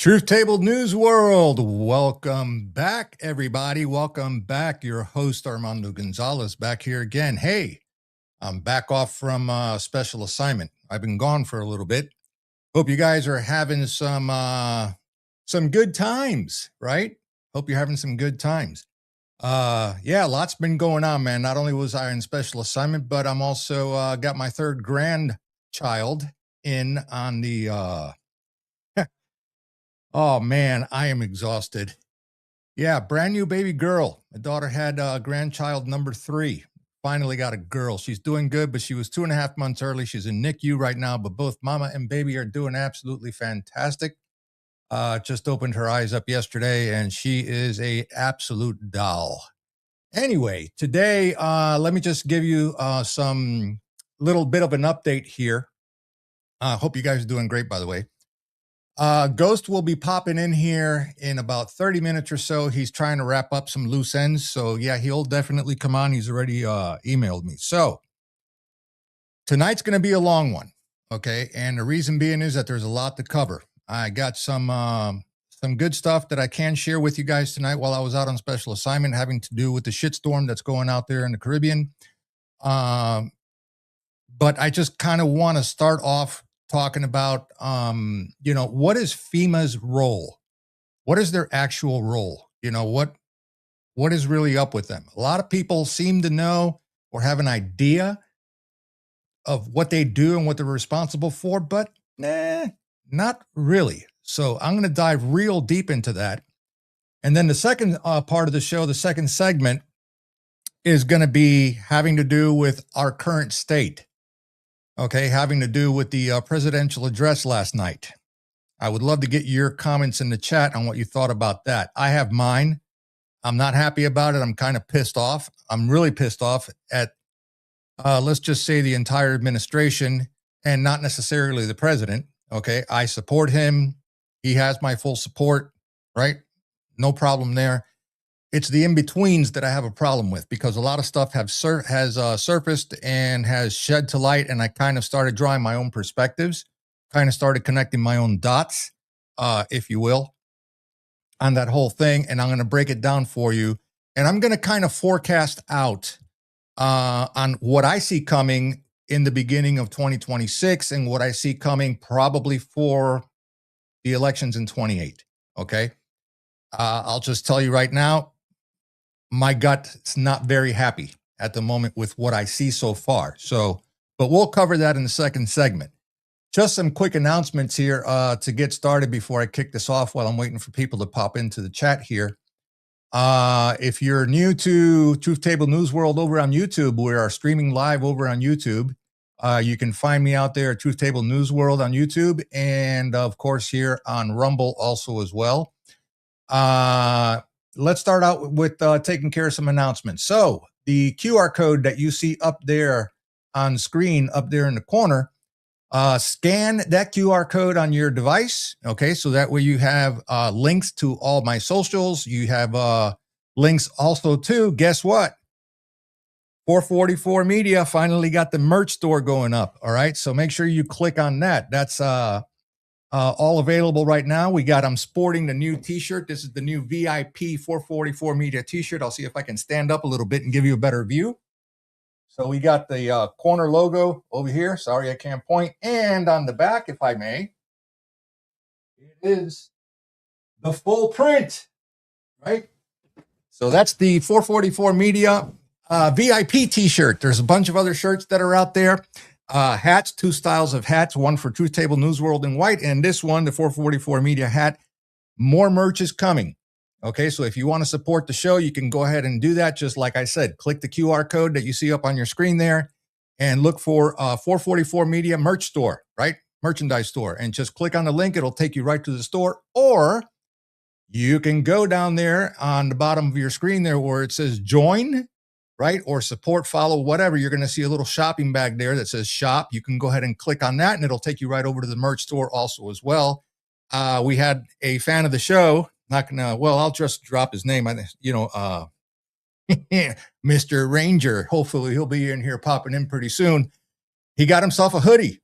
Truth Table News World. Welcome back, everybody. Welcome back. Your host, Armando Gonzalez, back here again. Hey, I'm back off from special assignment. I've been gone for a little bit. Hope you guys are having some good times, right? Hope you're having some good times. Yeah, lots been going on, man. Not only was I in special assignment, but I'm also got my third grandchild in on the oh man, I am exhausted. Yeah, brand new baby girl. My daughter had grandchild number 3. Finally got a girl. She's doing good, but she was 2.5 months early. She's in NICU right now, but both mama and baby are doing absolutely fantastic. Just opened her eyes up yesterday, and she is a absolute doll. Anyway, today, let me just give you some little bit of an update here. Hope you guys are doing great, by the way. Ghost will be popping in here in about 30 minutes or so. He's trying to wrap up some loose ends. So yeah, he'll definitely come on. He's already emailed me. So tonight's going to be a long one. Okay. And the reason being is that there's a lot to cover. I got some good stuff that I can share with you guys tonight while I was out on special assignment, having to do with the shitstorm that's going out there in the Caribbean. But I just kind of want to start off talking about, what is FEMA's role? What is their actual role? What is really up with them? A lot of people seem to know or have an idea of what they do and what they're responsible for, but not really. So I'm going to dive real deep into that. And then the second part of the show, the second segment, is going to be having to do with our current state. Okay, having to do with the presidential address last night. I would love to get your comments in the chat on what you thought about that. I have mine. I'm not happy about it. I'm kind of pissed off. I'm really pissed off at, let's just say, the entire administration and not necessarily the president. Okay, I support him. He has my full support, right? No problem there. It's the in-betweens that I have a problem with, because a lot of stuff has surfaced and has shed to light, and I kind of started drawing my own perspectives, kind of started connecting my own dots, if you will, on that whole thing, and I'm going to break it down for you, and I'm going to kind of forecast out on what I see coming in the beginning of 2026 and what I see coming probably for the elections in 28, okay? I'll just tell you right now, my gut is not very happy at the moment with what I see so far. So, but we'll cover that in the second segment. Just some quick announcements here to get started before I kick this off while I'm waiting for people to pop into the chat here. If you're new to Truth Table News World over on YouTube, we are streaming live over on YouTube. You can find me out there at Truth Table News World on YouTube, and of course here on Rumble also as well. Let's start out with taking care of some announcements. So the QR code that you see up there on screen, up there in the corner, scan that QR code on your device. Okay, so that way you have links to all my socials. You have links also to, guess what? 444 Media finally got the merch store going up. All right, so make sure you click on that. That's all available right now. I'm sporting the new t-shirt. This is the new VIP 444 Media t-shirt. I'll see if I can stand up a little bit and give you a better view. So we got the corner logo over here. Sorry, I can't point. And on the back, if I may, it is the full print, right? So that's the 444 Media VIP t-shirt. There's a bunch of other shirts that are out there. Hats, 2 styles of hats, one for Truth Table News World in white, and this one, the 444 Media hat. More merch is coming. Okay, so if you want to support the show, you can go ahead and do that. Just like I said, click the QR code that you see up on your screen there and look for 444 Media merch store, right? Merchandise store. And just click on the link. It'll take you right to the store. Or you can go down there on the bottom of your screen there where it says join, right? Or support, follow, whatever. You're going to see a little shopping bag there that says shop. You can go ahead and click on that and it'll take you right over to the merch store also as well. We had a fan of the show, I'll just drop his name. Mr. Ranger. Hopefully he'll be in here popping in pretty soon. He got himself a hoodie.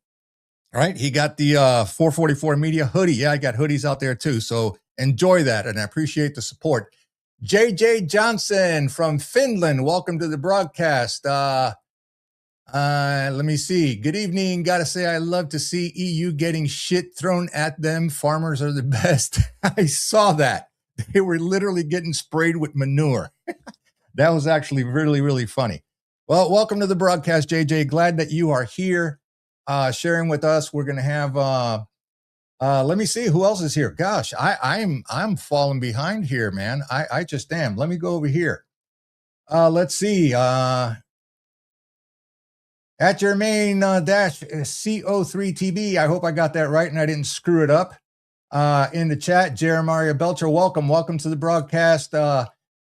All right. He got the 444 Media hoodie. Yeah, I got hoodies out there too. So enjoy that. And I appreciate the support. JJ Johnson from Finland. Welcome to the broadcast. Let me see. Good evening. Gotta say, I love to see EU getting shit thrown at them. Farmers are the best. I saw that. They were literally getting sprayed with manure. That was actually really, really funny. Well, welcome to the broadcast, JJ. Glad that you are here sharing with us. We're gonna have let me see who else is here. Gosh, I'm falling behind here, man. I just am. Let me go over here. Let's see. At Jermaine dash CO3TB. I hope I got that right and I didn't screw it up. In the chat, Jeremiah Belcher, welcome to the broadcast.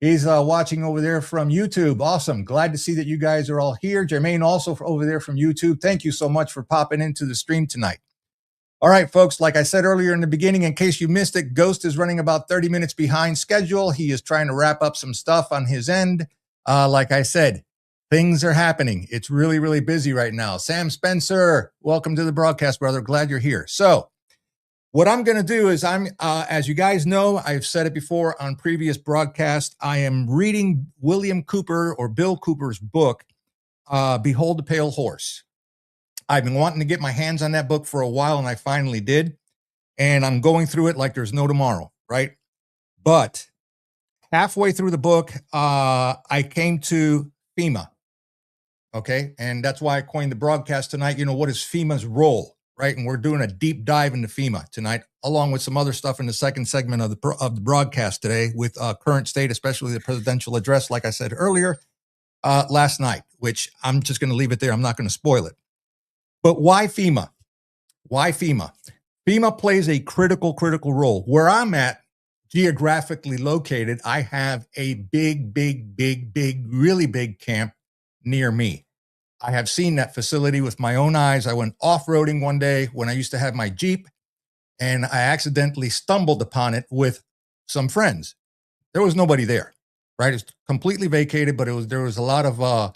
He's watching over there from YouTube. Awesome. Glad to see that you guys are all here. Jermaine also over there from YouTube. Thank you so much for popping into the stream tonight. All right, folks, like I said earlier in the beginning, in case you missed it, Ghost is running about 30 minutes behind schedule. He is trying to wrap up some stuff on his end. Like I said, things are happening. It's really, really busy right now. Sam Spencer, welcome to the broadcast, brother. Glad you're here. So what I'm going to do is as you guys know, I've said it before on previous broadcasts, I am reading William Cooper or Bill Cooper's book, Behold the Pale Horse. I've been wanting to get my hands on that book for a while, and I finally did. And I'm going through it like there's no tomorrow, right? But halfway through the book, I came to FEMA, okay? And that's why I coined the broadcast tonight. You know, what is FEMA's role, right? And we're doing a deep dive into FEMA tonight, along with some other stuff in the second segment of the broadcast today with current state, especially the presidential address, like I said earlier, last night, which I'm just going to leave it there. I'm not going to spoil it. But why FEMA? Why FEMA? FEMA plays a critical role. Where I'm at, geographically located, I have a big, really big camp near me. I have seen that facility with my own eyes. I went off-roading one day when I used to have my Jeep, and I accidentally stumbled upon it with some friends. There was nobody there, right? It's completely vacated, but there was a lot of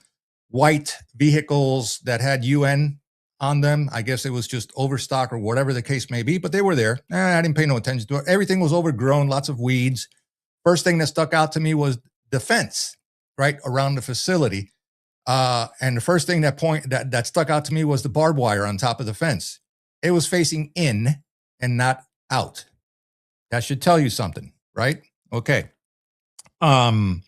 white vehicles that had UN on them. I guess it was just overstock or whatever the case may be, but they were there. I didn't pay no attention to it. Everything was overgrown, lots of weeds. First thing that stuck out to me was the fence right around the facility. And the first thing that stuck out to me was the barbed wire on top of the fence. It was facing in and not out. That should tell you something, right? Okay. That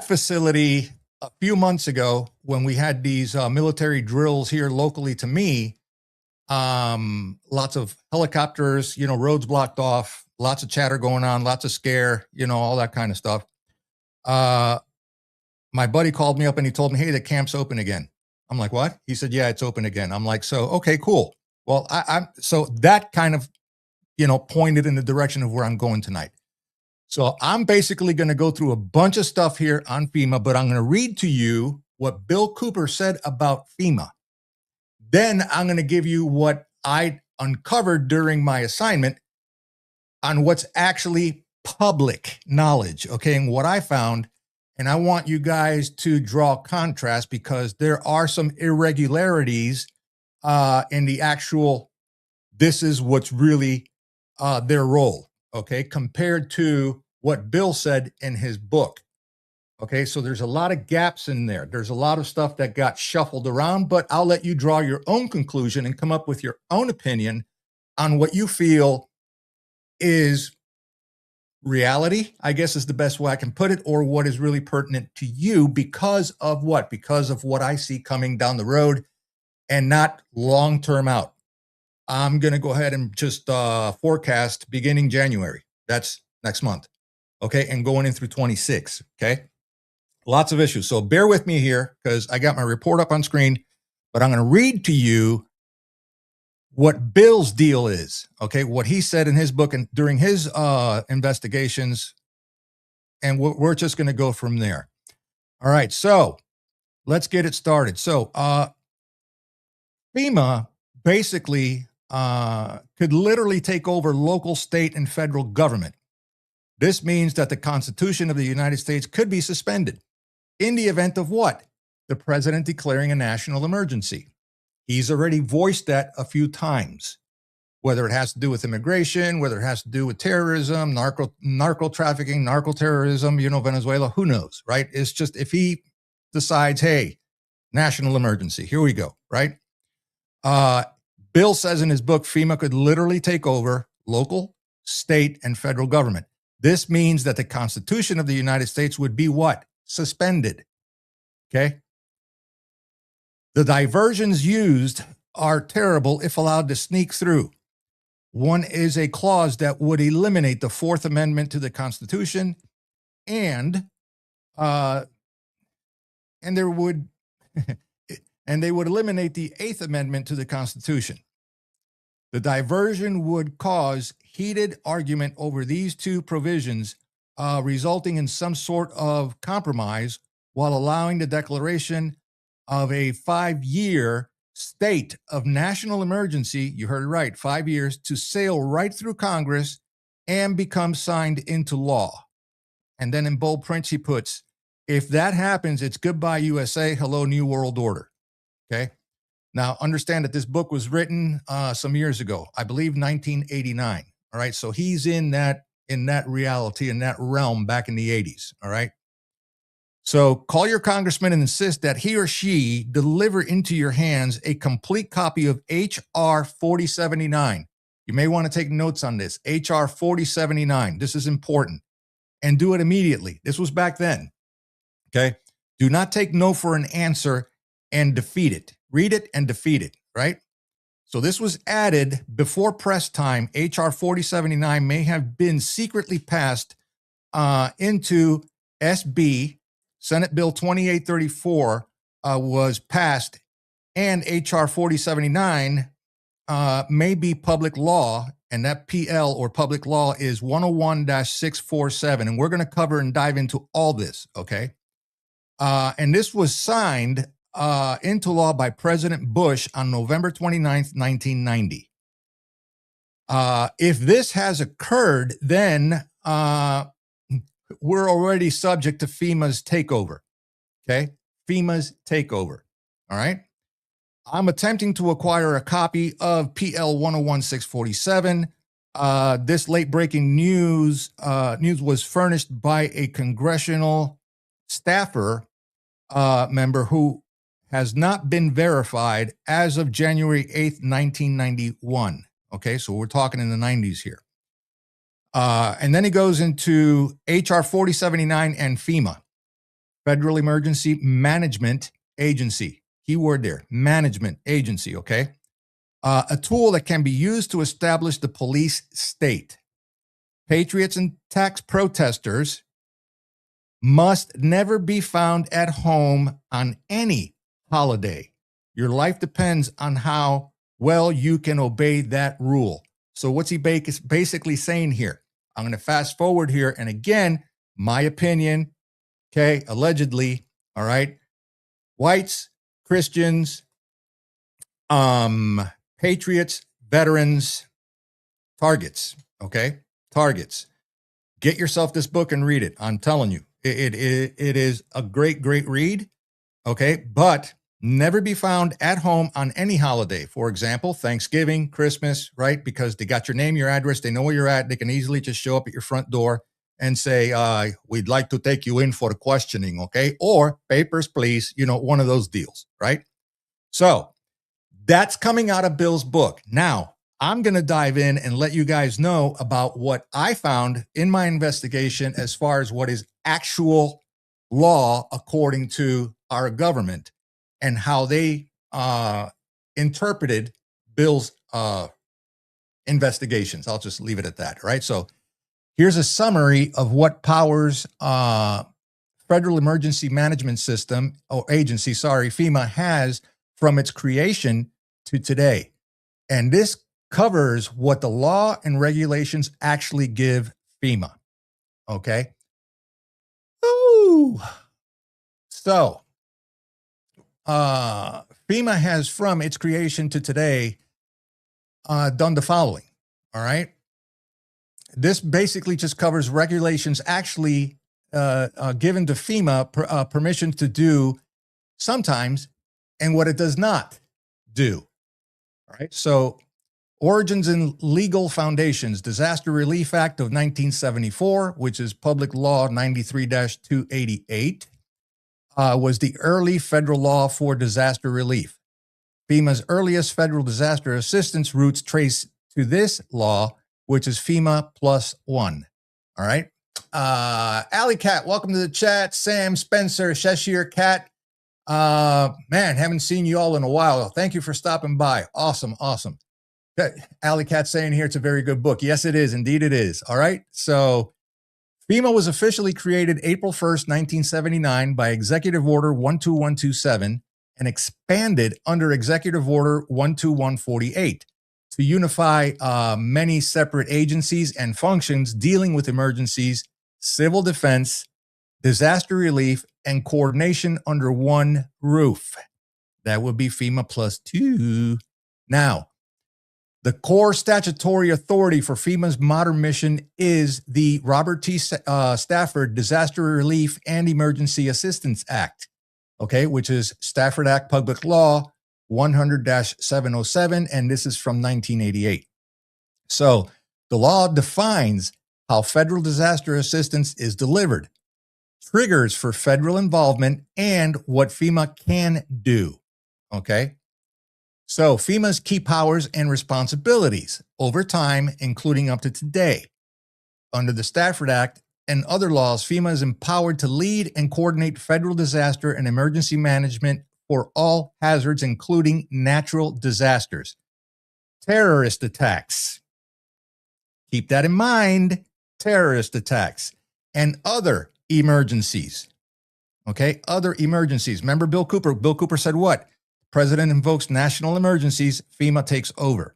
facility, a few months ago, when we had these military drills here locally to me, lots of helicopters, you know, roads blocked off, lots of chatter going on, lots of scare, you know, all that kind of stuff. My buddy called me up and he told me, hey, the camp's open again. I'm like, what? He said, yeah, it's open again. I'm like, so, okay, cool. Well, so that kind of, you know, pointed in the direction of where I'm going tonight. So I'm basically going to go through a bunch of stuff here on FEMA, but I'm going to read to you what Bill Cooper said about FEMA. Then I'm going to give you what I uncovered during my assignment on what's actually public knowledge, okay, and what I found. And I want you guys to draw contrast because there are some irregularities in the actual, this is what's really their role, okay, compared to what Bill said in his book. Okay, so there's a lot of gaps in there. There's a lot of stuff that got shuffled around, but I'll let you draw your own conclusion and come up with your own opinion on what you feel is reality, I guess is the best way I can put it, or what is really pertinent to you because of what? Because of what I see coming down the road and not long-term out. I'm going to go ahead and just forecast beginning January. That's next month. Okay. And going in through 26. Okay. Lots of issues. So bear with me here because I got my report up on screen, but I'm going to read to you what Bill's deal is. Okay. What he said in his book and during his investigations. And we're just going to go from there. All right. So let's get it started. So FEMA basically could literally take over local, state, and federal government. This means that the Constitution of the United States could be suspended in the event of what? The president declaring a national emergency. He's already voiced that a few times, whether it has to do with immigration, whether it has to do with terrorism, narco trafficking, narco terrorism, Venezuela, who knows, right? It's just if he decides, hey, national emergency, here we go, right? Bill says in his book, FEMA could literally take over local, state, and federal government. This means that the Constitution of the United States would be what? Suspended. Okay? The diversions used are terrible if allowed to sneak through. One is a clause that would eliminate the Fourth Amendment to the Constitution, and there would and they would eliminate the Eighth Amendment to the Constitution. The diversion would cause heated argument over these two provisions, resulting in some sort of compromise while allowing the declaration of a 5-year state of national emergency, you heard it right, 5 years, to sail right through Congress and become signed into law. And then in bold print, he puts, if that happens, it's goodbye USA, hello New World Order. Okay? Now, understand that this book was written some years ago, I believe 1989. All right? So he's in that reality, in that realm back in the 80s. All right? So call your congressman and insist that he or she deliver into your hands a complete copy of H.R. 4079. You may want to take notes on this. H.R. 4079. This is important. And do it immediately. This was back then. Okay? Do not take no for an answer and defeat it. Read it and defeat it, right? So this was added before press time. H.R. 4079 may have been secretly passed into SB. Senate Bill 2834 was passed, and H.R. 4079 may be public law, and that PL or public law is 101-647. And we're going to cover and dive into all this, okay? And this was signed into law by President Bush on November 29th, 1990. If this has occurred, then we're already subject to FEMA's takeover. Okay? FEMA's takeover. All right? I'm attempting to acquire a copy of PL 101-647. This late breaking news was furnished by a congressional staffer member who has not been verified as of January 8th, 1991. Okay, so we're talking in the 90s here. And then he goes into H.R. 4079 and FEMA, Federal Emergency Management Agency. Keyword there, management agency, okay? A tool that can be used to establish the police state. Patriots and tax protesters must never be found at home on any holiday. Your life depends on how well you can obey that rule. So what's he basically saying here? I'm going to fast forward here. And again, my opinion, okay, allegedly, all right, whites, Christians, patriots, veterans, targets, okay, targets. Get yourself this book and read it. I'm telling you, it is a great read, okay, but never be found at home on any holiday. For example, Thanksgiving, Christmas, right? Because they got your name, your address, they know where you're at. They can easily just show up at your front door and say, we'd like to take you in for the questioning, okay? Or papers, please, one of those deals, right? So that's coming out of Bill's book. Now, I'm going to dive in and let you guys know about what I found in my investigation as far as what is actual law according to our government, and how they interpreted Bill's investigations. I'll just leave it at that, right? So here's a summary of what powers Federal Emergency Management System, or agency, FEMA, has from its creation to today. And this covers what the law and regulations actually give FEMA, okay? Ooh. So, FEMA has, from its creation to today, done the following. All right. This basically just covers regulations actually given to FEMA permission to do sometimes, and what it does not do. All right. So origins and legal foundations, Disaster Relief Act of 1974, which is Public Law 93-288, was the early federal law for disaster relief. FEMA's earliest federal disaster assistance roots trace to this law, which is FEMA +1. All right. Alley Cat, welcome to the chat. Sam, Spencer, Shashir, Cat. Man, haven't seen you all in a while. Thank you for stopping by. Awesome. Awesome. Alley Cat saying here it's a very good book. Yes, it is. Indeed, it is. All right. So FEMA was officially created April 1st, 1979 by Executive Order 12127 and expanded under Executive Order 12148 to unify many separate agencies and functions dealing with emergencies, civil defense, disaster relief, and coordination under one roof. That would be FEMA +2. Now, the core statutory authority for FEMA's modern mission is the Robert T. Stafford Disaster Relief and Emergency Assistance Act, okay, which is Stafford Act Public Law 100-707, and this is from 1988. So the law defines how federal disaster assistance is delivered, triggers for federal involvement, and what FEMA can do, okay? So FEMA's key powers and responsibilities over time, including up to today. Under the Stafford Act and other laws, FEMA is empowered to lead and coordinate federal disaster and emergency management for all hazards, including natural disasters, terrorist attacks. Keep that in mind, terrorist attacks, and other emergencies. Okay, other emergencies. Remember Bill Cooper? Bill Cooper said what? President invokes national emergencies, FEMA takes over.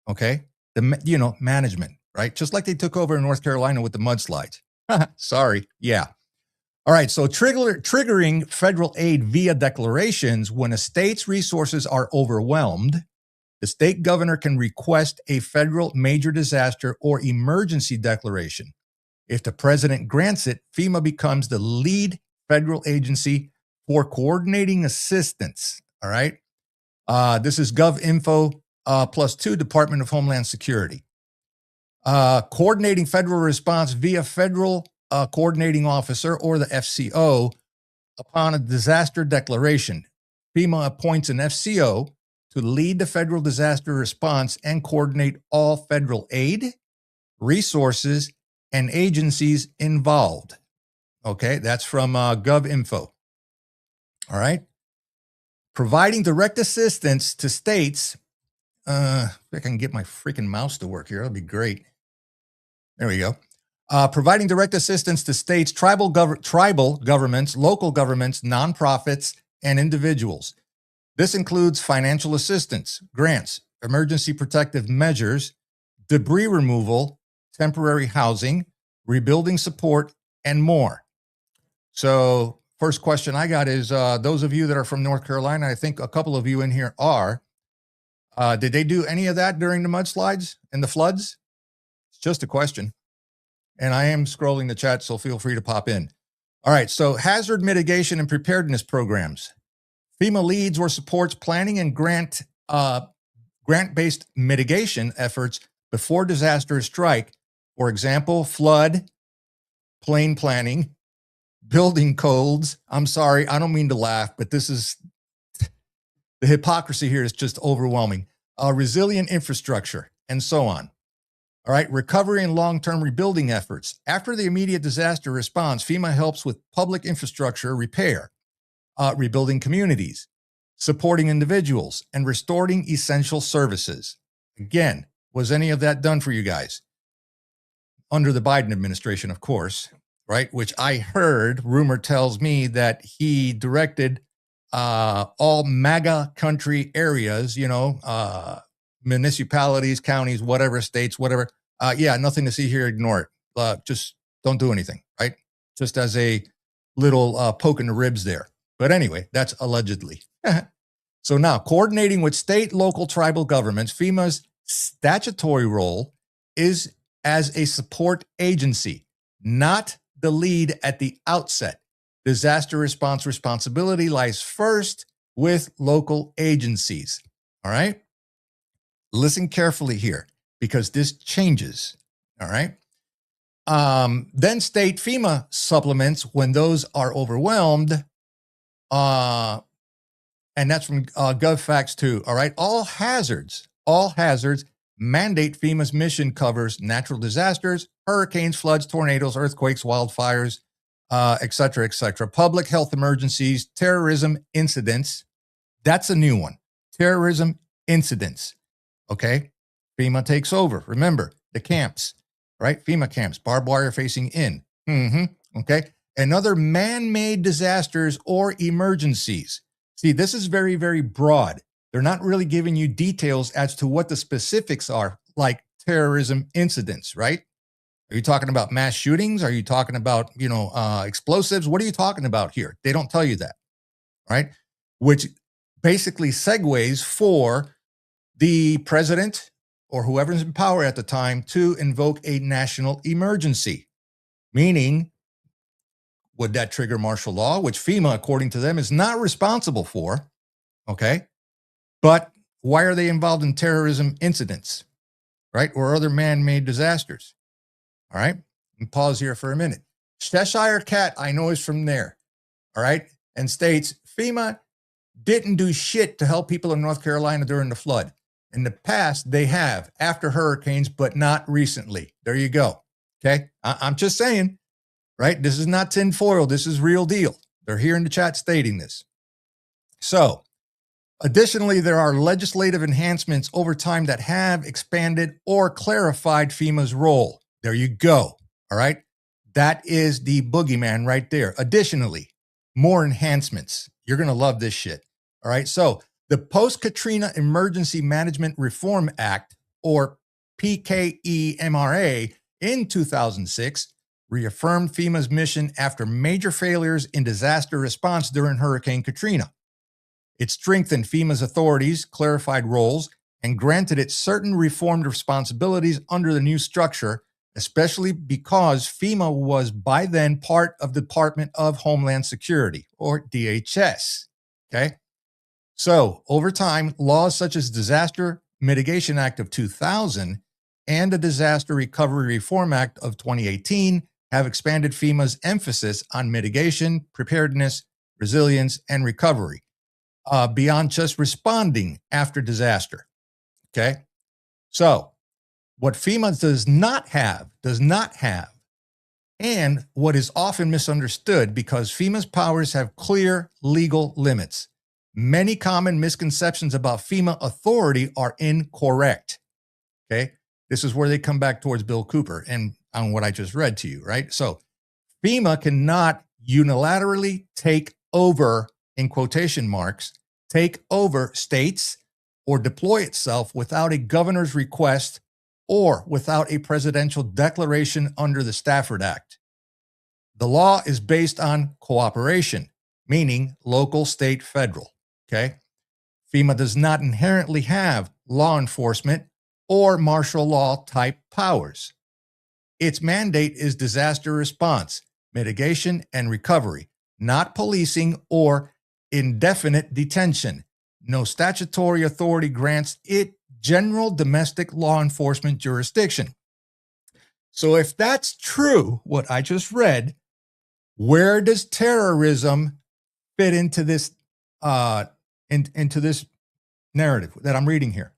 Okay, management, right? Just like they took over in North Carolina with the mudslides. Sorry, yeah. All right, so triggering federal aid via declarations. When a state's resources are overwhelmed, the state governor can request a federal major disaster or emergency declaration. If the president grants it, FEMA becomes the lead federal agency for coordinating assistance. All right. This is GovInfo +2, Department of Homeland Security. Coordinating federal response via federal coordinating officer or the FCO upon a disaster declaration. FEMA appoints an FCO to lead the federal disaster response and coordinate all federal aid, resources, and agencies involved. Okay, that's from GovInfo. All right. Providing direct assistance to states. If I can get my freaking mouse to work here, that'll be great. There we go. Providing direct assistance to states, tribal governments, local governments, nonprofits, and individuals. This includes financial assistance, grants, emergency protective measures, debris removal, temporary housing, rebuilding support, and more. So first question I got is, those of you that are from North Carolina, I think a couple of you in here are, did they do any of that during the mudslides and the floods? It's just a question. And I am scrolling the chat, so feel free to pop in. All right, so hazard mitigation and preparedness programs. FEMA leads or supports planning and grant-based mitigation efforts before disasters strike. For example, flood, plain planning, building codes. I'm sorry, I don't mean to laugh, but this is, the hypocrisy here is just overwhelming. Resilient infrastructure, and so on. All right, recovery and long-term rebuilding efforts. After the immediate disaster response, FEMA helps with public infrastructure repair, rebuilding communities, supporting individuals, and restoring essential services. Again, was any of that done for you guys? Under the Biden administration, of course, right? Which I heard, rumor tells me that he directed all MAGA country areas, municipalities, counties, whatever, states, whatever. Yeah, nothing to see here, ignore it. Just don't do anything, right? Just as a little poke in the ribs there. But anyway, that's allegedly. So now, coordinating with state, local, tribal governments, FEMA's statutory role is as a support agency, not the lead at the outset. Disaster response responsibility lies first with local agencies. All right. Listen carefully here because this changes. All right. Then state FEMA supplements when those are overwhelmed. And that's from GovFacts too. All right. All hazards mandate FEMA's mission covers natural disasters, hurricanes, floods, tornadoes, earthquakes, wildfires, et cetera, et cetera. Public health emergencies, terrorism incidents. That's a new one. Terrorism incidents. Okay. FEMA takes over. Remember the camps, right? FEMA camps, barbed wire facing in. Okay. And other man-made disasters or emergencies. See, this is very, very broad. They're not really giving you details as to what the specifics are, like terrorism incidents, right? Are you talking about mass shootings? Are you talking about, explosives? What are you talking about here? They don't tell you that, right? Which basically segues for the president or whoever's in power at the time to invoke a national emergency, meaning would that trigger martial law, which FEMA, according to them, is not responsible for, okay? But why are they involved in terrorism incidents, right? Or other man-made disasters, all right? And pause here for a minute. Cheshire Cat, I know, is from there, all right? And states, FEMA didn't do shit to help people in North Carolina during the flood. In the past, they have, after hurricanes, but not recently. There you go, okay? I'm just saying, right? This is not tinfoil. This is real deal. They're here in the chat stating this. So, additionally, there are legislative enhancements over time that have expanded or clarified FEMA's role. There you go. All right. That is the boogeyman right there. Additionally, more enhancements. You're going to love this shit. All right. So the Post-Katrina Emergency Management Reform Act, or PKEMRA, in 2006, reaffirmed FEMA's mission after major failures in disaster response during Hurricane Katrina. It strengthened FEMA's authorities, clarified roles, and granted it certain reformed responsibilities under the new structure, especially because FEMA was by then part of the Department of Homeland Security, or DHS. Okay? So, over time, laws such as Disaster Mitigation Act of 2000 and the Disaster Recovery Reform Act of 2018 have expanded FEMA's emphasis on mitigation, preparedness, resilience, and recovery beyond just responding after disaster. Okay? So, what FEMA does not have, and what is often misunderstood because FEMA's powers have clear legal limits. Many common misconceptions about FEMA authority are incorrect. Okay? This is where they come back towards Bill Cooper and on what I just read to you, right? So FEMA cannot unilaterally take over, in quotation marks, take over states or deploy itself without a governor's request or without a presidential declaration under the Stafford Act. The law is based on cooperation, meaning local, state, federal. Okay? FEMA does not inherently have law enforcement or martial law type powers. Its mandate is disaster response, mitigation, and recovery, not policing or indefinite detention. No statutory authority grants it general domestic law enforcement jurisdiction. So if that's true, what I just read, where does terrorism fit into this into this narrative that I'm reading here?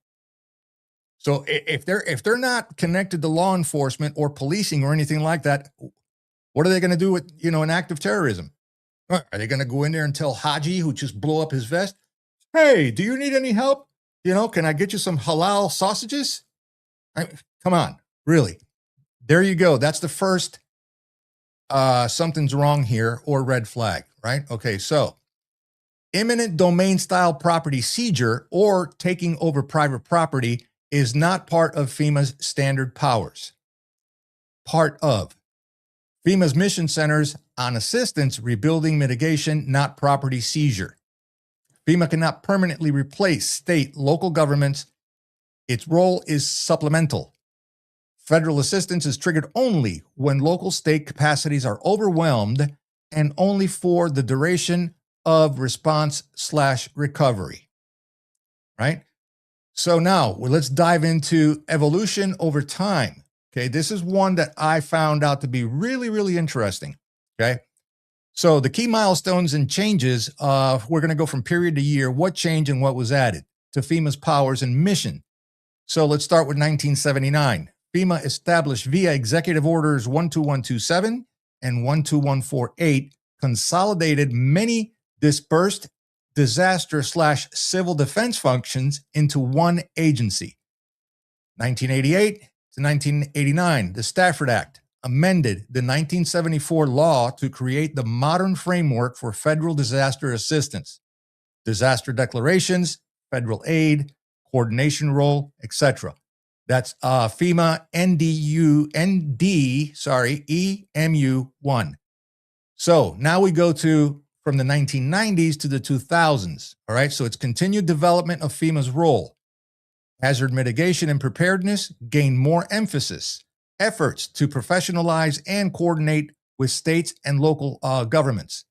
So if they're not connected to law enforcement or policing or anything like that, what are they going to do with, an act of terrorism? Are they going to go in there and tell Haji, who just blew up his vest, hey, do you need any help? Can I get you some halal sausages? Come on, really. There you go. That's the first something's wrong here or red flag, right? Okay, so eminent domain style property seizure or taking over private property is not part of FEMA's standard powers. Part of FEMA's mission centers on assistance, rebuilding, mitigation, not property seizure. FEMA cannot permanently replace state, local governments. Its role is supplemental. Federal assistance is triggered only when local state capacities are overwhelmed and only for the duration of response/recovery. Right? So now let's dive into evolution over time. Okay, this is one that I found out to be really, really interesting. Okay, so the key milestones and changes, we're going to go from period to year, what changed and what was added to FEMA's powers and mission. So let's start with 1979. FEMA established via Executive Orders 12127 and 12148, consolidated many dispersed disaster/civil defense functions into one agency. 1988 to 1989, the Stafford Act amended the 1974 law to create the modern framework for federal disaster assistance, disaster declarations, federal aid, coordination role, etc. That's FEMA EMU 1. So now we go to from the 1990s to the 2000s. All right. So it's continued development of FEMA's role. Hazard mitigation and preparedness gained more emphasis. Efforts to professionalize and coordinate with states and local governments.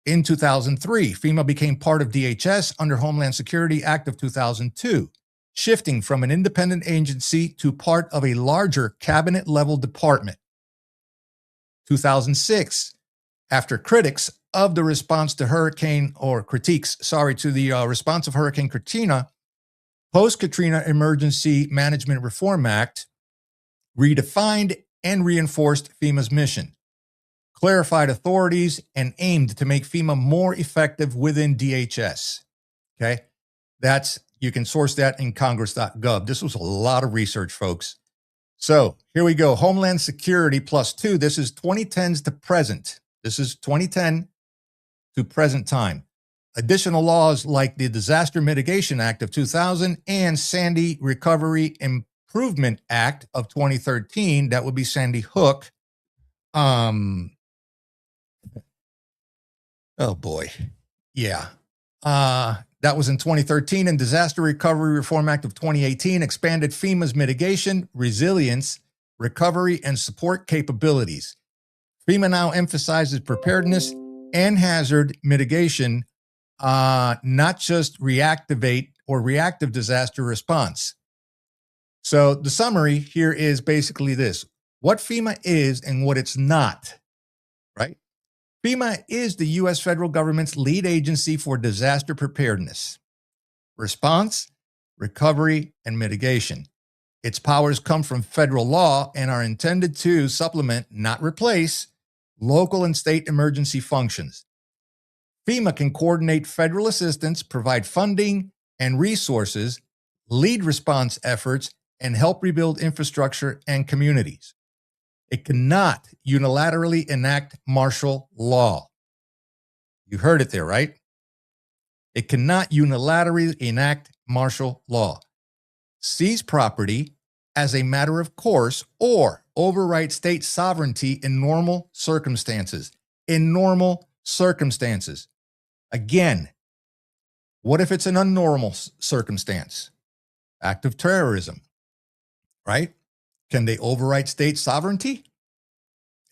In 2003, FEMA became part of DHS under Homeland Security Act of 2002, shifting from an independent agency to part of a larger cabinet-level department. 2006, after critics of the response to the response of Hurricane Katrina, Post-Katrina Emergency Management Reform Act redefined and reinforced FEMA's mission, clarified authorities, and aimed to make FEMA more effective within DHS. Okay, you can source that in congress.gov. This was a lot of research, folks. So here we go. Homeland Security +2. This is 2010s to present. This is 2010 to present time. Additional laws like the Disaster Mitigation Act of 2000 and Sandy Recovery Improvement Act of 2013. That would be Sandy Hook. Oh boy. Yeah. That was in 2013, and Disaster Recovery Reform Act of 2018 expanded FEMA's mitigation, resilience, recovery, and support capabilities. FEMA now emphasizes preparedness and hazard mitigation, not just reactive disaster response. So the summary here is basically this: what FEMA is and what it's not, right? FEMA is the U.S. federal government's lead agency for disaster preparedness, response, recovery, and mitigation. Its powers come from federal law and are intended to supplement, not replace, local and state emergency functions. FEMA can coordinate federal assistance, provide funding and resources, lead response efforts, and help rebuild infrastructure and communities. It cannot unilaterally enact martial law. You heard it there, right? It cannot unilaterally enact martial law, seize property as a matter of course, or override state sovereignty in normal circumstances. In normal circumstances. Again, what if it's an unnormal circumstance? Act of terrorism, right? Can they override state sovereignty?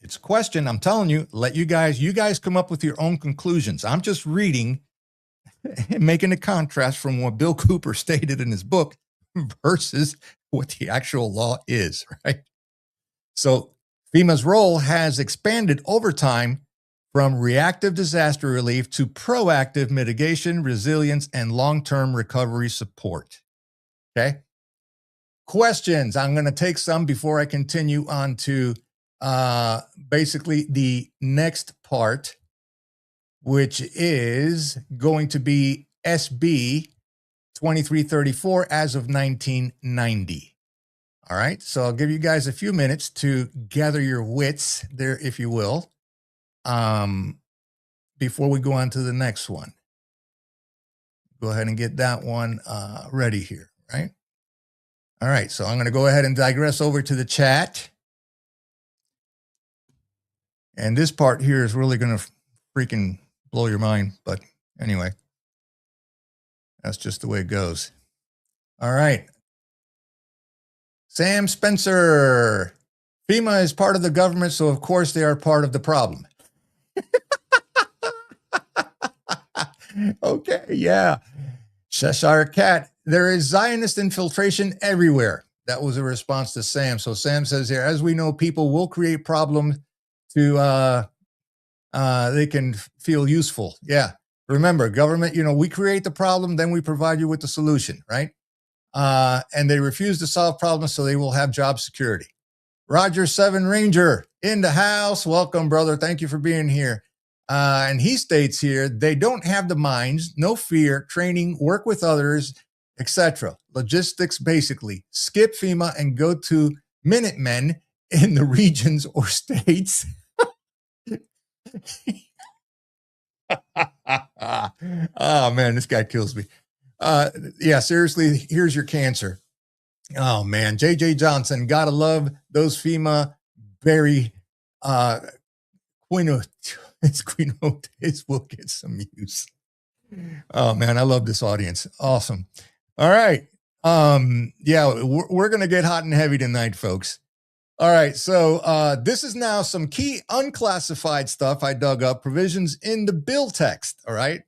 It's a question. I'm telling you, you guys come up with your own conclusions. I'm just reading and making a contrast from what Bill Cooper stated in his book versus what the actual law is, right? So FEMA's role has expanded over time from reactive disaster relief to proactive mitigation, resilience, and long-term recovery support. Okay? Questions. I'm going to take some before I continue on to basically the next part, which is going to be SB 2334 as of 1990. All right. So I'll give you guys a few minutes to gather your wits there, if you will, before we go on to the next one. Go ahead and get that one ready here, right? All right, so I'm going to go ahead and digress over to the chat. And this part here is really going to freaking blow your mind. But anyway, that's just the way it goes. All right. Sam Spencer. FEMA is part of the government, so of course they are part of the problem. Okay, yeah. Cheshire Cat. There is Zionist infiltration everywhere. That was a response to Sam. So Sam says here, as we know, people will create problems to they can feel useful. Yeah. Remember, government, we create the problem, then we provide you with the solution, right? And they refuse to solve problems, so they will have job security. Roger 7 Ranger in the house. Welcome, brother. Thank you for being here. And he states here, they don't have the minds, no fear, training, work with others, etc. Logistics, basically. Skip FEMA and go to Minutemen in the regions or states. Oh, man, this guy kills me. Yeah, seriously, here's your cancer. Oh, man. J.J. Johnson, gotta love those FEMA very quinotes will get some use. Oh, man, I love this audience. Awesome. All right. Yeah, we're going to get hot and heavy tonight, folks. All right, so this is now some key unclassified stuff I dug up, provisions in the bill text, all right?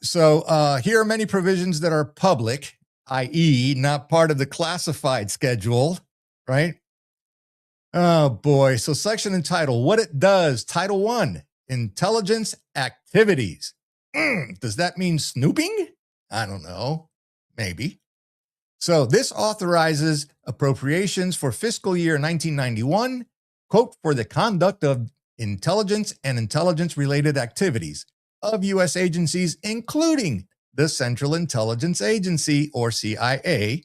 So here are many provisions that are public, i.e. not part of the classified schedule, right? Oh, boy. So section entitled, what it does, Title 1, Intelligence Activities. Does that mean snooping? I don't know. Maybe. So this authorizes appropriations for fiscal year 1991, quote, for the conduct of intelligence and intelligence-related activities of U.S. agencies, including the Central Intelligence Agency, or CIA,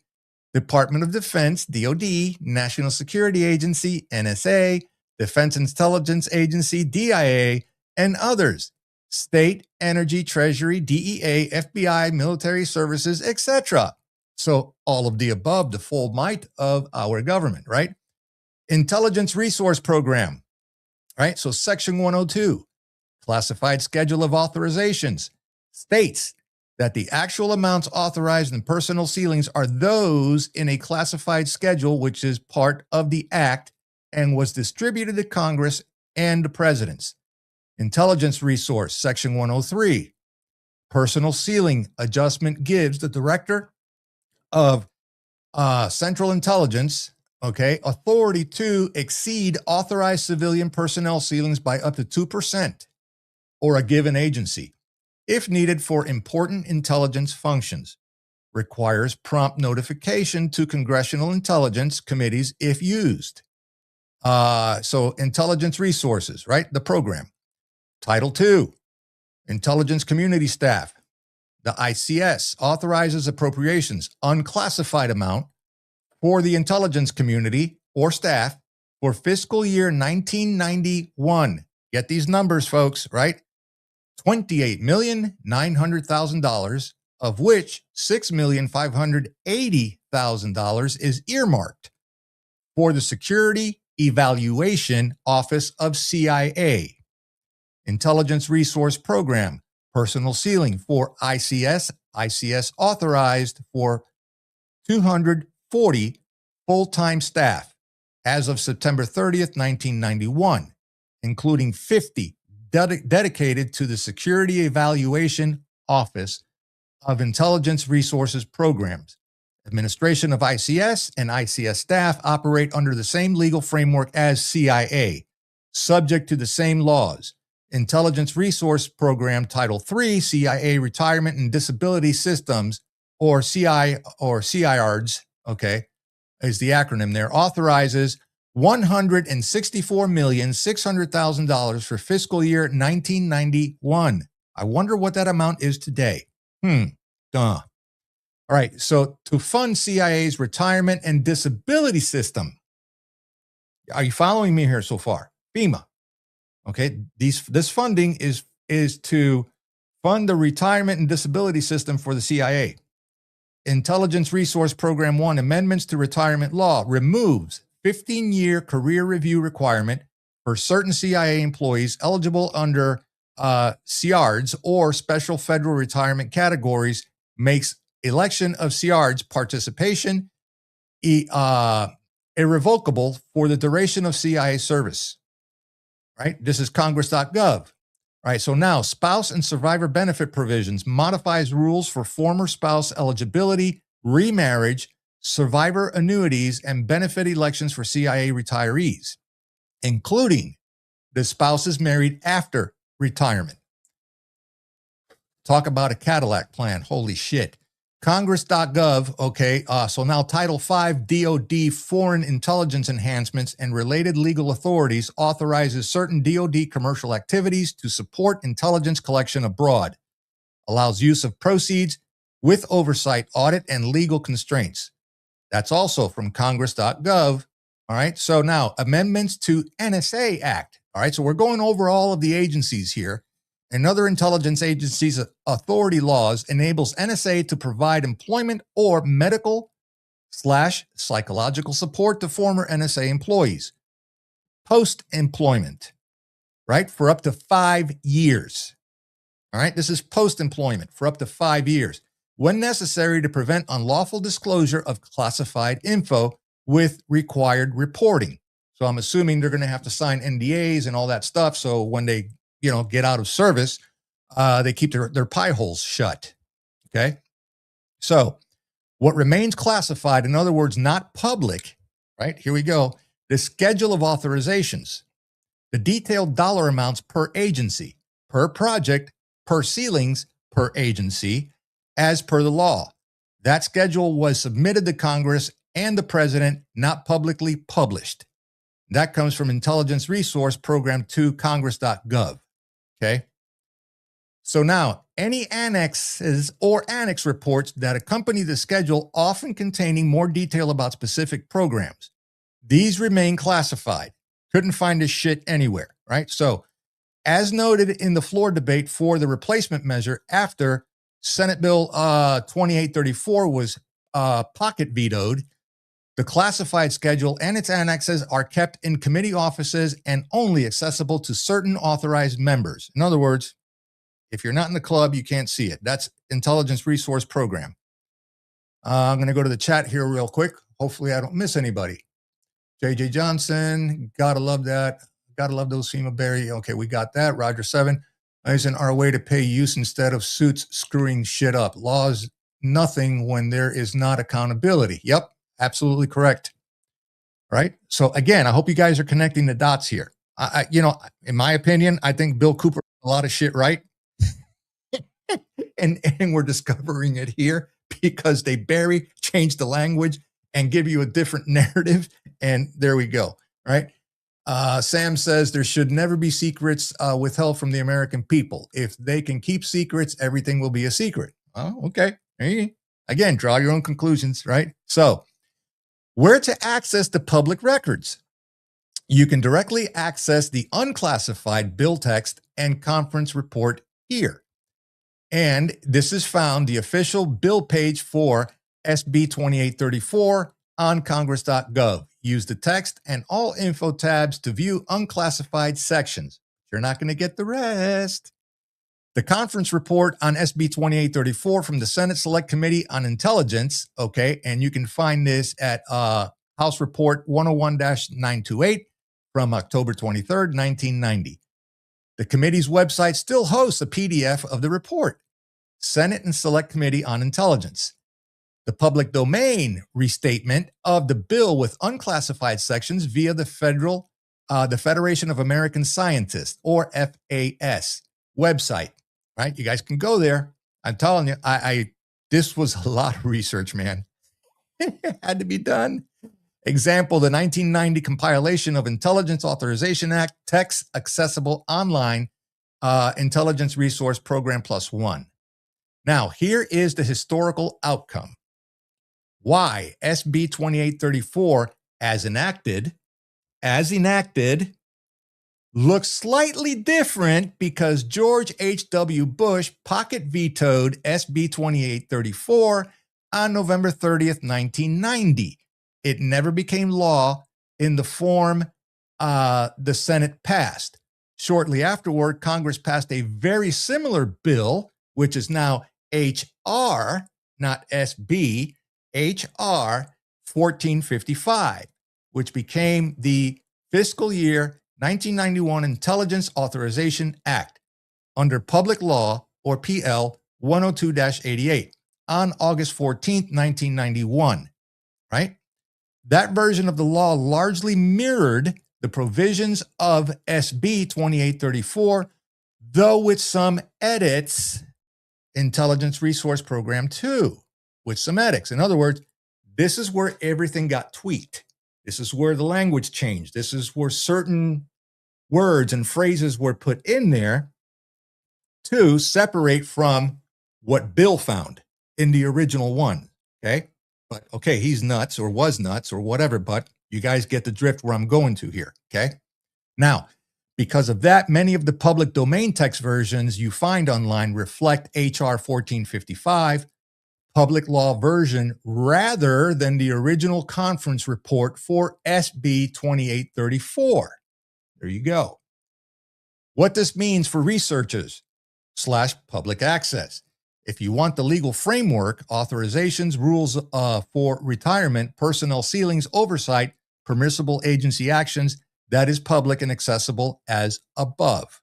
Department of Defense, DoD, National Security Agency, NSA, Defense Intelligence Agency, DIA, and others, State, Energy, Treasury, DEA, FBI, military services, etc. So all of the above, the full might of our government, right? Intelligence Resource Program, right? So Section 102, Classified Schedule of Authorizations, states that the actual amounts authorized in personal ceilings are those in a classified schedule, which is part of the Act and was distributed to Congress and the presidents. Intelligence Resource, Section 103, Personal Ceiling Adjustment gives the Director of Central Intelligence, authority to exceed authorized civilian personnel ceilings by up to 2% or a given agency, if needed for important intelligence functions. Requires prompt notification to congressional intelligence committees if used. So intelligence resources, right? The program. Title 2, Intelligence Community Staff. The ICS authorizes appropriations, unclassified amount, for the intelligence community or staff for fiscal year 1991. Get these numbers, folks, right? $28,900,000, of which $6,580,000 is earmarked for the Security Evaluation Office of CIA. Intelligence Resource Program, personal ceiling for ICS authorized for 240 full-time staff as of September 30th, 1991, including 50 dedicated to the Security Evaluation Office of Intelligence Resources Programs. Administration of ICS and ICS staff operate under the same legal framework as CIA, subject to the same laws. Intelligence Resource Program Title III, CIA Retirement and Disability Systems, or CIARDS, is the acronym there, authorizes $164,600,000 for fiscal year 1991. I wonder what that amount is today. All right, so to fund CIA's retirement and disability system. Are you following me here so far? FEMA. Okay, this funding is to fund the retirement and disability system for the CIA. Intelligence Resource Program 1, amendments to retirement law, removes 15-year career review requirement for certain CIA employees eligible under CIARDS or special federal retirement categories, makes election of CIARDS participation irrevocable for the duration of CIA service. Right? This is congress.gov. All right, so now spouse and survivor benefit provisions modifies rules for former spouse eligibility, remarriage, survivor annuities, and benefit elections for CIA retirees, including the spouses married after retirement. Talk about a Cadillac plan. Holy shit. Congress.gov, okay, so now Title V DoD Foreign Intelligence Enhancements and related legal authorities authorizes certain DoD commercial activities to support intelligence collection abroad, allows use of proceeds with oversight, audit, and legal constraints. That's also from Congress.gov. All right, so now amendments to NSA Act. All right, so we're going over all of the agencies here. And other intelligence agencies' authority laws enables NSA to provide employment or medical/psychological support to former NSA employees. Post-employment, right, for up to 5 years. All right, this is post-employment for up to 5 years, when necessary to prevent unlawful disclosure of classified info with required reporting. So I'm assuming they're going to have to sign NDAs and all that stuff. So when they get out of service, they keep their pie holes shut. Okay. So what remains classified, in other words, not public, right? Here we go. The schedule of authorizations, the detailed dollar amounts per agency, per project, per ceilings, per agency, as per the law. That schedule was submitted to Congress and the president, not publicly published. That comes from Intelligence Resource Program 2, Congress.gov. Okay. So now, any annexes or annex reports that accompany the schedule, often containing more detail about specific programs, these remain classified. Couldn't find this shit anywhere, right? So, as noted in the floor debate for the replacement measure after Senate Bill 2834 was pocket vetoed, the classified schedule and its annexes are kept in committee offices and only accessible to certain authorized members. In other words, if you're not in the club, you can't see it. That's Intelligence Resource Program. I'm going to go to the chat here real quick. Hopefully I don't miss anybody. JJ Johnson, gotta love that. Gotta love those FEMA Berry. Okay, we got that. Roger 7. Isn't our way to pay use instead of suits screwing shit up. Laws, nothing when there is not accountability. Yep. Absolutely correct. Right. So again, I hope you guys are connecting the dots here. In my opinion, I think Bill Cooper did a lot of shit right. and we're discovering it here because they change the language and give you a different narrative. And there we go. Right. Sam says there should never be secrets withheld from the American people. If they can keep secrets, everything will be a secret. Oh, okay. Again, draw your own conclusions. Right. So, where to access the public records? You can directly access the unclassified bill text and conference report here. And this is found the official bill page for SB 2834 on congress.gov. Use the text and all info tabs to view unclassified sections. You're not going to get the rest. The conference report on SB 2834 from the Senate Select Committee on Intelligence, okay, and you can find this at House Report 101-928 from October 23rd, 1990. The committee's website still hosts a PDF of the report, Senate and Select Committee on Intelligence. The public domain restatement of the bill with unclassified sections via the Federation of American Scientists, or FAS, website. Right? You guys can go there. I'm telling you, this was a lot of research, man. It had to be done. Example, the 1990 compilation of Intelligence Authorization Act, text accessible online, Intelligence Resource Program +1. Now, here is the historical outcome. Why SB 2834, as enacted, looks slightly different because George H.W. Bush pocket vetoed SB 2834 on November 30th, 1990. It never became law in the form the Senate passed. Shortly afterward, Congress passed a very similar bill, which is now H.R., not S.B., H.R. 1455, which became the fiscal year 1991 Intelligence Authorization Act. under Public Law or PL 102-88 on August 14th, 1991, right? That version of the law largely mirrored the provisions of SB 2834, though with some edits, Intelligence Resource Program 2, with some edits. In other words, this is where everything got tweaked. This is where the language changed. This is where certain words and phrases were put in there to separate from what Bill found in the original one, okay? But, okay, he's nuts or was nuts or whatever, but you guys get the drift where I'm going to here, okay? Now, because of that, many of the public domain text versions you find online reflect HR 1455, public law version, rather than the original conference report for SB 2834. There you go. What this means for researchers / public access. If you want the legal framework, authorizations, rules for retirement, personnel ceilings, oversight, permissible agency actions, that is public and accessible as above.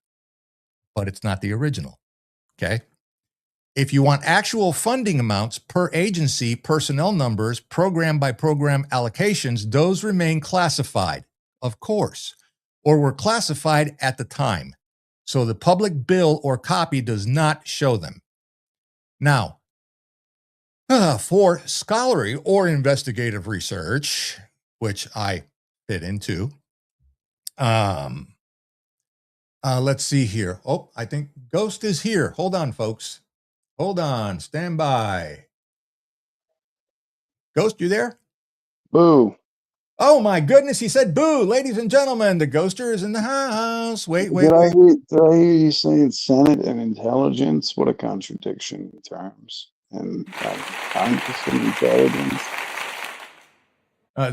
But it's not the original, okay? If you want actual funding amounts per agency, personnel numbers, program by program allocations, those remain classified, of course, or were classified at the time. So the public bill or copy does not show them. Now, for scholarly or investigative research, which I fit into, let's see here. Oh, I think Ghost is here. Hold on, folks. Hold on. Stand by. Ghost, you there? Boo. Oh, my goodness. He said boo. Ladies and gentlemen, the ghoster is in the house. Wait. Did I hear you saying Senate and intelligence? What a contradiction in terms. And Congress and intelligence.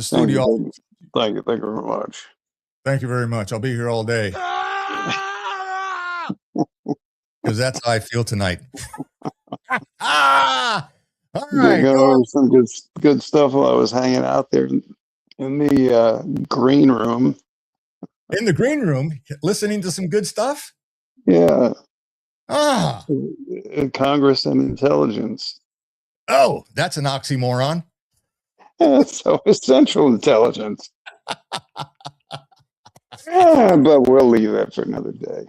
Studio. Thank you very much. Thank you very much. I'll be here all day. Because that's how I feel tonight. All right. Going over some good stuff while I was hanging out there in the green room. In the green room, listening to some good stuff? Yeah. Ah. Congress and intelligence. Oh, that's an oxymoron. So is central intelligence. But we'll leave that for another day.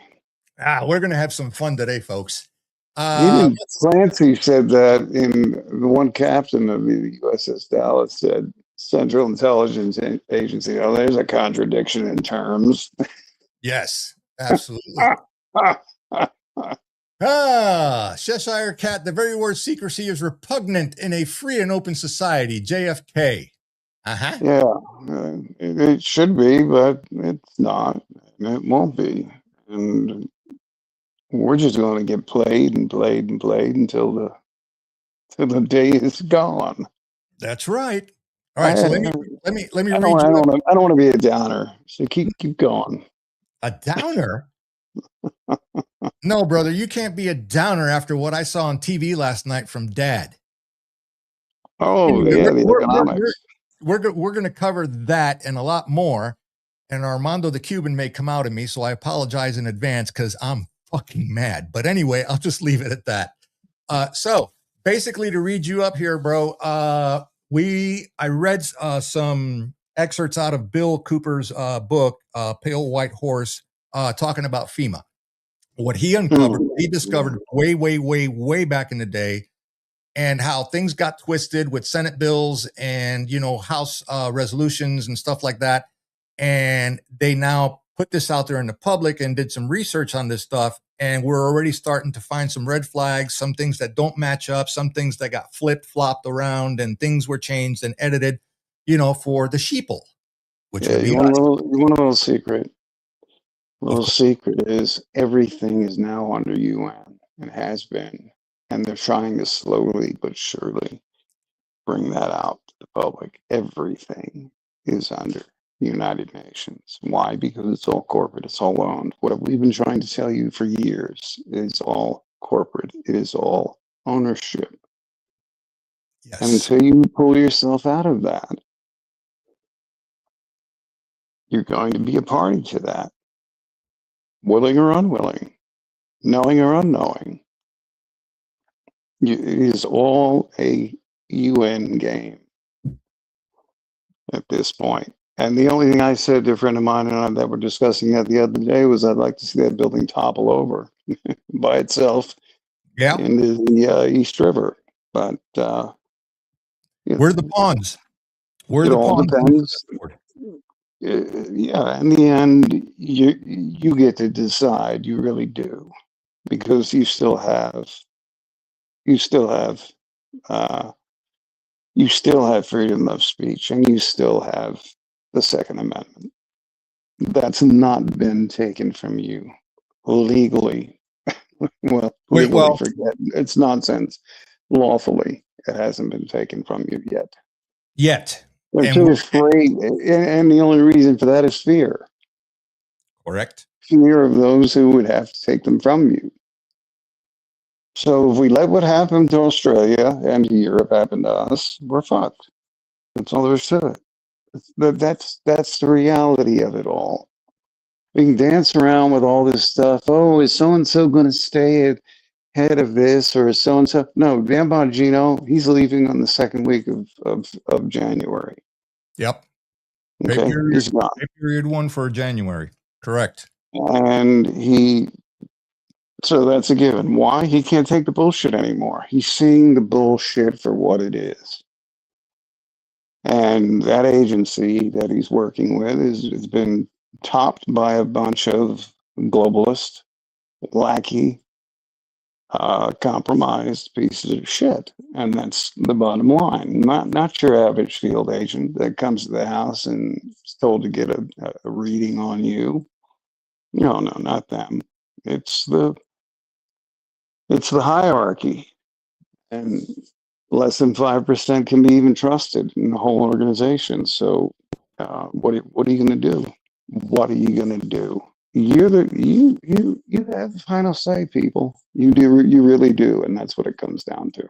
We're going to have some fun today, folks. Even Clancy said that in the one captain of the USS Dallas said Central Intelligence Agency. Oh, there's a contradiction in terms. Yes, absolutely. Cheshire Cat, the very word secrecy is repugnant in a free and open society. JFK. Yeah, it should be, but it's not. And it won't be. And we're just going to get played and played and played until the day is gone. That's right. All right, so let me read you. I don't want to be a downer. So keep going. A downer? No, brother, you can't be a downer after what I saw on TV last night from Dad. Oh, yeah, the economics. We're going to cover that and a lot more. And Armando the Cuban may come out at me, so I apologize in advance because I'm fucking mad. But anyway, I'll just leave it at that. So basically, to read you up here, bro, I read some excerpts out of Bill Cooper's book, Pale White Horse, talking about FEMA. What he uncovered, he discovered way back in the day, and how things got twisted with Senate bills and, House resolutions and stuff like that. And they now put this out there in the public and did some research on this stuff. And we're already starting to find some red flags, some things that don't match up, some things that got flopped around, and things were changed and edited, for the sheeple. Which would be you want a little secret? A little secret is everything is now under UN and has been. And they're trying to slowly but surely bring that out to the public. Everything is under the United Nations. Why? Because it's all corporate. It's all owned. What we've been trying to tell you for years is all corporate. It is all ownership. Yes. And until you pull yourself out of that, you're going to be a party to that, willing or unwilling. knowing or unknowing. It is all a UN game at this point. And the only thing I said to a friend of mine and I that were discussing that the other day was I'd like to see that building topple over by itself Yeah. into the East River. But Where are the pawns? Where are it the all pawns? depends. Yeah, in the end, you get to decide. You really do, because you still have uh, freedom of speech, and you still have the Second Amendment. That's not been taken from you legally. Well, Wait, legally, well, forget it's nonsense. Lawfully, it hasn't been taken from you yet. yet. They're And too afraid, and the only reason for that is fear. correct. Fear of those who would have to take them from you. So if we let what happened to Australia and to Europe happen to us, we're fucked. That's all there is to it. That's the reality of it all. We can dance around with all this stuff. Oh, is so and so going to stay ahead of this, or is so and so? No, Dan Bongino, he's leaving on the second week of January. Yep. Okay, he's gone, Pay period 1 for January. Correct. and so that's a given. Why? He can't take the bullshit anymore. He's seeing the bullshit for what it is. And that agency that he's working with has been topped by a bunch of globalist, lackey, compromised pieces of shit. And that's the bottom line. Not your average field agent that comes to the house and is told to get a reading on you. No, not them. It's the hierarchy. And less than 5% can be even trusted in the whole organization. So, what are you going to do? What are you going to do? You have the final say, people. You do. You really do, and that's what it comes down to.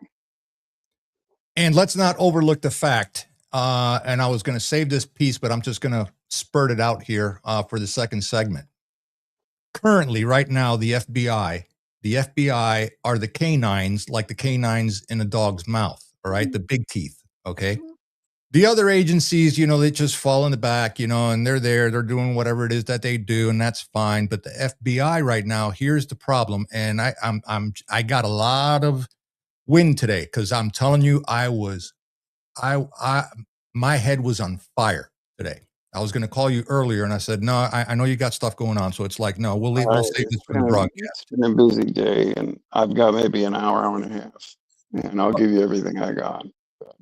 And let's not overlook the fact, and I was going to save this piece, but I'm just going to spurt it out here for the second segment. Currently, right now, the FBI are the canines, like the canines in a dog's mouth, all right? The big teeth, okay? The other agencies, they just fall in the back, and they're there, they're doing whatever it is that they do, and that's fine. But the FBI right now, here's the problem, and I got a lot of wind today because I'm telling you, my head was on fire today. I was going to call you earlier, and I said, no, I know you got stuff going on. So it's like, no, we'll save this for the broadcast. It's been a busy day, and I've got maybe an hour and a half, and I'll give you everything I got.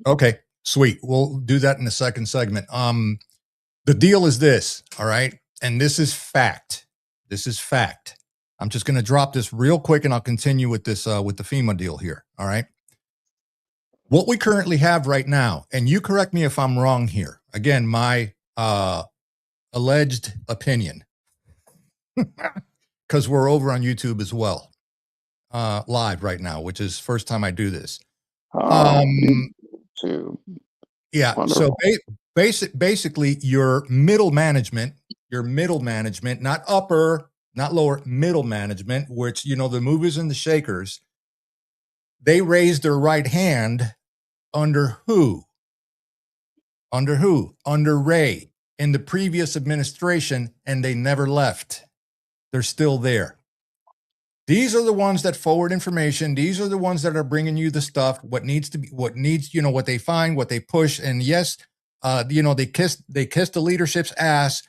Okay, sweet. We'll do that in the second segment. The deal is this, all right? And this is fact. This is fact. I'm just going to drop this real quick, and I'll continue with this, with the FEMA deal here, all right? What we currently have right now, and you correct me if I'm wrong here. Again, my alleged opinion, because we're over on YouTube as well, live right now, which is first time I do this. Yeah. Wonderful. So basically, your middle management, not upper, not lower, middle management, which the movers and the shakers, they raised their right hand under who? Under Ray in the previous administration, and they never left. They're still there. These are the ones that forward information. These are the ones that are bringing you the stuff, what they find, what they push. And yes, they kiss the leadership's ass,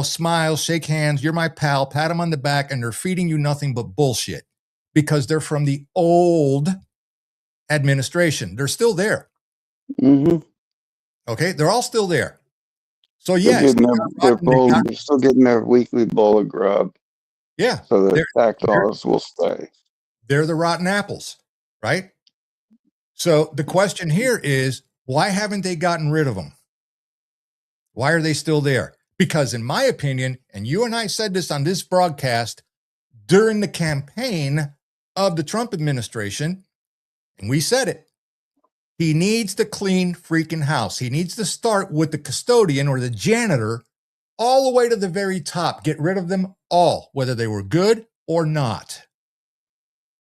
smile, shake hands. You're my pal, pat them on the back, and they're feeding you nothing but bullshit because they're from the old administration. They're still there. Mm-hmm. Okay. They're all still there. So yes, they're still getting their weekly bowl of grub. Yeah. So the tax dollars will stay. They're the rotten apples, right? So the question here is, why haven't they gotten rid of them? Why are they still there? Because in my opinion, and you and I said this on this broadcast during the campaign of the Trump administration, and we said it, he needs to clean freaking house. He needs to start with the custodian or the janitor all the way to the very top. Get rid of them all, whether they were good or not.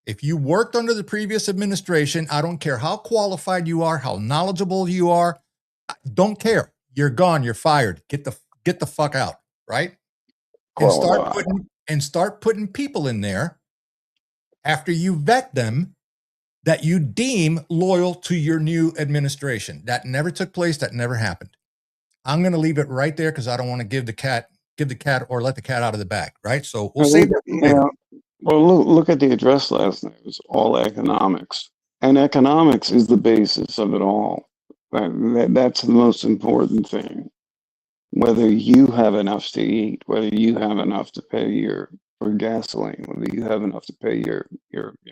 If you worked under the previous administration, I don't care how qualified you are, how knowledgeable you are, I don't care. You're gone. You're fired. Get the fuck out, right? And Qualified. start putting people in there after you vet them that you deem loyal to your new administration. That never took place. That never happened. I'm going to leave it right there because I don't want to give the cat or let the cat out of the bag, right? So we'll I save think, that for later. well, look at the address last night. It was all economics. And economics is the basis of it all. That's the most important thing. Whether you have enough to eat, whether you have enough to pay for gasoline, whether you have enough to pay your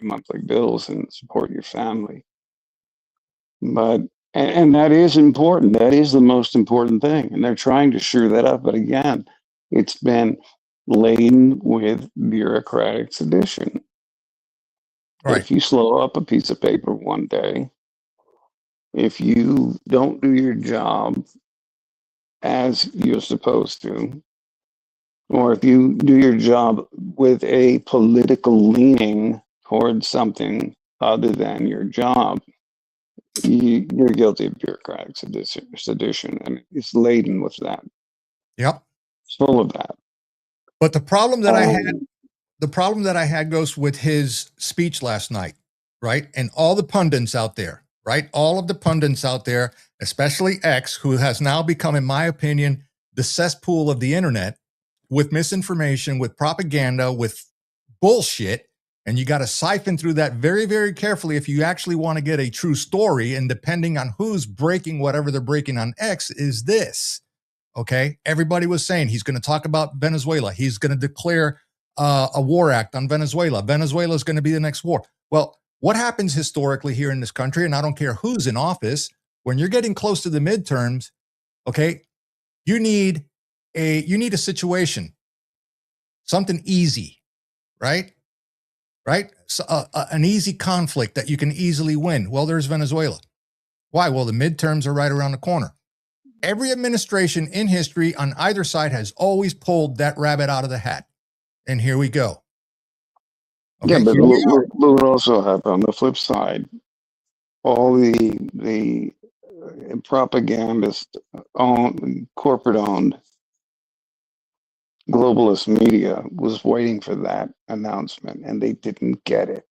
monthly bills and support your family. But and that is important. That is the most important thing. And they're trying to shore that up. But again, it's been laden with bureaucratic sedition. Right. If you slow up a piece of paper one day, if you don't do your job as you're supposed to, or if you do your job with a political leaning towards something other than your job, you're guilty of bureaucratic sedition. I mean, it's laden with that. Yep. It's full of that. But the problem that I had goes with his speech last night, right? And all the pundits out there, right? All of the pundits out there, especially X, who has now become, in my opinion, the cesspool of the internet with misinformation, with propaganda, with bullshit. And you got to siphon through that very, very carefully if you actually want to get a true story. And depending on who's breaking whatever they're breaking on X is this. Okay. Everybody was saying he's going to talk about Venezuela. He's going to declare a war act on Venezuela. Venezuela is going to be the next war. Well, what happens historically here in this country, and I don't care who's in office, when you're getting close to the midterms, okay, you need a situation, something easy, right? Right? So, an easy conflict that you can easily win. Well, there's Venezuela. Why? Well, the midterms are right around the corner. Every administration in history on either side has always pulled that rabbit out of the hat. And here we go. Okay, Yeah, but here we are. look what also happened on the flip side. All the propagandist owned, corporate owned globalist media was waiting for that announcement and they didn't get it.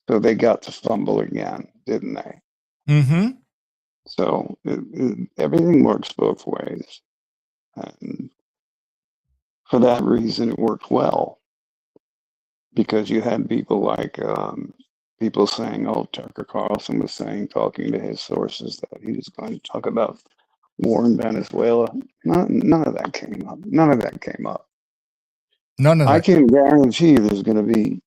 So they got to fumble again, didn't they? Mm-hmm. So everything works both ways. And for that reason, it worked well because you had people like people saying, oh, Tucker Carlson was saying, talking to his sources, that he was going to talk about war in Venezuela. None of that came up. None of that came up. None of I that. can guarantee there's going to be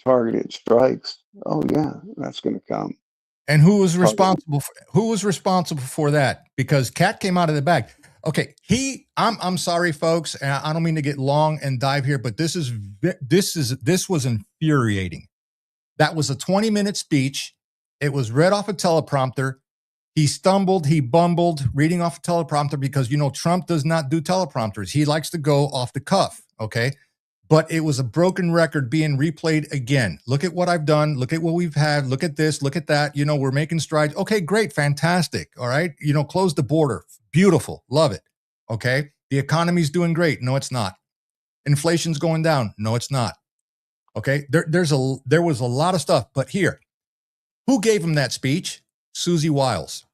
targeted strikes. Oh yeah, that's going to come. And who was responsible for that? Because Cat came out of the bag. Okay, I'm sorry, folks, and I don't mean to get long and dive here, but this was infuriating. That was a 20-minute speech. It was read off a teleprompter. He stumbled, he bumbled reading off a teleprompter because, Trump does not do teleprompters. He likes to go off the cuff, okay? But it was a broken record being replayed again. Look at what I've done. Look at what we've had. Look at this. Look at that. We're making strides. Okay, great. Fantastic. All right. Close the border. Beautiful. Love it. Okay. The economy's doing great. No, it's not. Inflation's going down. No, it's not. Okay. There was a lot of stuff. But here, who gave him that speech? Susie Wiles.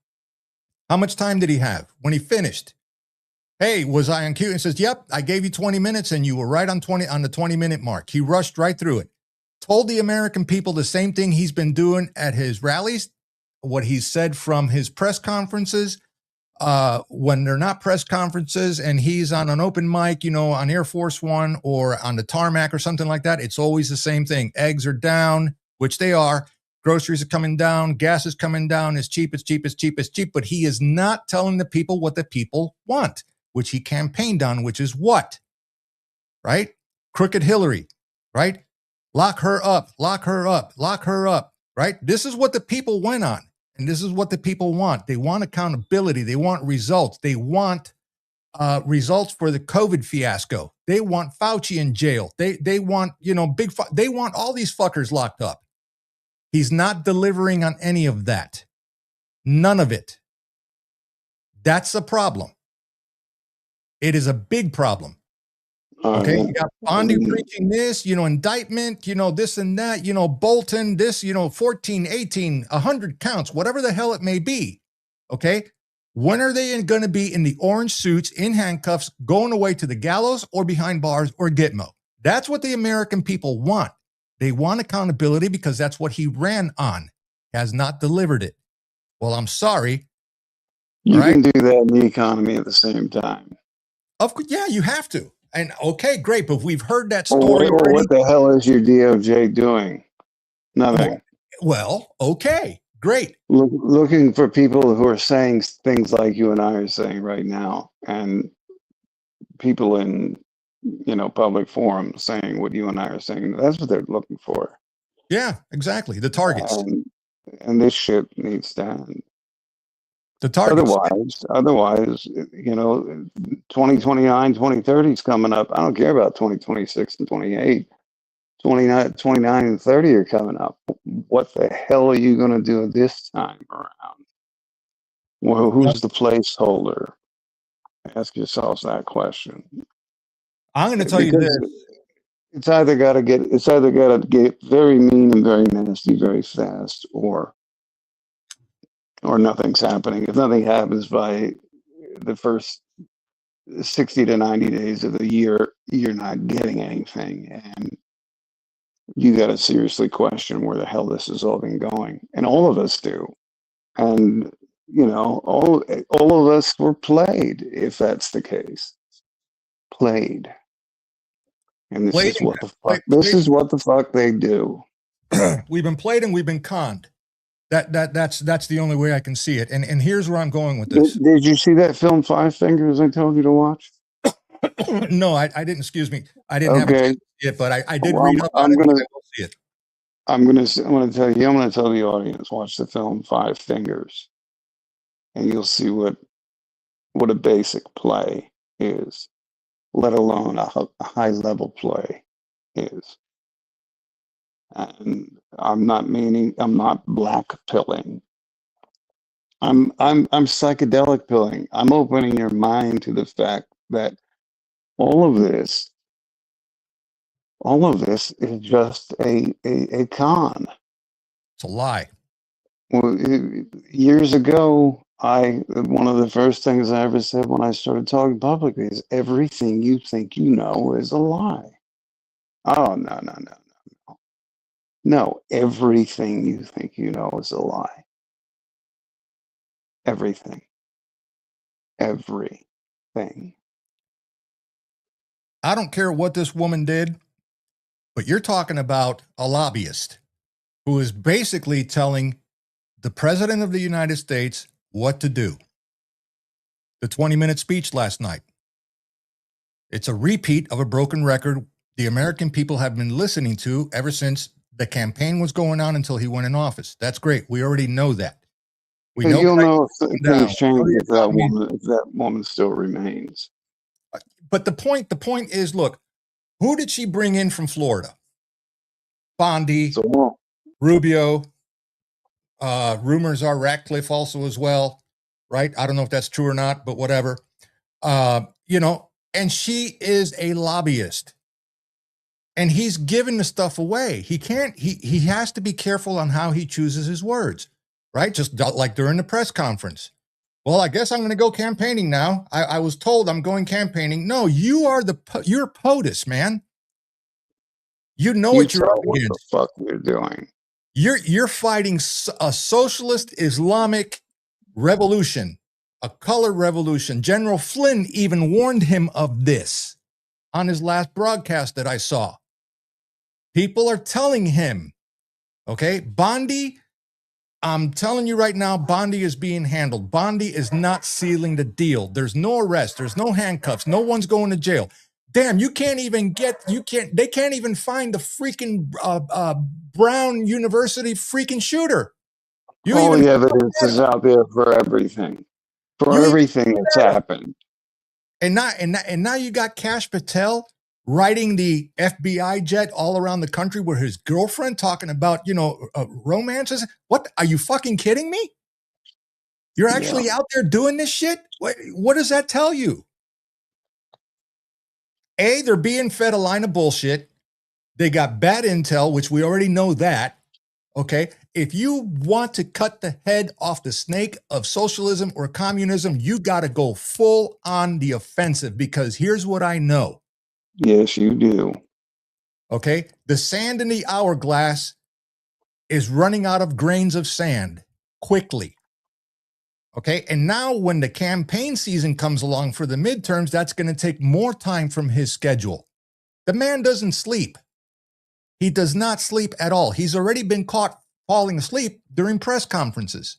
How much time did he have when he finished? Hey, was I on cue? And says, yep, I gave you 20 minutes and you were right on the 20-minute mark. He rushed right through it. Told the American people the same thing he's been doing at his rallies, what he said from his press conferences, when they're not press conferences and he's on an open mic, on Air Force One or on the tarmac or something like that. It's always the same thing. Eggs are down, which they are. Groceries are coming down. Gas is coming down. It's cheap, it's cheap, it's cheap, it's cheap. But he is not telling the people what the people want, which he campaigned on, which is what? Right? Crooked Hillary, right? Lock her up, lock her up, lock her up, right? This is what the people went on, and this is what the people want. They want accountability. They want results. They want results for the COVID fiasco. They want Fauci in jail. They want, they want all these fuckers locked up. He's not delivering on any of that. None of it. That's a problem. It is a big problem. Okay, you got Bondi preaching this, indictment, this and that, Bolton, this, 14, 18, 100 counts, whatever the hell it may be. Okay, when are they going to be in the orange suits, in handcuffs, going away to the gallows or behind bars or Gitmo? That's what the American people want. They want accountability because that's what he ran on, has not delivered it. Well, I'm sorry. You can do that in the economy at the same time. Of course, yeah, you have to. And okay, great, but we've heard that story already. What the hell is your DOJ doing? Nothing. Well, okay, great. Looking for people who are saying things like you and I are saying right now, and people in public forums saying what you and I are saying. That's what they're looking for. Yeah, exactly. The targets. And this shit needs to end. The targets. Otherwise, 2029, 2030 is coming up. I don't care about 2026 and 28. 29 and 30 are coming up. What the hell are you going to do this time around? Well, who's the placeholder? Ask yourselves that question. I'm going to tell you this. It's either got to get very mean and very nasty very fast, or nothing's happening. If nothing happens by the first 60 to 90 days of the year, you're not getting anything, and you got to seriously question where the hell this has all been going. And all of us do. And all of us were played, if that's the case. Played. And this is what the fuck. This is what the fuck they do. We've been played and we've been conned. That's the only way I can see it. And here's where I'm going with this. Did you see that film Five Fingers I told you to watch? No, I didn't. Excuse me. I didn't have it, but I did read up on it. I will see it. I'm gonna tell the audience, watch the film Five Fingers, and you'll see what a basic play is, let alone a high level play is. And I'm not black pilling. I'm psychedelic pilling. I'm opening your mind to the fact that all of this is just a con. It's a lie. Well, years ago, one of the first things I ever said when I started talking publicly is everything you think you know is a lie. Oh, no. No, everything you think you know is a lie. Everything. Everything. I don't care what this woman did, but you're talking about a lobbyist who is basically telling the president of the United States what to do. The 20-minute speech last night. It's a repeat of a broken record the American people have been listening to ever since the campaign was going on until he went in office. That's great. We already know that. You'll know if things change if that woman still remains. But the point is, look, who did she bring in from Florida? Bondi, Rubio. Rumors are Ratcliffe also as well, right? I don't know if that's true or not, but whatever. And she is a lobbyist. And he's giving the stuff away. He has to be careful on how he chooses his words, right? Just like during the press conference. Well, I guess I'm going to go campaigning now. I was told I'm going campaigning. No, you're POTUS, man. You know what you're up against. What the fuck you're doing. You're fighting a socialist Islamic revolution, a color revolution. General Flynn even warned him of this on his last broadcast that I saw. People are telling him, okay, Bondi, I'm telling you right now, Bondi is being handled. Bondi is not sealing the deal. There's no arrest. There's no handcuffs. No one's going to jail. Damn, they can't even find the freaking Brown University freaking shooter. All the evidence is out there for everything. For everything that's happened. And now you got Kash Patel riding the FBI jet all around the country with his girlfriend talking about, romances. What, are you fucking kidding me? You're actually Yeah. out there doing this shit? What does that tell you? A, they're being fed a line of bullshit. They got bad intel, which we already know that. Okay. If you want to cut the head off the snake of socialism or communism, you got to go full on the offensive, because here's what I know. Yes, you do. Okay. The sand in the hourglass is running out of grains of sand quickly. Okay. And now when the campaign season comes along for the midterms, that's going to take more time from his schedule. The man doesn't sleep. He does not sleep at all. He's already been caught falling asleep during press conferences.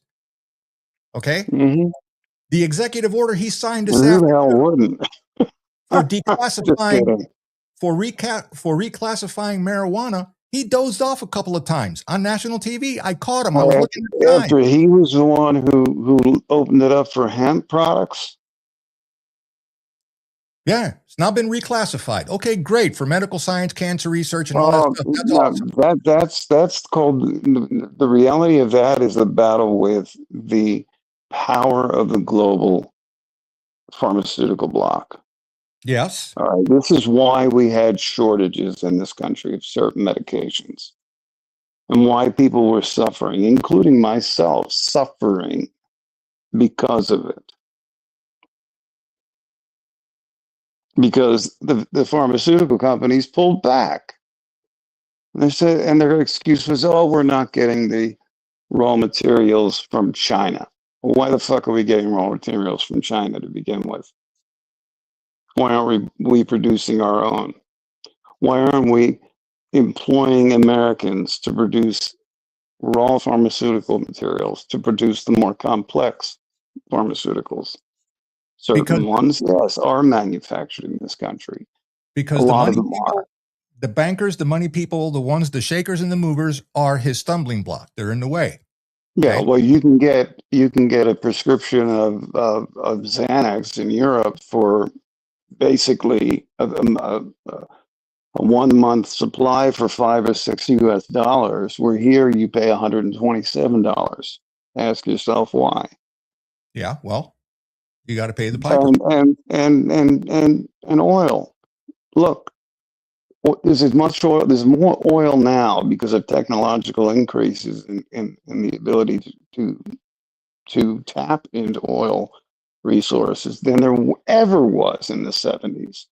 Okay. Mm-hmm. The executive order he signed this Who the hell afternoon wouldn't? for Just declassifying kidding. for reclassifying marijuana, he dozed off a couple of times on national TV. I caught him. I was looking at the time. After he was the one who opened it up for hemp products. Yeah, it's now been reclassified. Okay, great, for medical science, cancer research, and all that stuff. That's awesome. That's called, the reality of that is the battle with the power of the global pharmaceutical bloc. Yes. All right, this is why we had shortages in this country of certain medications, and why people were suffering, including myself, suffering because of it. Because the pharmaceutical companies pulled back. They said, and their excuse was, "Oh, we're not getting the raw materials from China." Well, why the fuck are we getting raw materials from China to begin with? Why aren't we producing our own? Why aren't we employing Americans to produce raw pharmaceutical materials, to produce the more complex pharmaceuticals? Certain ones, yes, are manufactured in this country. Because a the lot money of them people, are. the bankers, the money people, the ones, the shakers and the movers are his stumbling block. They're in the way. Yeah, Okay? well, you can get a prescription of Xanax in Europe for basically a 1 month supply for $5 or $6 US. Where here you pay $127. Ask yourself why. Yeah, well, you got to pay the piper. And oil. Look, there's as much oil. There's more oil now because of technological increases in the ability to tap into oil resources than there ever was in the 70s.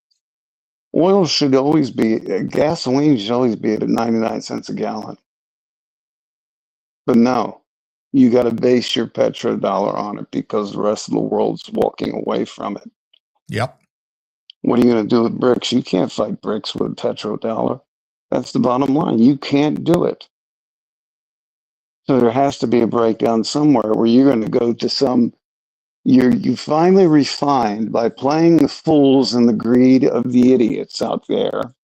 Oil should always be, gasoline should always be at 99 cents a gallon. But no, you got to base your petrodollar on it because the rest of the world's walking away from it. Yep. What are you going to do with bricks? You can't fight bricks with petrodollar. That's the bottom line. You can't do it. So there has to be a breakdown somewhere where you're going to go to some, you finally refined by playing the fools and the greed of the idiots out there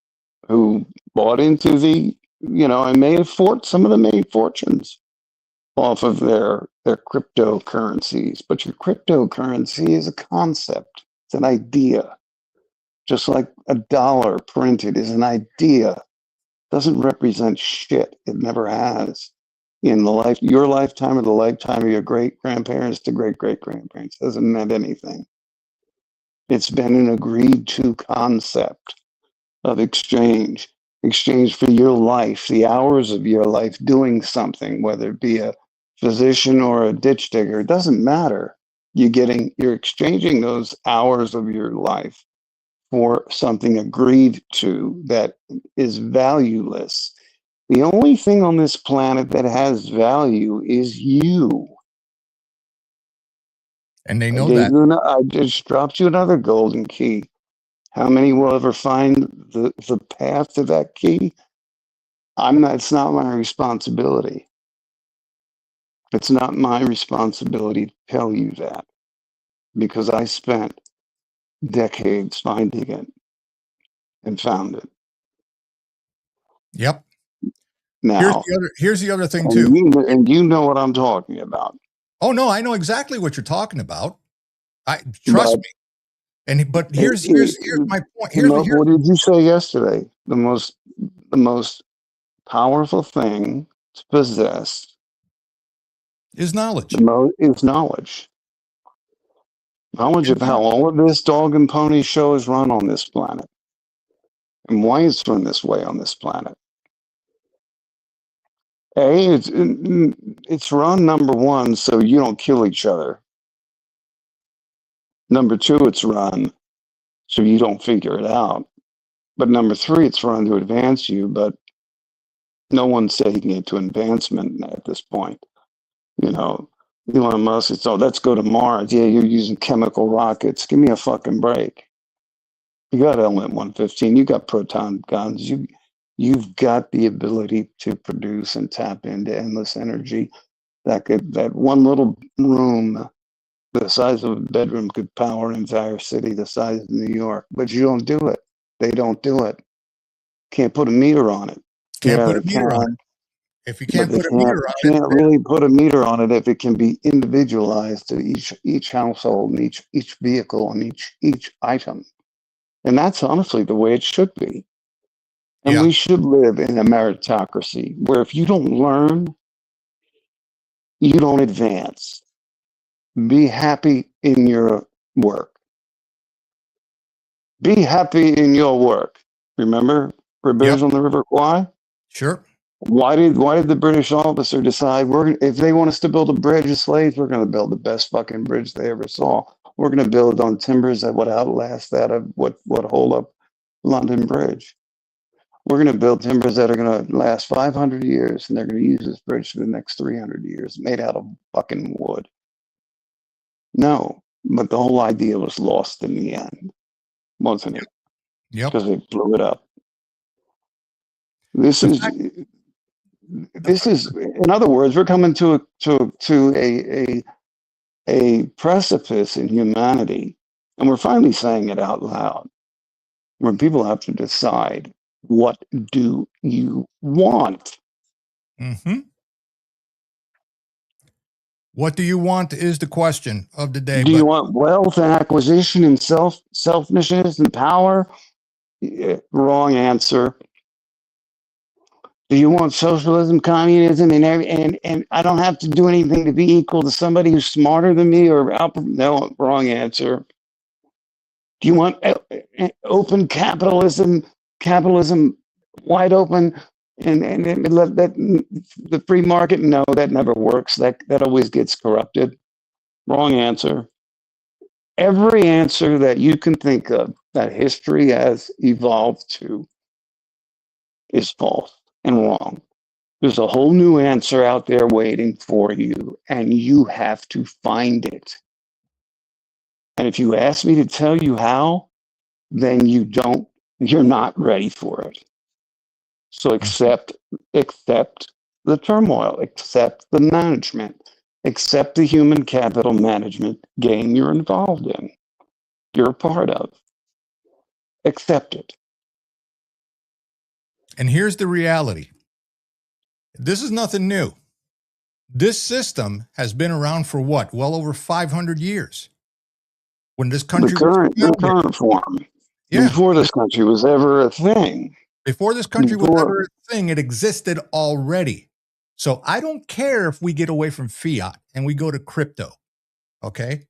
who bought into the, and some of them made fortunes off of their cryptocurrencies. But your cryptocurrency is a concept. It's an idea. Just like a dollar printed is an idea. Doesn't represent shit. It never has. In your lifetime or the lifetime of your great grandparents to great great grandparents, hasn't meant anything. It's been an agreed to concept of exchange for your life, the hours of your life doing something, whether it be a physician or a ditch digger. It doesn't matter. You're exchanging those hours of your life for something agreed to that is valueless. The only thing on this planet that has value is you. And they know that. I just dropped you another golden key. How many will ever find the path to that key? It's not my responsibility. It's not my responsibility to tell you that, because I spent decades finding it and found it. Yep. Now, here's the other thing too. You know what I'm talking about. Oh no, I know exactly what you're talking about. Trust me. But here's my point. What did you say yesterday? The most powerful thing to possess is knowledge. Is knowledge. Knowledge of how all of this dog and pony show is run on this planet, and why it's run this way on this planet. It's run, number one, so you don't kill each other. Number two, it's run so you don't figure it out. But number three, it's run to advance you, but no one's taking it to advancement at this point. You know, Elon Musk, it's, oh, let's go to Mars. Yeah, you're using chemical rockets. Give me a fucking break. You got element 115. You got proton guns. You've got the ability to produce and tap into endless energy. That one little room, the size of a bedroom, could power an entire city the size of New York. But you don't do it. They don't do it. Can't put a meter on it. Can't put a meter on it. If you can't put a meter on it, can't really put a meter on it if it can be individualized to each household and each vehicle and each item. And that's honestly the way it should be. And we should live in a meritocracy where if you don't learn, you don't advance. Be happy in your work. Be happy in your work. Remember Bridge on the River Kwai? Sure. Why did the British officer decide if they want us to build a bridge of slaves, we're going to build the best fucking bridge they ever saw. We're going to build on timbers that would outlast that of what hold up London Bridge. We're going to build timbers that are going to last 500 years, and they're going to use this bridge for the next 300 years, made out of fucking wood. No, but the whole idea was lost in the end, wasn't it? Yep. Because they blew it up. This is, in other words, we're coming to a precipice in humanity, and we're finally saying it out loud, where people have to decide, what do you want? Mm-hmm. What do you want is the question of the day. Do you want wealth and acquisition and selfishness and power? Wrong answer. Do you want socialism, communism, and I don't have to do anything to be equal to somebody who's smarter than me or no, wrong answer. Do you want open capitalism wide open and let the free market? No, that never works. That always gets corrupted. Wrong answer. Every answer that you can think of that history has evolved to is false and wrong. There's a whole new answer out there waiting for you, and you have to find it. And if you ask me to tell you how, then you're not ready for it. So accept the turmoil, accept the management, accept the human capital management game you're involved in, you're a part of. Accept it. And here's the reality. This is nothing new. This system has been around for what? Well over 500 years. When this country the current form. Yeah. Before this country was ever a thing. Before this country was ever a thing, it existed already. So I don't care if we get away from fiat and we go to crypto. Okay?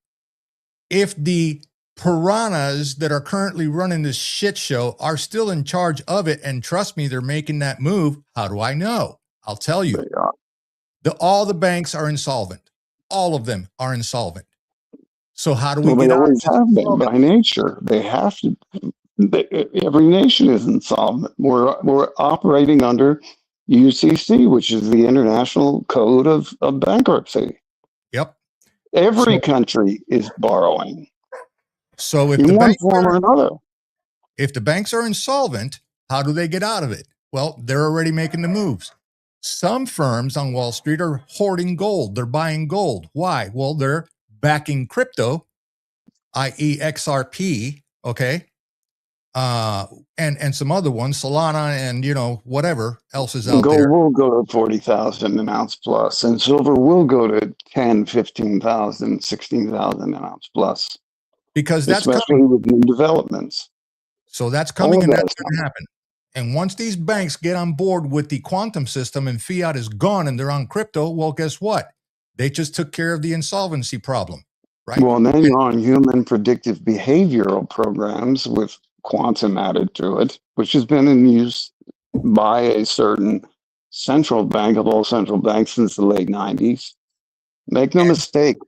If the piranhas that are currently running this shit show are still in charge of it, and trust me, they're making that move, how do I know? I'll tell you. All the banks are insolvent. All of them are insolvent. So how do we get out? They always have been by nature. They have to. Every nation is insolvent. We're operating under UCC, which is the International Code of Bankruptcy. Yep. Every country is borrowing. So if in one form or another. If the banks are insolvent, how do they get out of it? Well, they're already making the moves. Some firms on Wall Street are hoarding gold. They're buying gold. Why? Well, they're backing crypto, i.e. XRP, okay? And some other ones, Solana and, whatever else is out there. Gold will go to 40,000 an ounce plus, and silver will go to 10, 15,000, 16,000 an ounce plus. because that's especially coming. with new developments. So that's All coming, of and that's that's going to coming. happen. And once these banks get on board with the quantum system and fiat is gone and they're on crypto, well, guess what? They just took care of the insolvency problem, right? Well, then And you're on human predictive behavioral programs with quantum added to it, which has been in use by a certain central bank of all central banks since the late 90s. Make no mistake,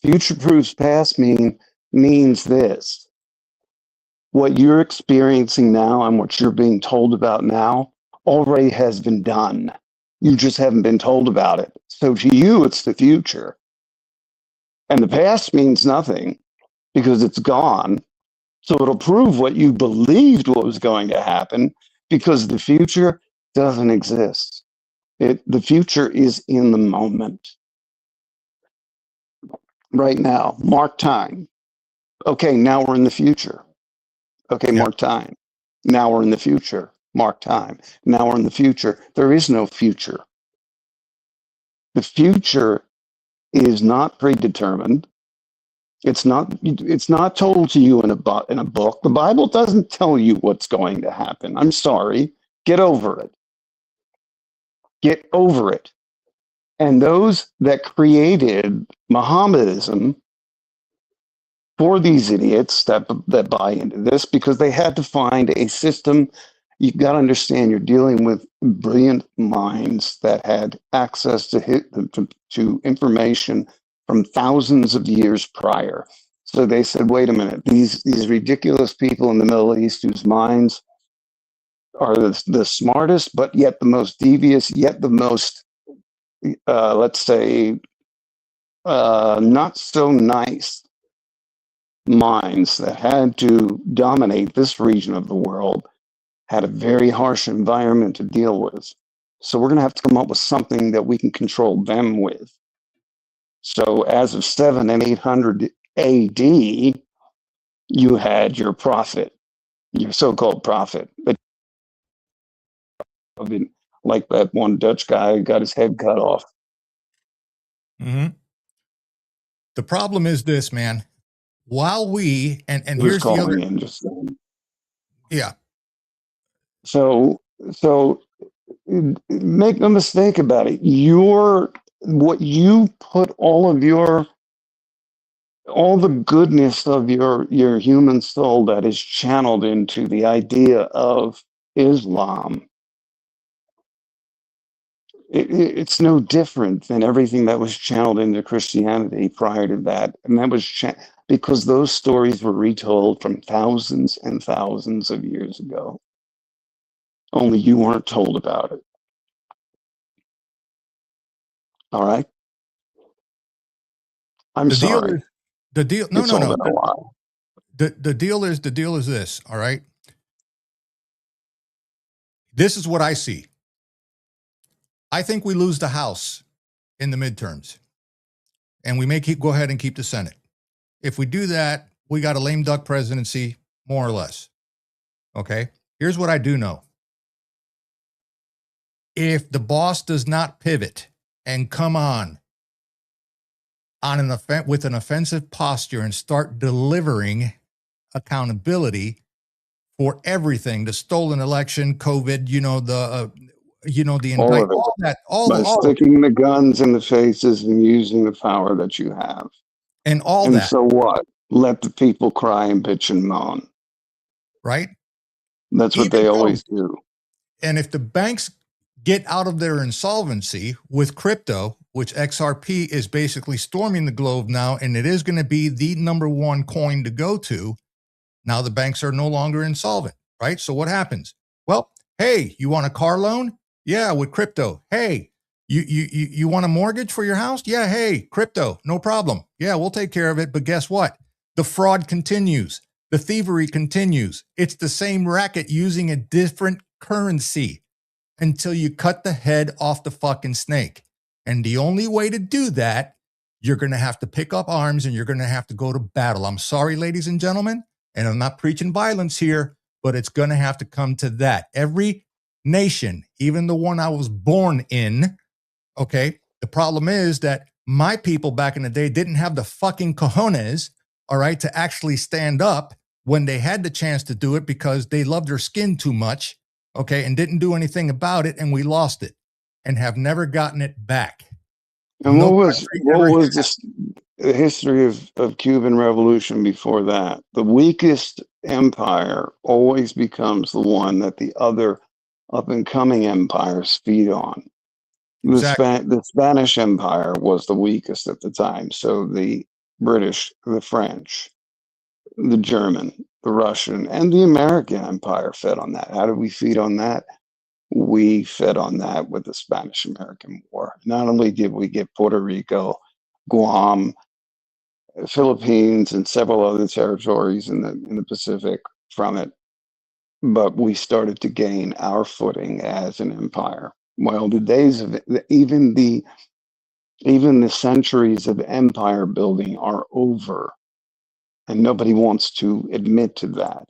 future proofs past means this. What you're experiencing now and what you're being told about now already has been done. You just haven't been told about it. So to you, it's the future. And the past means nothing because it's gone. So it'll prove what you believed was going to happen because the future doesn't exist. The future is in the moment. Right now, mark time. Okay, now we're in the future. Okay, yeah, mark time. Now we're in the future. Mark time. Now we're in the future. There is no future. The future is not predetermined. It's not told to you in a book. The Bible doesn't tell you what's going to happen. I'm sorry. Get over it. Get over it. And those that created Mohammedanism for these idiots that buy into this, because they had to find a system. You've got to understand you're dealing with brilliant minds that had access to information from thousands of years prior. So they said, wait a minute, these ridiculous people in the Middle East whose minds are the smartest, but yet the most devious, yet the most, let's say, not so nice minds that had to dominate this region of the world had a very harsh environment to deal with. So we're going to have to come up with something that we can control them with. So as of 7 and 800 AD, you had your prophet, your so-called prophet. But I mean, like that one Dutch guy who got his head cut off. mhm. The problem is this, man. While we and He was here's the other, calling in just then. yeah, So make no mistake about it. What you put all the goodness of your human soul that is channeled into the idea of Islam. It's no different than everything that was channeled into Christianity prior to that, and that was because those stories were retold from thousands and thousands of years ago. Only you weren't told about it. All right. I'm the deal is sorry. the deal. No, It's no, all no. been a while. The deal is this. All right. This is what I see. I think we lose the House in the midterms, and we may go ahead and keep the Senate. If we do that, we got a lame duck presidency, more or less. Okay. Here's what I do know. If the boss does not pivot and come on with an offensive posture and start delivering accountability for everything, the stolen election, COVID, the All indict, of it. all that, all By of it, sticking the guns in the faces and using the power that you have. and all And that, so what? Let the people cry and bitch and moan. right? That's what Even they though, always do. and if the banks get out of their insolvency with crypto, which XRP is basically storming the globe now, and it is going to be the number one coin to go to. Now the banks are no longer insolvent, right? So what happens? Well, hey, you want a car loan? Yeah, with crypto. Hey, you want a mortgage for your house? Yeah, hey, crypto, no problem. Yeah, we'll take care of it. But guess what? The fraud continues. The thievery continues. It's the same racket using a different currency until you cut the head off the fucking snake. And the only way to do that, you're going to have to pick up arms and you're going to have to go to battle. I'm sorry, ladies and gentlemen, and I'm not preaching violence here, but it's going to have to come to that. Every nation, even the one I was born in, okay, the problem is that my people back in the day didn't have the fucking cojones, all right, to actually stand up when they had the chance to do it because they loved their skin too much, okay, and didn't do anything about it, and we lost it and have never gotten it back. And No what country ever was has. the history of Cuban Revolution before that? The weakest empire always becomes the one that the other up and coming empires feed on. Exactly. The Spanish Empire was the weakest at the time, so the British, the French, the German, the Russian, and the American Empire fed on that. How did we feed on that? We fed on that with the Spanish American War. Not only did we get Puerto Rico, Guam, Philippines, and several other territories in the Pacific from it, but we started to gain our footing as an empire. Well, the days of even the centuries of empire building are over, and nobody wants to admit to that.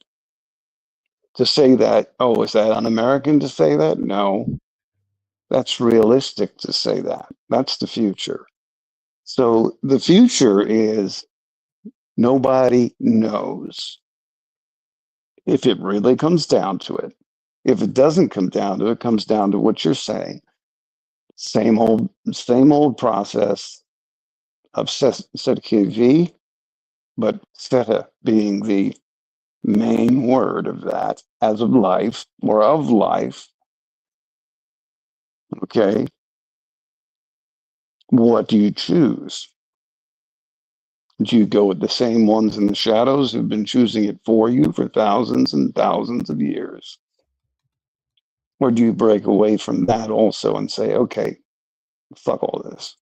To say that, oh, is that un-American to say that? No, that's realistic to say that. That's the future. So the future is nobody knows. If it really comes down to it. If it doesn't come down to it, it comes down to what you're saying. Same old process of F.E.V.E, but theta being the main word of that, as of life or of life. Okay. What do you choose? Do you go with the same ones in the shadows who've been choosing it for you for thousands and thousands of years? Or do you break away from that also and say, okay, fuck all this?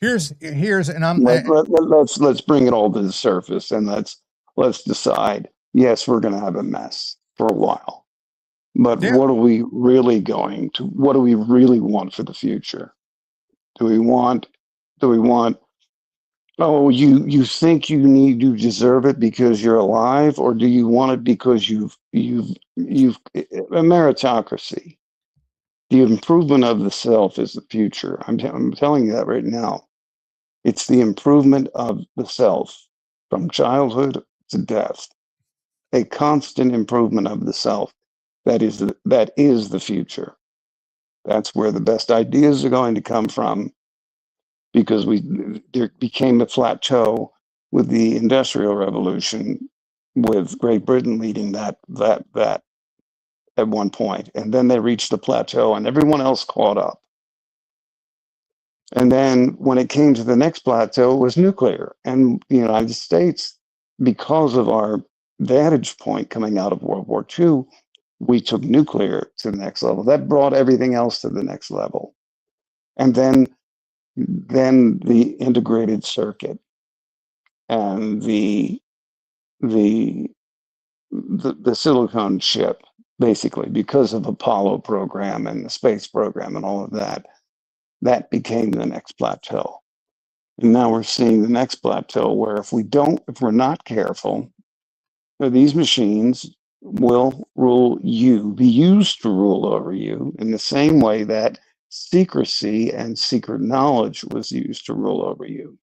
Here's and I'm Let's bring it all to the surface and let's decide. Yes, we're going to have a mess for a while, but yeah. what are we really going to? What do we really want for the future? Do we want? Oh, you think you deserve it because you're alive, or do you want it because you've a meritocracy? The improvement of the self is the future. I'm telling you that right now. It's the improvement of the self from childhood to death. A constant improvement of the self. That is the future. That's where the best ideas are going to come from, because there became a plateau with the Industrial Revolution, with Great Britain leading that at one point, and then they reached the plateau, and everyone else caught up. And then when it came to the next plateau, it was nuclear. And the United States, because of our vantage point coming out of World War II, we took nuclear to the next level. That brought everything else to the next level. And then the integrated circuit and the silicon chip, basically, because of Apollo program and the space program and all of that, that became the next plateau. And now we're seeing the next plateau where if we're not careful, these machines will be used to rule over you in the same way that secrecy and secret knowledge was used to rule over you.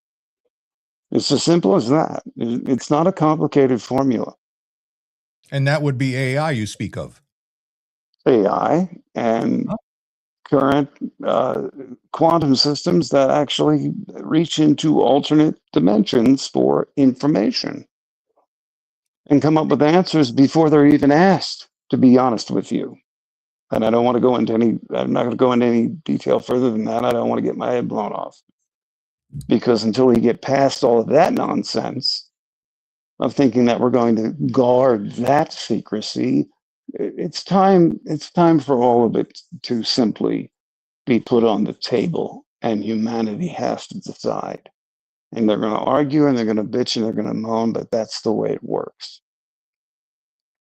It's as simple as that. It's not a complicated formula. And that would be AI you speak of. AI and current quantum systems that actually reach into alternate dimensions for information and come up with answers before they're even asked, to be honest with you. And I don't want to go into I'm not going to go into any detail further than that. I don't want to get my head blown off. Because until we get past all of that nonsense of thinking that we're going to guard that secrecy, it's time for all of it to simply be put on the table, and humanity has to decide. And they're going to argue and they're going to bitch and they're going to moan, but that's the way it works.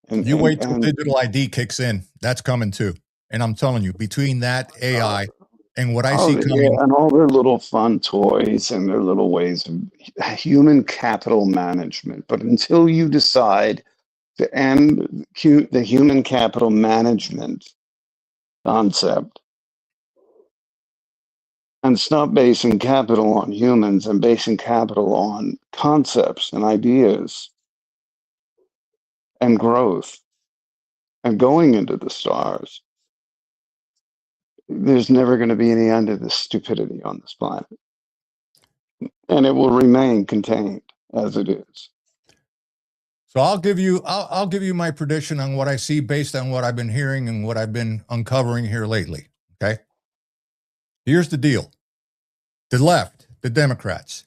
You wait till digital ID kicks in. That's coming too. And I'm telling you, between that AI and what I see coming, and all their little fun toys and their little ways of human capital management. But until you decide to end the human capital management concept, And stop basing capital on humans and basing capital on concepts and ideas and growth and going into the stars. There's never going to be any end to this stupidity on this planet. And it will remain contained as it is. So I'll give you my prediction on what I see based on what I've been hearing and what I've been uncovering here lately. Okay. Here's the deal. The left, the Democrats.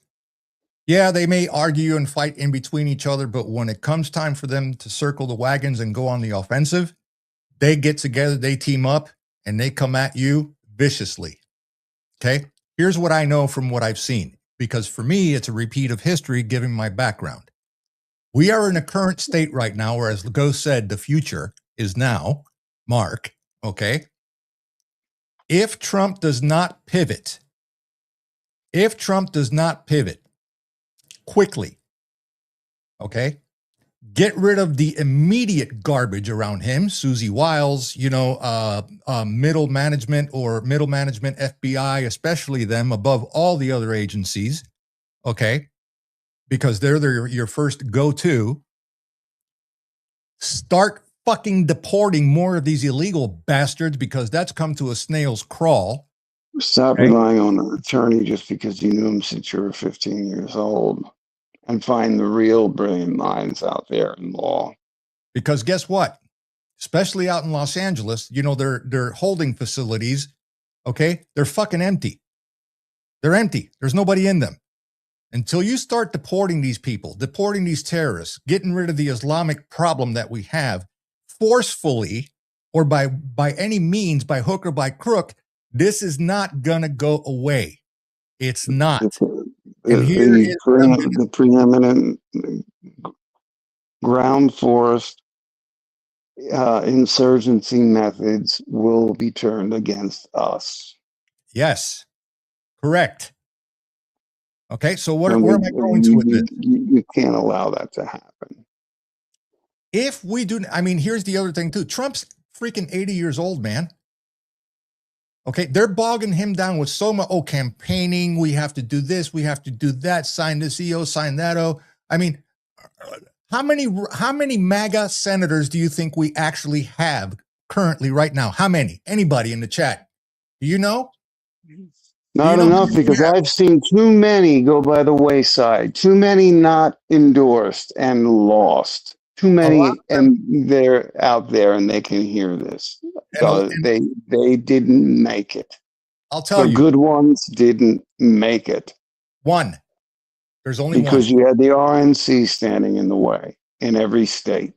Yeah, they may argue and fight in between each other, but when it comes time for them to circle the wagons and go on the offensive, they get together, they team up, and they come at you viciously. Okay. Here's what I know from what I've seen, because for me, it's a repeat of history given my background. We are in a current state right now where, as Legault said, the future is now, Mark, okay? If Trump does not pivot quickly, okay, get rid of the immediate garbage around him, Susie Wiles, middle management FBI, especially them above all the other agencies, okay? Because they're your first go-to. Start fucking deporting more of these illegal bastards, because that's come to a snail's crawl. Stop relying on an attorney just because you knew him since you were 15 years old, and find the real brilliant minds out there in law. Because guess what? Especially out in Los Angeles, their holding facilities, okay, they're fucking empty. They're empty. There's nobody in them. Until you start deporting these people, deporting these terrorists, getting rid of the Islamic problem that we have forcefully, or by any means, by hook or by crook, this is not gonna go away. It's not. And here is the preeminent ground force insurgency methods will be turned against us. Yes, correct. Okay, so where am I going to with this? You can't allow that to happen. If we do, here's the other thing too. Trump's freaking 80 years old, man. Okay, they're bogging him down with so much, campaigning, we have to do this, we have to do that, sign this EO, sign that O. How many MAGA senators do you think we actually have currently right now? How many? Anybody in the chat? Do you know? Not enough, because I've seen too many go by the wayside, too many not endorsed and lost, too many, and they're out there and they can hear this. They didn't make it. I'll tell you. The good ones didn't make it. One. There's only one. Because you had the RNC standing in the way in every state.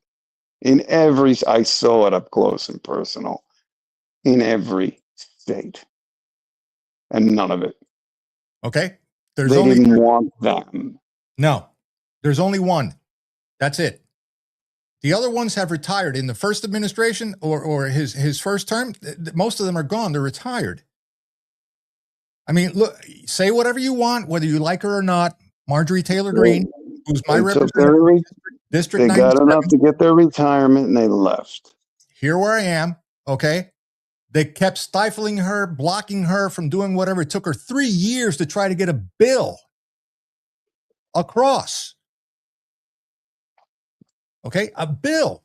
I saw it up close and personal. In every state. And none of it. Okay. They didn't want them. No. There's only one. That's it. The other ones have retired in the first administration or his first term. Most of them are gone. They're retired. Look, say whatever you want, whether you like her or not. Marjorie Taylor Greene, who's my representative, District 97. They got enough to get their retirement and they left. Here where I am, okay? They kept stifling her, blocking her from doing whatever. It took her 3 years to try to get a bill across. Okay, a bill.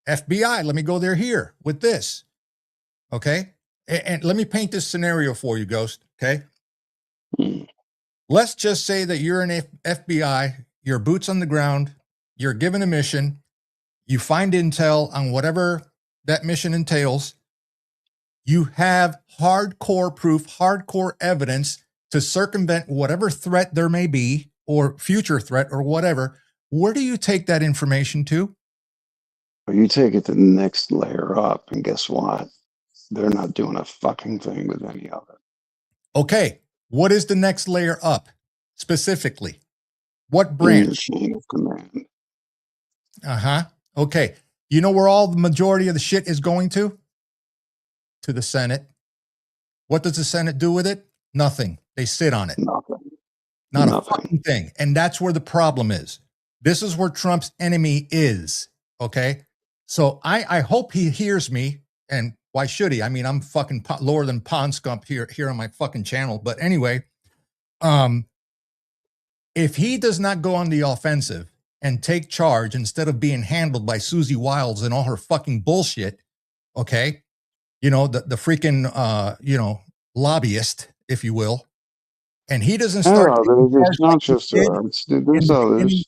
FBI, let me go there here with this. Okay, and let me paint this scenario for you, Ghost, okay? Let's just say that you're an FBI, you're boots on the ground, you're given a mission, you find intel on whatever that mission entails, you have hardcore proof, hardcore evidence to circumvent whatever threat there may be, or future threat, or whatever. Where do you take that information to? You take it to the next layer up, and guess what? They're not doing a fucking thing with any of it. Okay, what is the next layer up, specifically? What branch? In the chain of command. Uh-huh. Okay, you know where all the majority of the shit is going to? To the Senate. What does the Senate do with it? Nothing. They sit on it. Nothing. Not a fucking thing. And that's where the problem is. This is where Trump's enemy is. Okay. So I hope he hears me, and Why should he? I mean, I'm fucking lower than Pond Scump here on my fucking channel. But anyway, if he does not go on the offensive and take charge instead of being handled by Susie Wiles and all her fucking bullshit, okay, you know, the freaking you know, lobbyist, if you will, and he doesn't start It's not like he just did her. There's others.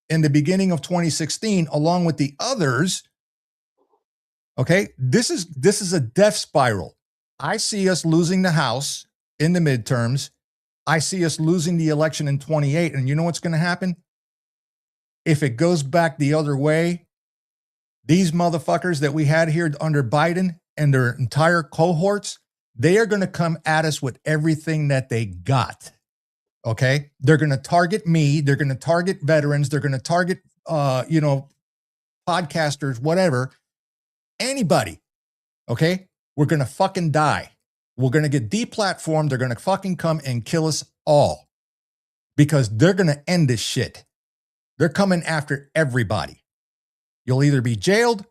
in the beginning of 2016, along with the others. Okay, this is a death spiral. I see us losing the House in the midterms. I see us losing the election in 28. And you know what's going to happen? If it goes back the other way, these motherfuckers that we had here under Biden and their entire cohorts, they are going to come at us with everything that they got. Okay, they're going to target me. They're going to target veterans. They're going to target, you know, podcasters, whatever. Anybody, okay? We're going to fucking die. We're going to get deplatformed. They're going to fucking come and kill us all because they're going to end this shit. They're coming after everybody. You'll either be jailed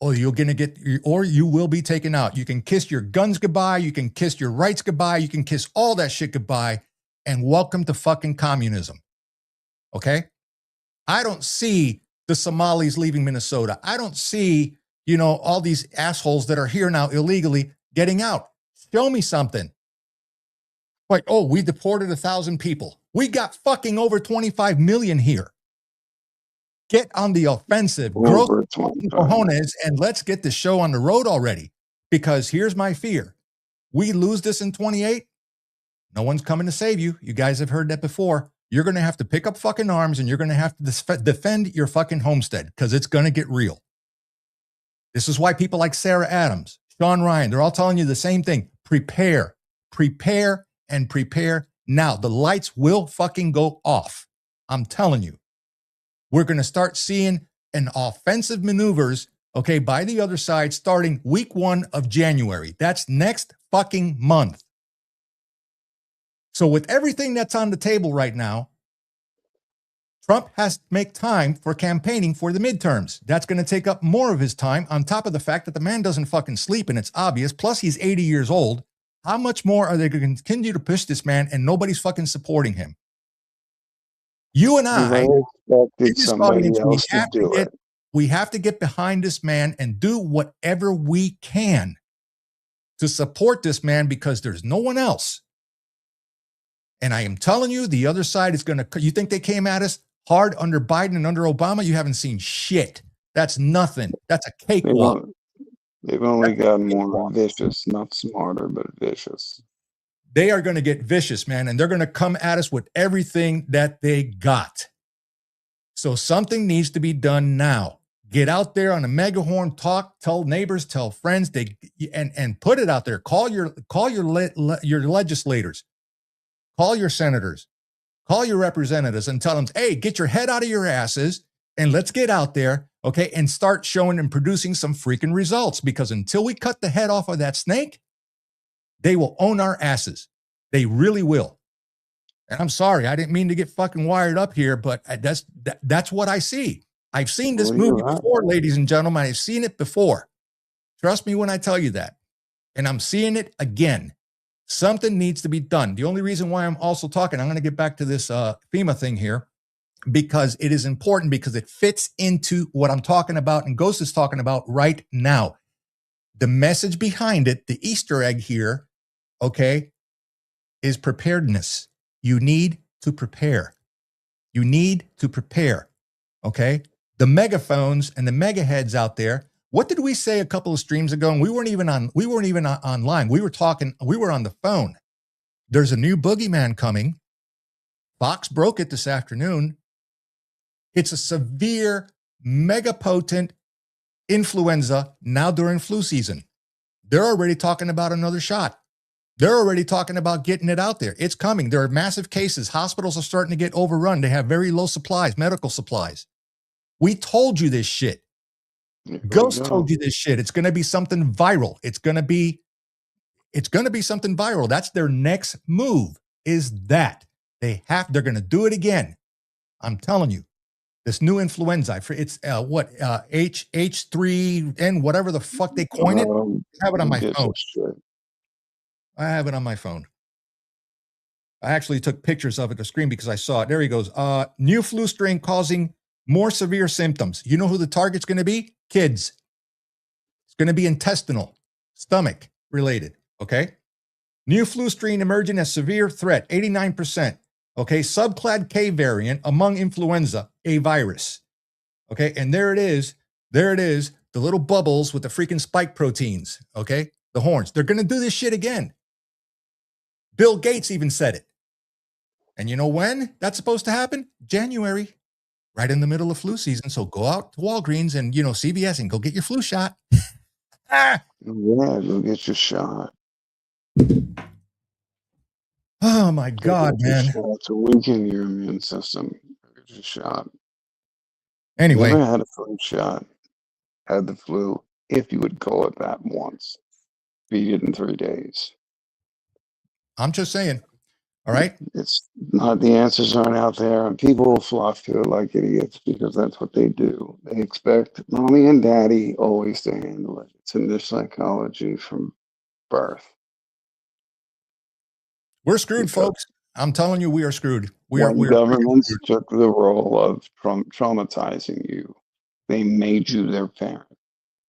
or you will be taken out. You can kiss your guns goodbye. You can kiss your rights goodbye. You can kiss all that shit goodbye and welcome to fucking communism. Okay? I don't see the Somalis leaving Minnesota. I don't see, you know, all these assholes that are here now illegally getting out. Show me something. Like, oh, we deported 1,000 people. We got fucking over 25 million here. Get on the offensive. Grow fucking cojones and let's get the show on the road already. Because here's my fear. We lose this in 28. No one's coming to save you. You guys have heard that before. You're going to have to pick up fucking arms and you're going to have to defend your fucking homestead because it's going to get real. This is why people like Sarah Adams, Sean Ryan, they're all telling you the same thing. Prepare, prepare, and prepare now. The lights will fucking go off. I'm telling you. We're going to start seeing an offensive maneuvers, okay, by the other side starting week 1 of January. That's next fucking month. So with everything that's on the table right now, Trump has to make time for campaigning for the midterms. That's going to take up more of his time on top of the fact that the man doesn't fucking sleep and it's obvious. Plus he's 80 years old. How much more are they going to continue to push this man and nobody's fucking supporting him? You and I, we have to get behind this man and do whatever we can to support this man because there's no one else. And I am telling you, the other side is going to, you think they came at us hard under Biden and under Obama? You haven't seen shit. That's nothing. That's a cakewalk. They've only gotten more vicious, not smarter, but vicious. They are going to get vicious, man, and they're going to come at us with everything that they got. So something needs to be done now. Get out there on a megaphone, talk, tell neighbors, tell friends, and put it out there. Call your legislators, call your senators, call your representatives, and tell them, hey, get your head out of your asses and let's get out there, okay, and start showing and producing some freaking results. Because until we cut the head off of that snake, they will own our asses. They really will. And I'm sorry, I didn't mean to get fucking wired up here, but that's what I see. I've seen this movie before, ladies and gentlemen. I've seen it before. Trust me when I tell you that. And I'm seeing it again. Something needs to be done. The only reason why I'm also talking, I'm going to get back to this FEMA thing here, because it is important, because it fits into what I'm talking about and Ghost is talking about right now. The message behind it, the Easter egg here, okay, is preparedness. You need to prepare. You need to prepare, okay? The megaphones and the mega heads out there. What did we say a couple of streams ago? And we weren't even online. We were on the phone. There's a new boogeyman coming. Fox broke it this afternoon. It's a severe, mega potent influenza now during flu season. They're already talking about another shot. They're already talking about getting it out there. It's coming. There are massive cases. Hospitals are starting to get overrun. They have very low supplies, medical supplies. We told you this shit. Ghost told you this shit. It's going to be something viral. It's going to be something viral. That's their next move, is that they're going to do it again. I'm telling you. This new influenza. It's H3N, whatever the fuck they coin it. I have it on my Get phone. this shit. I have it on my phone. I actually took pictures of it to screen because I saw it. There he goes. New flu strain causing more severe symptoms. You know who the target's going to be? Kids. It's going to be intestinal, stomach related. Okay. New flu strain emerging as severe threat, 89%. Okay. Subclad K variant among influenza, a virus. Okay. And there it is. There it is. The little bubbles with the freaking spike proteins. Okay. The horns. They're going to do this shit again. Bill Gates even said it. And you know when that's supposed to happen? January, right in the middle of flu season. So go out to Walgreens and, CVS and go get your flu shot. Yeah, go get your shot. Oh my God, man. To weaken your immune system. Get your shot. Anyway. Never had a flu shot. Had the flu, if you would call it that once. Beat it in 3 days. I'm just saying. All right. It's not, the answers aren't out there, and people will flock to it like idiots because that's what they do. They expect mommy and daddy always to handle it. It's in their psychology from birth. We're screwed, folks. I'm telling you, we are screwed. When governments took the role of traumatizing you, they made you their parent.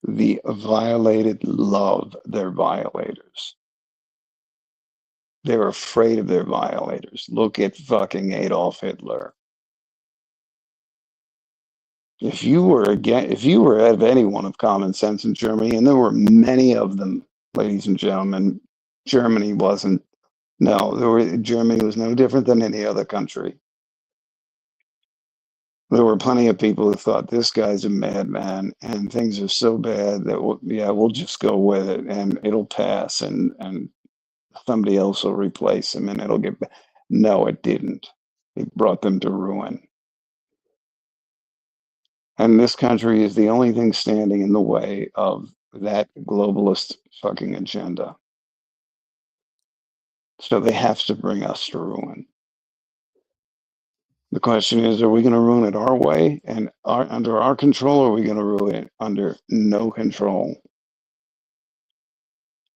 The violated love their violators. They're afraid of their violators. Look at fucking Adolf Hitler. If you were of anyone of common sense in Germany, and there were many of them, ladies and gentlemen, Germany was no different than any other country. There were plenty of people who thought this guy's a madman and things are so bad that we'll just go with it and it'll pass and somebody else will replace him and it'll get back. No, it didn't. It brought them to ruin. And this country is the only thing standing in the way of that globalist fucking agenda. So they have to bring us to ruin. The question is, are we going to ruin it our way and under our control, or are we going to ruin it under no control?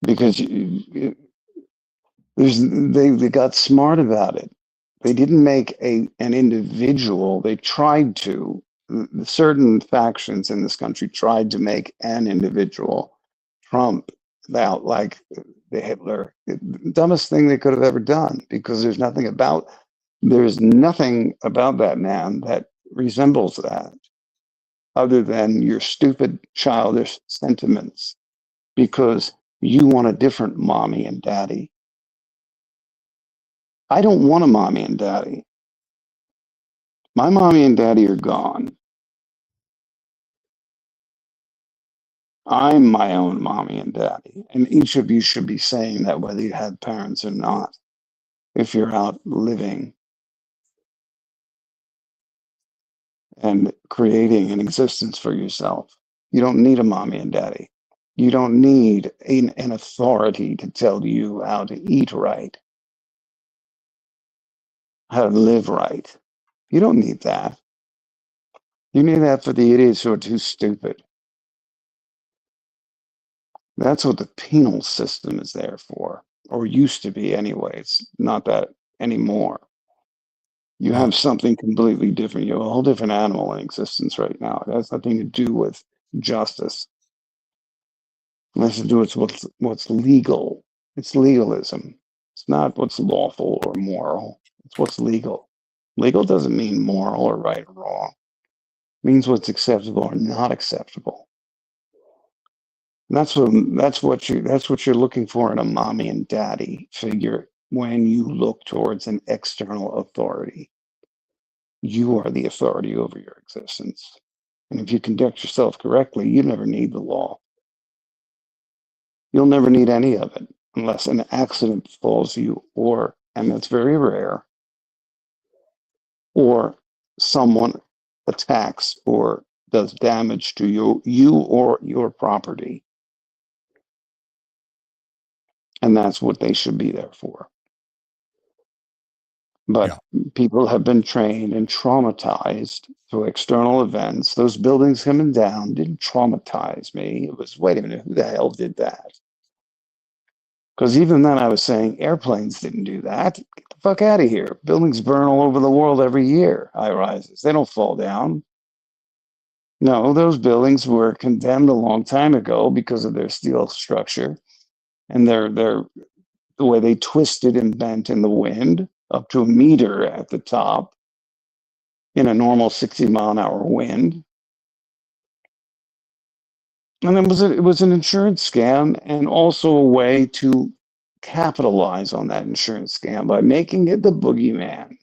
Because they got smart about it. They didn't make an individual. They tried to. Certain factions in this country tried to make an individual Trump out like the Hitler. The dumbest thing they could have ever done, because there's nothing about that man that resembles that other than your stupid childish sentiments because you want a different mommy and daddy. I don't want a mommy and daddy. My mommy and daddy are gone. I'm my own mommy and daddy. And each of you should be saying that whether you had parents or not, if you're out living and creating an existence for yourself. You don't need a mommy and daddy. You don't need an authority to tell you how to eat right, how to live right. You don't need that. You need that for the idiots who are too stupid. That's what the penal system is there for, or used to be anyway. It's not that anymore. You have something completely different. You have a whole different animal in existence right now. It has nothing to do with justice. It has to do with what's legal. It's legalism. It's not what's lawful or moral. It's what's legal. Legal doesn't mean moral or right or wrong. It means what's acceptable or not acceptable. And that's what you're looking for in a mommy and daddy figure when you look towards an external authority. You are the authority over your existence. And if you conduct yourself correctly, you never need the law. You'll never need any of it unless an accident befalls you, and that's very rare, or someone attacks or does damage to you or your property. And that's what they should be there for. But Yeah. people have been trained and traumatized through external events. Those buildings coming down didn't traumatize me. It was, wait a minute, who the hell did that? Because even then I was saying airplanes didn't do that. Get the fuck out of here. Buildings burn all over the world every year, high rises. They don't fall down. No, those buildings were condemned a long time ago because of their steel structure and the way they twisted and bent in the wind up to a meter at the top in a normal 60-mile-an-hour wind. And it was an insurance scam and also a way to capitalize on that insurance scam by making it the boogeyman,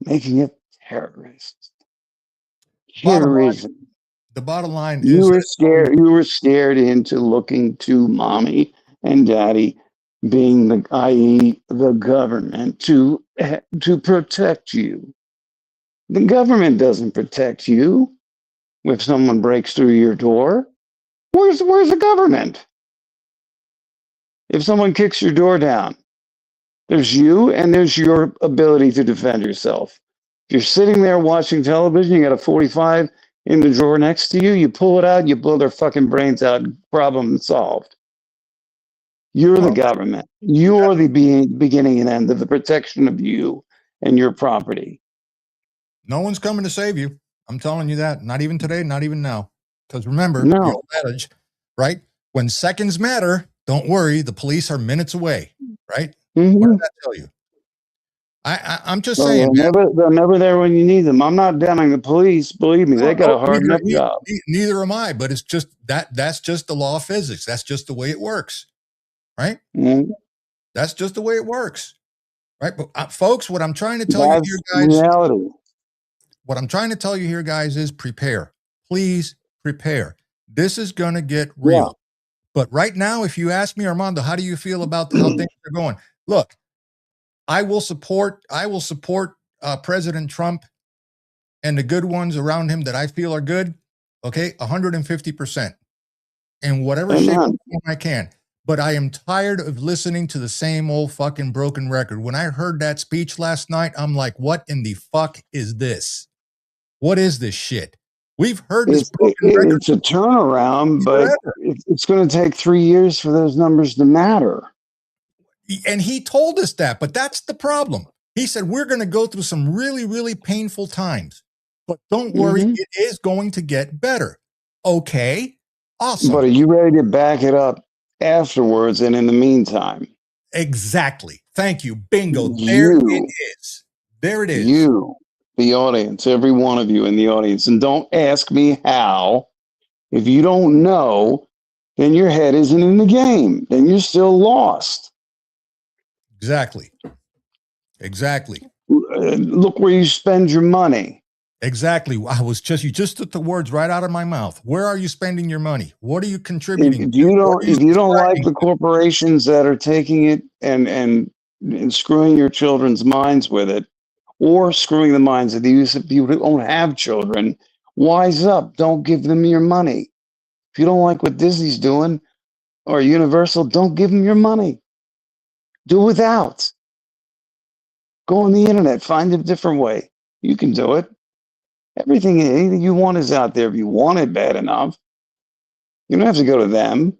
making it terrorists. Bottom line, Terrorism. the bottom line You is were that scared. You were scared into looking to mommy and daddy, being the, i.e., the government, to protect you. The government doesn't protect you if someone breaks through your door. Where's the government? If someone kicks your door down, there's you and there's your ability to defend yourself. If you're sitting there watching television, you got a 45 in the drawer next to you, you pull it out, you blow their fucking brains out, problem solved. You're the well, government. You're the beginning and end of the protection of you and your property. no one's coming to save you. I'm telling you that. Not even today, not even now. Because remember, the No. old adage, right? When seconds matter, don't worry, the police are minutes away, right? What Mm-hmm. did that tell you? I'm just Well, saying, man. they're never there when you need them. I'm not downing the police. Believe me, No, they got no, a hard enough job. neither am I, but it's just that's just the law of physics. That's just the way it works, right? Mm-hmm. That's just the way it works, right? But folks, what I'm trying to tell you here, That's guys, reality. what I'm trying to tell you here, guys, is prepare. Please prepare. This is going to get Yeah. real. But right now, if you ask me, Armando, how do you feel about how things are going? Look, I will support President Trump and the good ones around him that I feel are good. Okay, 150% in whatever shape or Amen. form I can. But I am tired of listening to the same old fucking broken record. When I heard that speech last night, I'm like, what in the fuck is this? What is this shit? We've heard this broken record It's a turnaround, but forever. it's going to take 3 years for those numbers to matter. And he told us that, but that's the problem. He said, we're going to go through some really, really painful times, but don't worry, Mm-hmm. it is going to get better. Okay, awesome. But are you ready to back it up afterwards and in the meantime? Exactly. Thank you. Bingo. There it You, is. There it is. you, the audience, every one of you in the audience, and don't ask me how. If you don't know, then your head isn't in the game. Then you're still lost. Exactly. Exactly. Look where you spend your money. Exactly. You just took the words right out of my mouth. Where are you spending your money? What are you contributing If to? you What are you don't like subscribing the to? corporations that are taking it and screwing your children's minds with it, or screwing the minds of these people who don't have children, wise up. Don't give them your money. If you don't like what Disney's doing or Universal, don't give them your money. Do without. Go on the internet, find a different way. You can do it. Anything you want is out there if you want it bad enough. You don't have to go to them.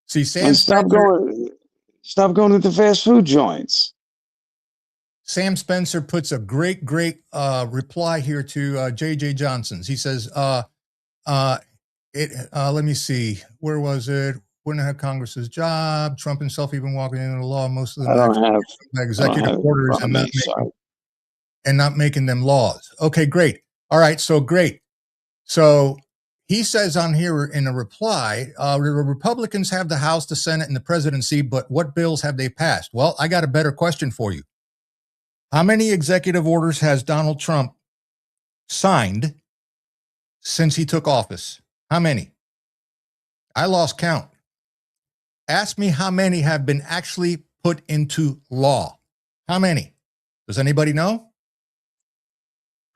See, Sam And Spencer stop going to the fast food joints. Sam Spencer puts a great reply here to JJ Johnson's. He says, let me see, where was it? Wouldn't have Congress's job. Trump himself even walking into the law. Most of them I actually don't executive have it in orders front of me. Sorry. and not making them laws. Okay, great. All right, so great. So he says on here in a reply, Republicans have the House, the Senate, and the presidency, but what bills have they passed? Well, I got a better question for you. How many executive orders has Donald Trump signed since he took office? How many? I lost count. Ask me how many have been actually put into law. How many? Does anybody know?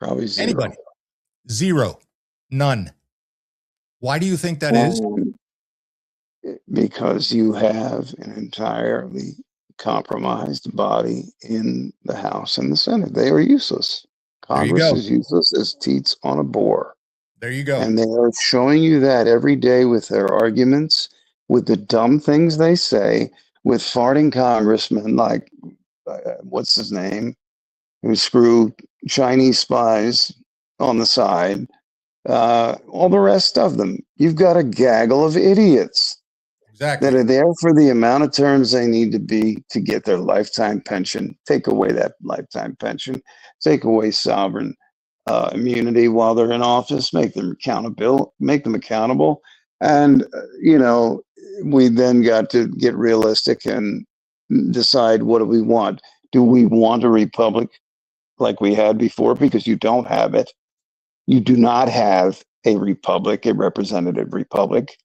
Probably zero. Anybody? Zero. None. Why do you think that is? Because you have an entirely compromised body in the House and the Senate. They are useless. There you Congress go. is useless as teats on a boar. There you go. And they are showing you that every day with their arguments, with the dumb things they say, with farting congressmen like, what's his name, who screw Chinese spies on the side, all the rest of them. You've got a gaggle of idiots Exactly. that are there for the amount of terms they need to be to get their lifetime pension. Take away that lifetime pension, take away sovereign immunity while they're in office, make them accountable, and we then got to get realistic and decide, what do we want? Do we want a republic like we had before? Because you don't have it. You do not have a republic, a representative republic.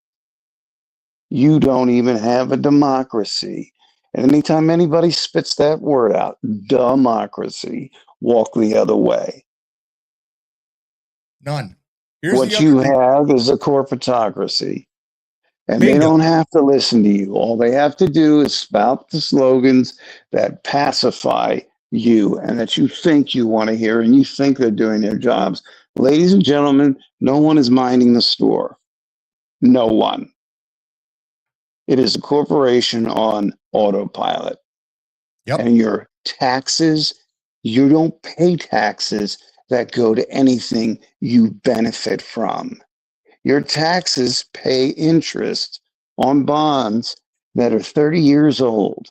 You don't even have a democracy. And anytime anybody spits that word out, democracy, walk the other way. None. What you have is a corporatocracy. And Bingo. They don't have to listen to you. All they have to do is spout the slogans that pacify you and that you think you want to hear and you think they're doing their jobs. Ladies and gentlemen, no one is minding the store. No one. It is a corporation on autopilot. Yep. And your taxes, you don't pay taxes that go to anything you benefit from. Your taxes pay interest on bonds that are 30 years old.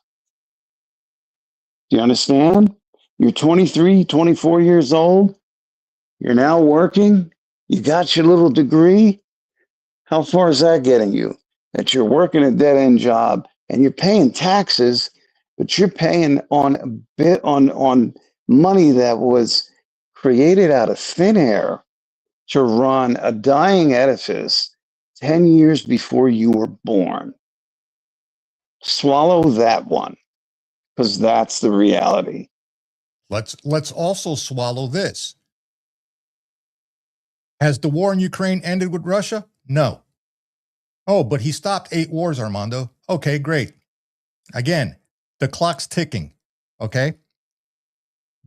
Do you understand? You're 23, 24 years old. You're now working. You got your little degree. How far is that getting you? That you're working a dead-end job and you're paying taxes, but you're paying on money that was created out of thin air to run a dying edifice 10 years before you were born. Swallow that one, because that's the reality. Let's also swallow this. Has the war in Ukraine ended with Russia? No. Oh, but he stopped 8 wars, Armando. Okay, great. Again, the clock's ticking. Okay.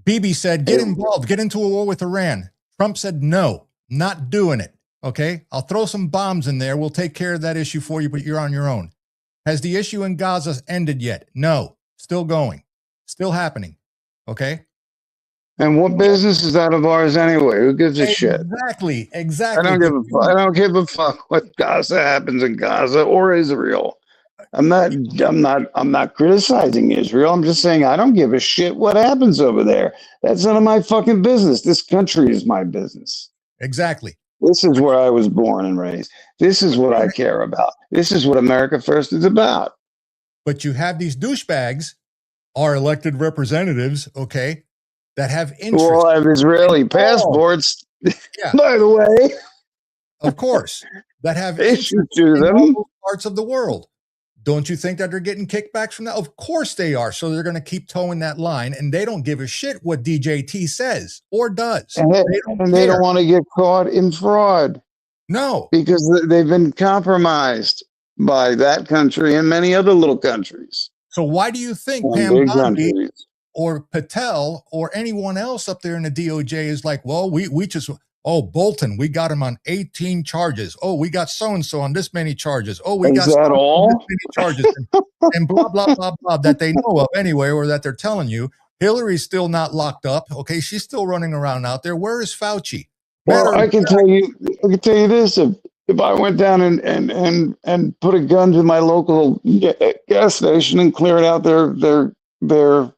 Bibi said, get involved, get into a war with Iran. Trump said, no, not doing it. Okay. I'll throw some bombs in there. We'll take care of that issue for you, but you're on your own. Has the issue in Gaza ended yet? No, still going, still happening. Okay. And what business is that of ours anyway? Who gives a shit? Exactly. I don't give a fuck what Gaza happens in Gaza or Israel. I'm not criticizing Israel. I'm just saying I don't give a shit what happens over there. That's none of my fucking business. This country is my business. Exactly. This is where I was born and raised. This is what I care about. This is what America First is about. But you have these douchebags, our elected representatives, okay, that have interest. Who all have Israeli passports, yeah. By the way. Of course. That have issues to them. In all parts of the world. Don't you think that they're getting kickbacks from that? Of course they are. So they're going to keep towing that line, and they don't give a shit what DJT says or does. And they don't want to get caught in fraud. No. Because they've been compromised by that country and many other little countries. So why do you think Pam Bondi or Patel or anyone else up there in the DOJ is like, well, we just, oh, Bolton, we got him on 18 charges. Oh, we got so-and-so on this many charges. Oh, we got that all? This many charges and blah, blah, blah, blah, that they know of anyway, or that they're telling you. Hillary's still not locked up. Okay. She's still running around out there. Where is Fauci? Well, I can tell you this. If I went down and put a gun to my local gas station and cleared out their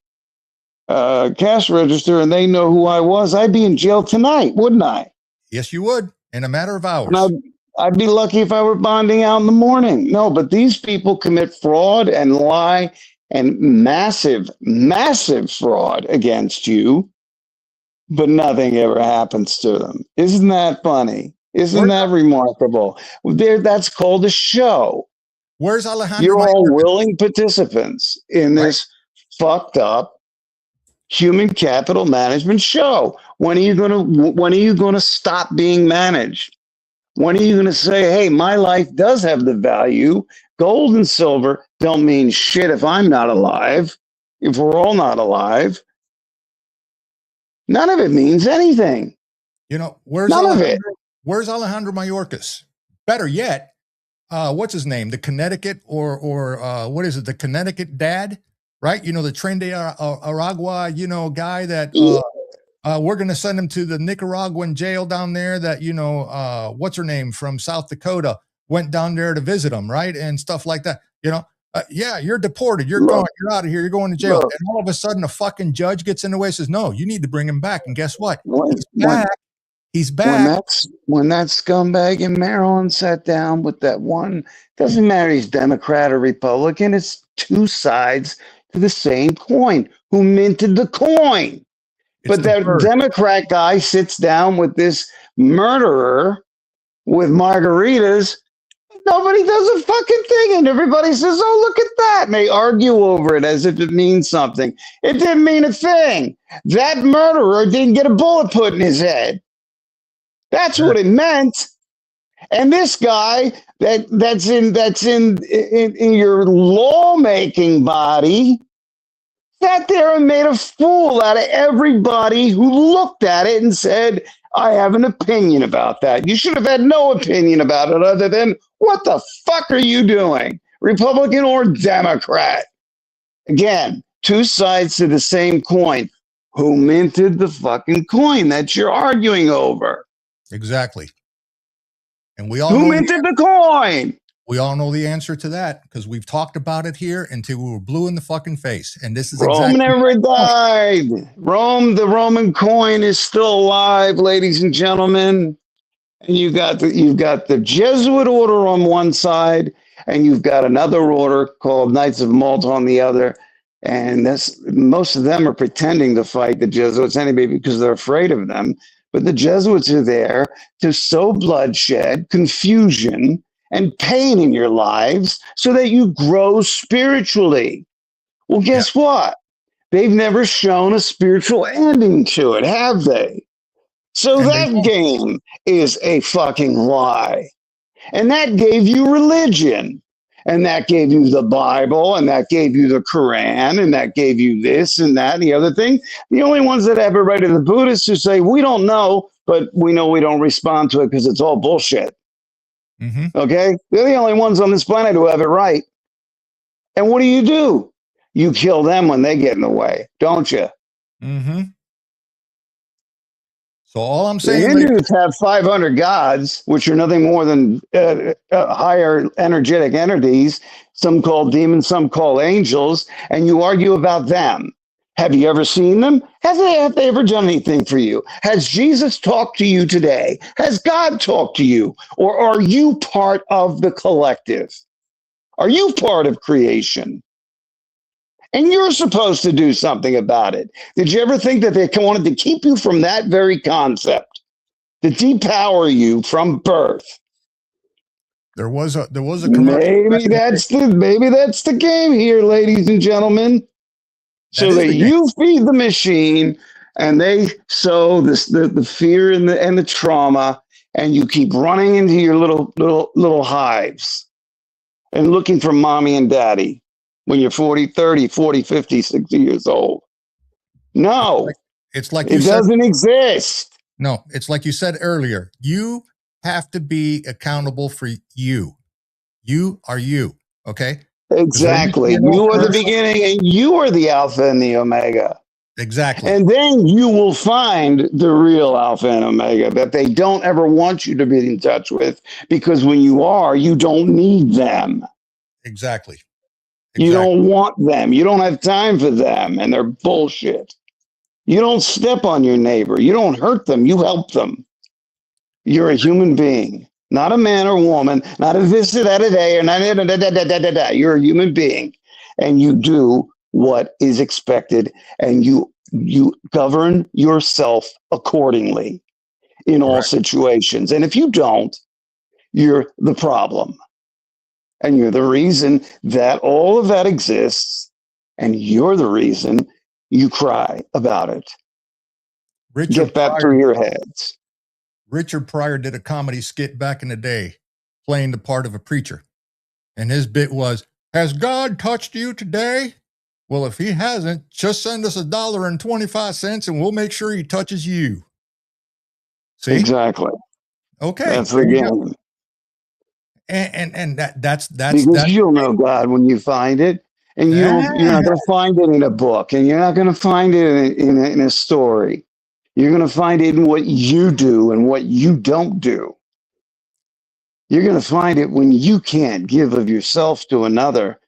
cash register and they know who I was, I'd be in jail tonight, wouldn't I? Yes, you would, in a matter of hours. And I'd be lucky if I were bonding out in the morning. No, but these people commit fraud and lie and massive, massive fraud against you, but nothing ever happens to them. Isn't that funny? Isn't that remarkable? That's called a show. Where's Alejandro? You're all willing participants in this fucked up human capital management show. When are you going to stop being managed? When are you going to say, hey, my life does have the value. Gold and silver don't mean shit if I'm not alive. if we're all not alive, none of it means anything. You know, where's None of it. Where's Alejandro Mayorkas? Better yet, what's his name? The Connecticut or what is it? The Connecticut dad, right? You know, the Tren de Aragua, you know, guy that we're going to send him to the Nicaraguan jail down there that, you know, what's her name from South Dakota went down there to visit him, right? And stuff like that, you know. Yeah, you're deported. You're gone. You're out of here. You're going to jail. And all of a sudden, a fucking judge gets in the way and says, no, you need to bring him back. And guess what? He's back. He's back. When that scumbag in Maryland sat down with that one, doesn't matter he's Democrat or Republican, it's two sides to the same coin. Who minted the coin? But that Democrat guy sits down with this murderer with margaritas. Nobody does a fucking thing, and everybody says, oh, look at that. And they argue over it as if it means something. It didn't mean a thing. That murderer didn't get a bullet put in his head. That's what it meant. And this guy that's in your lawmaking body sat there and made a fool out of everybody who looked at it and said, I have an opinion about that. You should have had no opinion about it other than, what the fuck are you doing? Republican or Democrat? Again, two sides to the same coin. Who minted the fucking coin that you're arguing over? Exactly. And we all Who minted the coin? We all know the answer to that because we've talked about it here until we were blue in the fucking face. And this is Rome never died. Rome, the Roman coin is still alive, ladies and gentlemen. And you've got the Jesuit order on one side, and you've got another order called Knights of Malta on the other. And most of them are pretending to fight the Jesuits anyway because they're afraid of them. But the Jesuits are there to sow bloodshed, confusion, and pain in your lives so that you grow spiritually. Well, guess what? They've never shown a spiritual ending to it, have they? So that game is a fucking lie. And that gave you religion. And that gave you the Bible, and that gave you the Quran, and that gave you this and that and the other thing. The only ones that have it right are the Buddhists who say, we don't know, but we know we don't respond to it because it's all bullshit. Okay? They're the only ones on this planet who have it right. And what do? You kill them when they get in the way, don't you? So all I'm saying, the Hindus have 500 gods, which are nothing more than higher energetic entities, some called demons, some called angels, and you argue about them. Have you ever seen them? Have they ever done anything for you? Has Jesus talked to you today? Has God talked to you? Or are you part of the collective? Are you part of creation? And you're supposed to do something about it. Did you ever think that they wanted to keep you from that very concept? To depower you from birth? There was a commercial. Maybe that's the game here, ladies and gentlemen. So that you feed the machine and they sow the fear and the trauma, and you keep running into your little hives and looking for mommy and daddy when you're 40, 30, 40, 50, 60 years old. No, it doesn't exist. No, it's like you said earlier. You have to be accountable for you. You are you. Okay. Exactly. You are the beginning and you are the Alpha and the Omega. Exactly. And then you will find the real Alpha and Omega that they don't ever want you to be in touch with, because when you are, you don't need them. Exactly. You don't want them. You don't have time for them, and they're bullshit. You don't step on your neighbor. You don't hurt them. You help them. You're a human being, not a man or woman, not a this or that a day, or not da. You're a human being, and you do what is expected, and you govern yourself accordingly in all situations. And if you don't, you're the problem. And you're the reason that all of that exists, and you're the reason you cry about it. Get that through your heads. Richard Pryor did a comedy skit back in the day playing the part of a preacher. And his bit was, has God touched you today? Well, if he hasn't, just send us $1.25 and we'll make sure he touches you. See? Exactly. Okay. That's the game. And that's because you'll know God when you find it, and you're not going to find it in a book, and you're not going to find it in a story. You're going to find it in what you do and what you don't do. You're going to find it when you can't give of yourself to another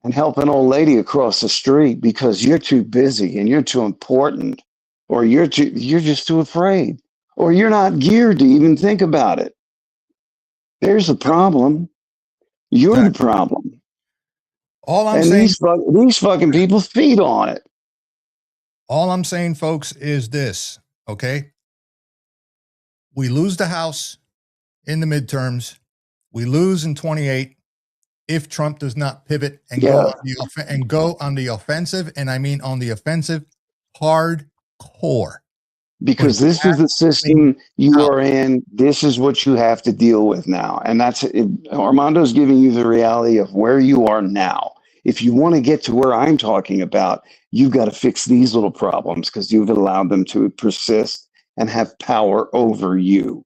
and help an old lady across the street because you're too busy and you're too important, or you're just too afraid, or you're not geared to even think about it. There's the problem. You're the problem. All I'm saying, these fucking people feed on it. All I'm saying, folks, is this, okay? We lose the House in the midterms. We lose in 28 if Trump does not pivot and go on the offensive, and I mean on the offensive hardcore. Because this is the system you are in. This is what you have to deal with now. And that's it. Armando's giving you the reality of where you are now. If you want to get to where I'm talking about, you've got to fix these little problems because you've allowed them to persist and have power over you.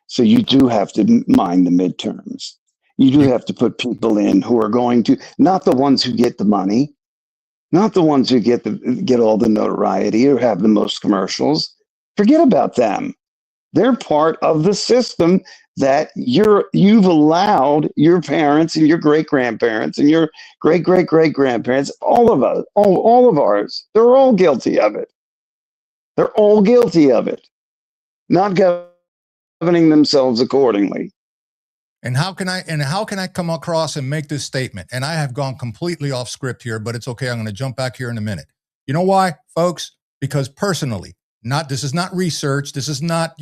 So you do have to mind the midterms. You do have to put people in who are going to, not the ones who get the money, not the ones who get all the notoriety or have the most commercials. Forget about them. They're part of the system that you've allowed your parents and your great grandparents and your great great great grandparents, all of us, all of ours. They're all guilty of it. They're all guilty of it, not governing themselves accordingly. And how can I come across and make this statement? And I have gone completely off script here, but it's okay. I'm going to jump back here in a minute. You know why, folks? Because personally, this is not research. This is not,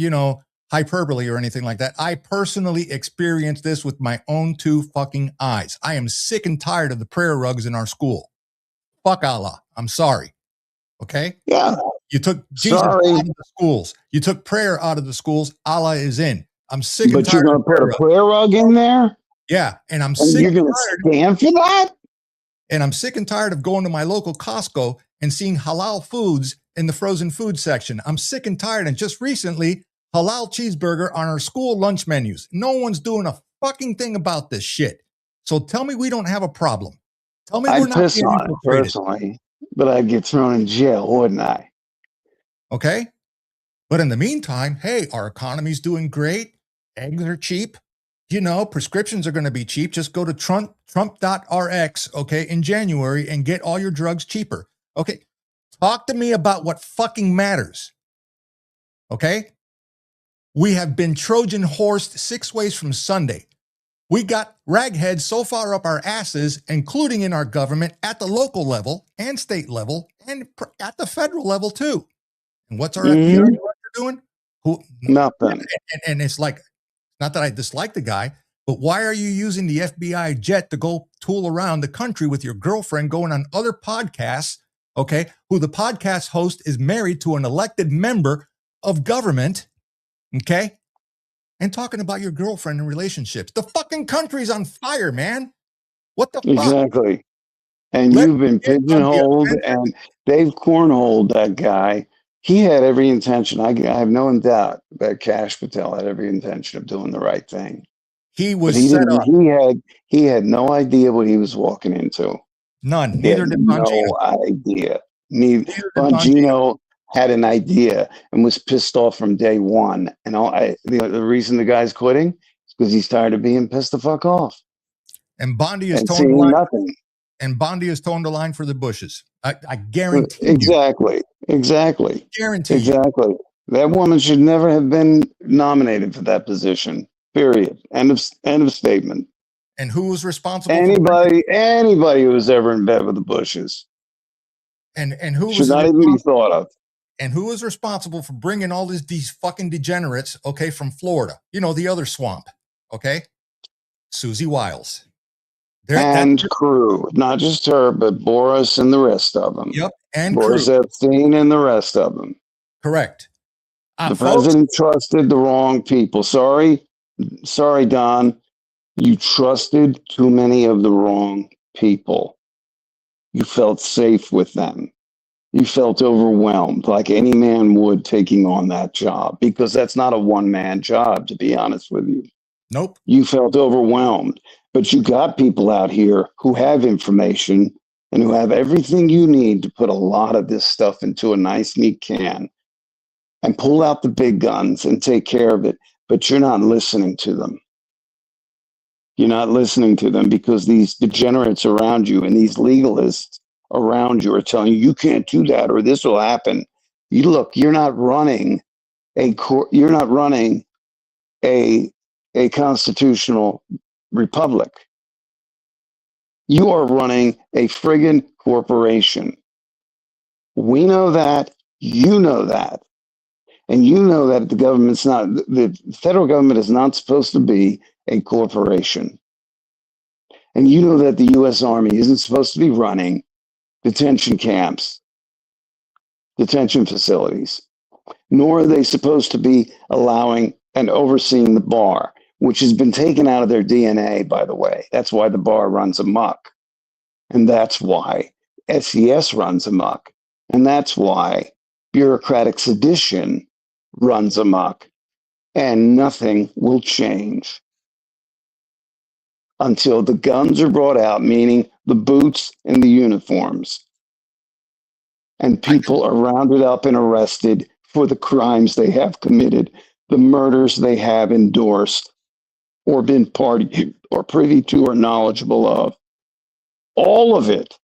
hyperbole or anything like that. I personally experienced this with my own two fucking eyes. I am sick and tired of the prayer rugs in our school. Fuck Allah. I'm sorry. Okay? Yeah. You took Jesus out of the schools. You took prayer out of the schools. Allah is in. I'm sick and tired. But you're going to put a prayer rug in there? Yeah. And I'm sick and you're going to stand for that? And I'm sick and tired of going to my local Costco and seeing halal foods in the frozen food section. I'm sick and tired. And just recently, halal cheeseburger on our school lunch menus. No one's doing a fucking thing about this shit. So tell me we don't have a problem. Tell me we're not piss on it personally, but I'd get thrown in jail, wouldn't I? Okay. But in the meantime, hey, our economy's doing great. Eggs are cheap. Prescriptions are going to be cheap. Just go to Trump.rx, okay, in January and get all your drugs cheaper. Okay. Talk to me about what fucking matters. Okay. We have been Trojan horsed 6 ways from Sunday. We got ragheads so far up our asses, including in our government at the local level and state level and at the federal level too. And what's our FBI director doing? Nothing. And it's like, not that I dislike the guy, but why are you using the FBI jet to go tool around the country with your girlfriend going on other podcasts, okay, who the podcast host is married to an elected member of government, okay, and talking about your girlfriend and relationships? The fucking country's on fire, man. What the fuck? Exactly. And you've been pigeonholed, and they've cornholed that guy. He had every intention. I have no doubt that Kash Patel had every intention of doing the right thing. He was set up. He had no idea what he was walking into. None. Neither did Bongino. No idea. Bongino had an idea and was pissed off from day one. And the reason the guy's quitting is because he's tired of being pissed the fuck off. And Bondi is toned the line. Nothing. And Bondi is toned the line for the Bushes. I guarantee Exactly. Guarantee. Exactly. That woman should never have been nominated for that position. Period. End of statement. And who was responsible? Anybody who was ever in bed with the Bushes. And who should not even be thought of. And who was responsible for bringing all these fucking degenerates, okay, from Florida? The other swamp, okay? Susie Wiles. Crew, not just her, but Boris and the rest of them. Yep, and Boris Epstein and the rest of them. Correct. The president trusted the wrong people. Sorry, Don. You trusted too many of the wrong people. You felt safe with them. You felt overwhelmed, like any man would taking on that job, because that's not a one-man job, to be honest with you. Nope. You felt overwhelmed, but you got people out here who have information and who have everything you need to put a lot of this stuff into a nice, neat can and pull out the big guns and take care of it. But you're not listening to them. You're not listening to them because these degenerates around you and these legalists around you are telling you, you can't do that or this will happen. You look, you're not running you're not running a constitutional republic. You are running a friggin' corporation. We know that, you know that. And you know that the federal government is not supposed to be a corporation. And you know that the US Army isn't supposed to be running detention camps, detention facilities, nor are they supposed to be allowing and overseeing the bar, which has been taken out of their DNA, by the way. That's why the bar runs amok. And that's why SES runs amok. And that's why bureaucratic sedition runs amok. And nothing will change until the guns are brought out, meaning the boots and the uniforms, and people are rounded up and arrested for the crimes they have committed, the murders they have endorsed or been party or privy to or knowledgeable of. All of it.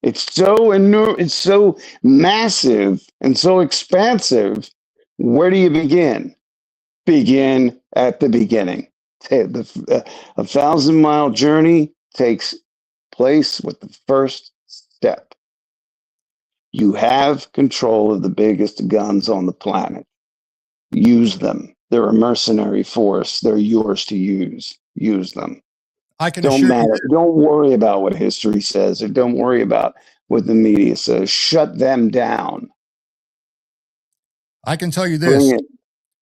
It's so massive and so expansive. Where do you begin? Begin at the beginning. A 1,000-mile journey takes place with the first step. You have control of the biggest guns on the planet. Use them. They're a mercenary force. They're yours to use. Use them. I can assure you. Don't worry about what history says, or don't worry about what the media says. Shut them down. I can tell you this.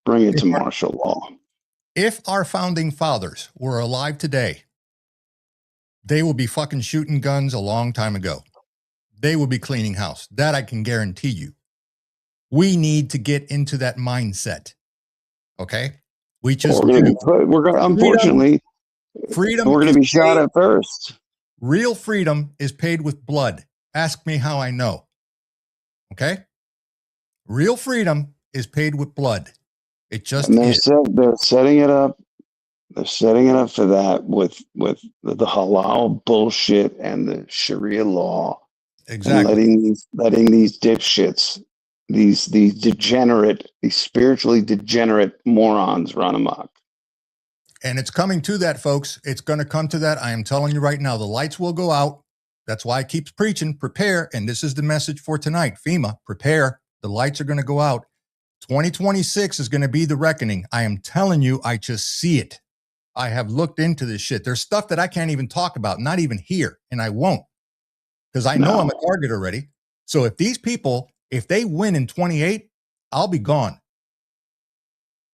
Bring it to martial law. If our founding fathers were alive today, they will be fucking shooting guns a long time ago. They will be cleaning house. That I can guarantee you. We need to get into that mindset. Okay? We just unfortunately, freedom we're going to be shot at first. Real freedom is paid with blood. Ask me how I know. Okay? Real freedom is paid with blood. It just is. They're setting it up. They're setting it up for that with the halal bullshit and the Sharia law. Exactly. And letting these dipshits, these spiritually degenerate morons run amok. And it's coming to that, folks. It's going to come to that. I am telling you right now, the lights will go out. That's why I keep preaching, prepare. And this is the message for tonight. FEMA, prepare. The lights are going to go out. 2026 is going to be the reckoning. I am telling you, I just see it. I have looked into this shit. There's stuff that I can't even talk about, not even here, and I won't, because I know I'm a target already. So if these people, if they win in 28, I'll be gone.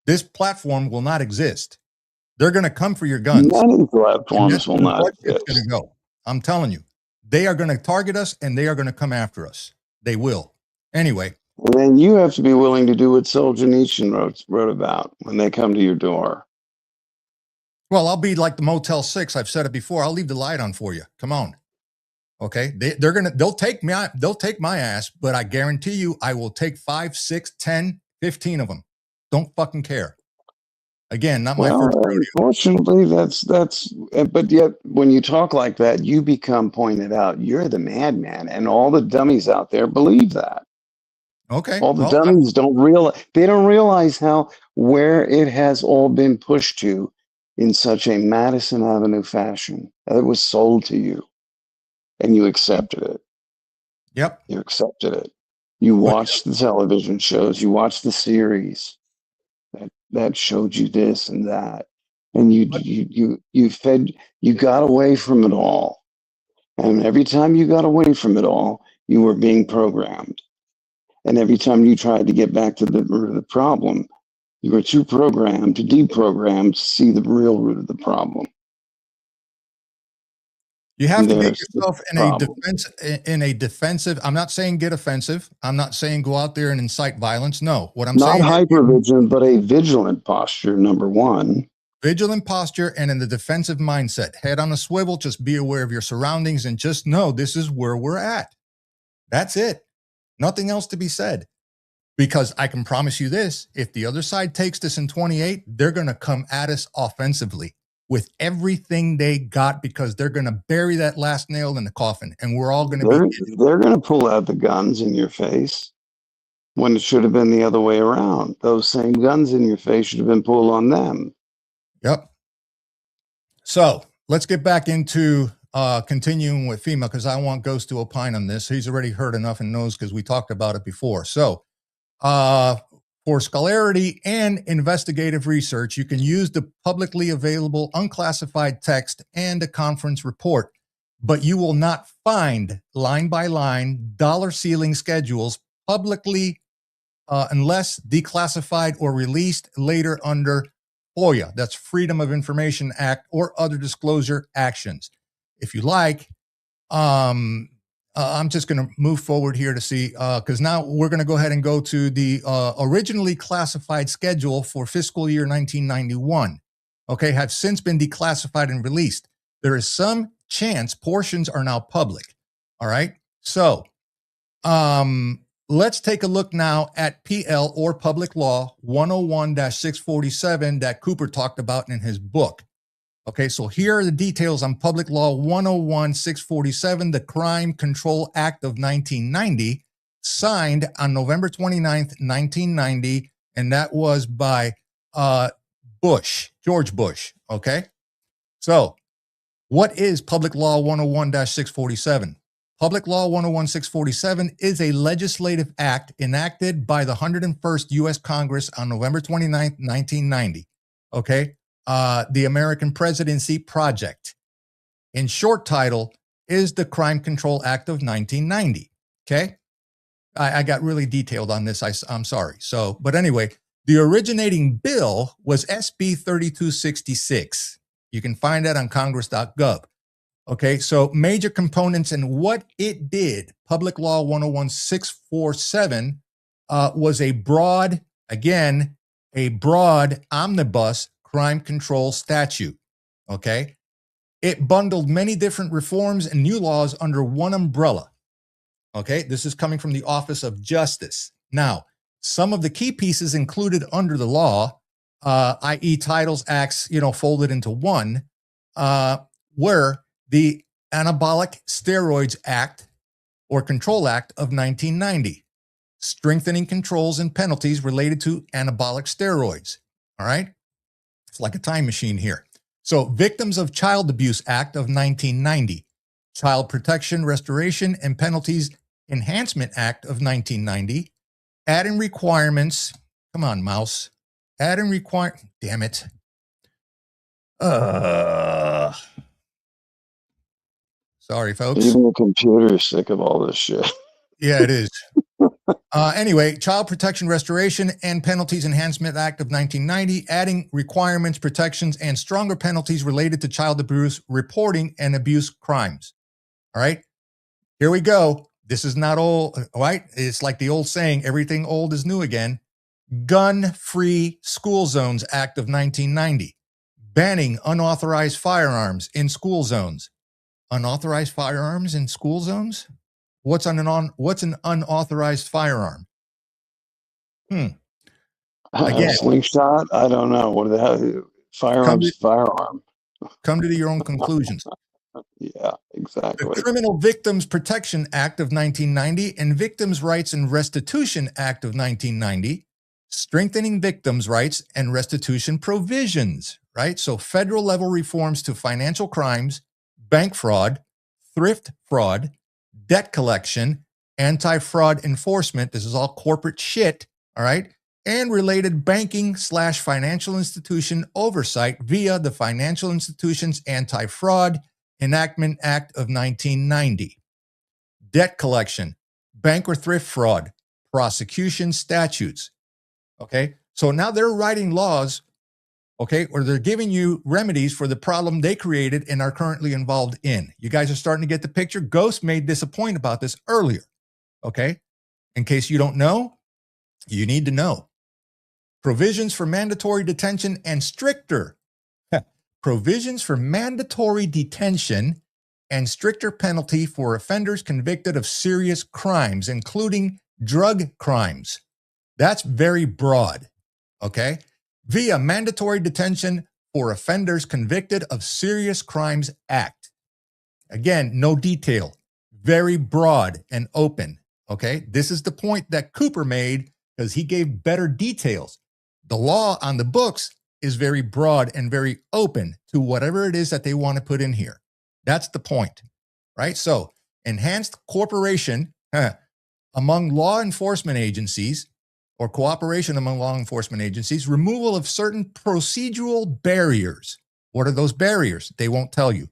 This platform will not exist. They're going to come for your guns. Many platforms will not exist. It's going to go. I'm telling you, they are going to target us and they are going to come after us. They will. Anyway. And then you have to be willing to do what Solzhenitsyn wrote about when they come to your door. Well, I'll be like the Motel 6. I've said it before. I'll leave the light on for you. Come on. Okay. They'll take my ass, but I guarantee you I will take 5, 6, 10, 15 of them. Don't fucking care. Again, not my first rodeo. Unfortunately, but yet when you talk like that, you become pointed out. You're the madman, and all the dummies out there believe that. Okay. All the dummies don't realize where it has all been pushed to in such a Madison Avenue fashion. It was sold to you, and you accepted it. Yep. You accepted it. You watched the television shows. You watched the series that showed you this and that, and you got away from it all. And every time you got away from it all, you were being programmed. And every time you tried to get back to the root of the problem, you were too programmed to deprogram to see the real root of the problem. You have to get There's the yourself problem. in a defensive. I'm not saying get offensive. I'm not saying go out there and incite violence. No, what I'm Not saying is hypervigilant, but a vigilant posture, number one. vigilant posture and in the defensive mindset. Head on a swivel, just be aware of your surroundings and just know this is where we're at. That's it. Nothing else to be said. Because I can promise you this, if the other side takes this in 28, they're going to come at us offensively with everything they got because they're going to bury that last nail in the coffin and we're all going to be. They're going to pull out the guns in your face when it should have been the other way around. Those same guns in your face should have been pulled on them. Yep. So let's get back into continuing with FEMA because I want Ghost to opine on this. He's already heard enough and knows because we talked about it before. So for scholarity and investigative research, you can use the publicly available unclassified text and a conference report, but you will not find line by line dollar ceiling schedules publicly unless declassified or released later under FOIA. That's Freedom of Information Act or other disclosure actions. If you like, I'm just going to move forward here to see, because now we're going to go ahead and go to the originally classified schedule for fiscal year 1991. Okay, have since been declassified and released. There is some chance portions are now public. All right, so let's take a look now at PL or Public Law 101-647 that Cooper talked about in his book. Okay, so here are the details on Public Law 101-647, the Crime Control Act of 1990, signed on November 29th, 1990, and that was by George Bush. Okay, so what is Public Law 101-647? Public Law 101-647 is a legislative act enacted by the 101st U.S. Congress on November 29th, 1990. Okay, the American Presidency Project. In short title is the Crime Control Act of 1990. Okay, I got really detailed on this. I'm sorry. So, but anyway, the originating bill was SB 3266. You can find that on congress.gov. Okay, so major components and what it did, Public Law 101-647 was a broad omnibus crime control statute. Okay, it bundled many different reforms and new laws under one umbrella. Okay, this is coming from the Office of Justice. Now, some of the key pieces included under the law, i.e. titles, acts, folded into one, were the Anabolic Steroids Act or Control Act of 1990, strengthening controls and penalties related to anabolic steroids. All right. It's like a time machine here. So Victims of Child Abuse Act of 1990, Child Protection, Restoration, and Penalties Enhancement Act of 1990, adding requirements. Come on, mouse. Damn it. Sorry, folks. Even the computer is sick of all this shit. Yeah, it is. Anyway, Child Protection, Restoration, and Penalties Enhancement Act of 1990, adding requirements, protections, and stronger penalties related to child abuse reporting and abuse crimes. All right, here we go. This is not old, right? It's like the old saying, everything old is new again. Gun-Free School Zones Act of 1990, banning unauthorized firearms in school zones. Unauthorized firearms in school zones? What's an unauthorized firearm? Again, slingshot? I don't know. What the hell? Firearm. Come to your own conclusions. Yeah, exactly. The Criminal Victims Protection Act of 1990 and Victims' Rights and Restitution Act of 1990, strengthening victims' rights and restitution provisions, right? So federal level reforms to financial crimes, bank fraud, thrift fraud, debt collection, anti-fraud enforcement. This is all corporate shit, all right? And related banking/financial institution oversight via the Financial Institutions Anti-Fraud Enactment Act of 1990. Debt collection, bank or thrift fraud, prosecution statutes. Okay, so now they're writing laws okay? Or they're giving you remedies for the problem they created and are currently involved in. You guys are starting to get the picture. Ghost made this a point about this earlier, okay? In case you don't know, you need to know. Provisions for mandatory detention and stricter. Provisions for mandatory detention and stricter penalty for offenders convicted of serious crimes, including drug crimes. That's very broad, okay? Via Mandatory Detention for Offenders Convicted of Serious Crimes Act. Again, no detail, very broad and open, okay? This is the point that Cooper made because he gave better details. The law on the books is very broad and very open to whatever it is that they want to put in here. That's the point, right? So, enhanced cooperation among law enforcement agencies, or cooperation among law enforcement agencies, removal of certain procedural barriers. What are those barriers? They won't tell you.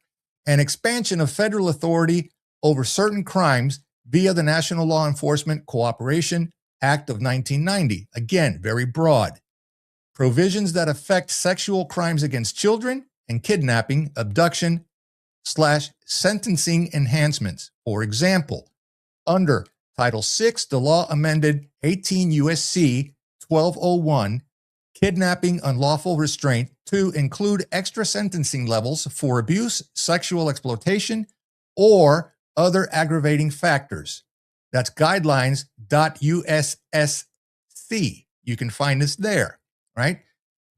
And expansion of federal authority over certain crimes via the National Law Enforcement Cooperation Act of 1990. Again, very broad. Provisions that affect sexual crimes against children and kidnapping, abduction, / sentencing enhancements. For example, under Title VI, the law amended 18 U.S.C. 1201, kidnapping, unlawful restraint, to include extra sentencing levels for abuse, sexual exploitation, or other aggravating factors. That's guidelines.ussc. You can find this there, right?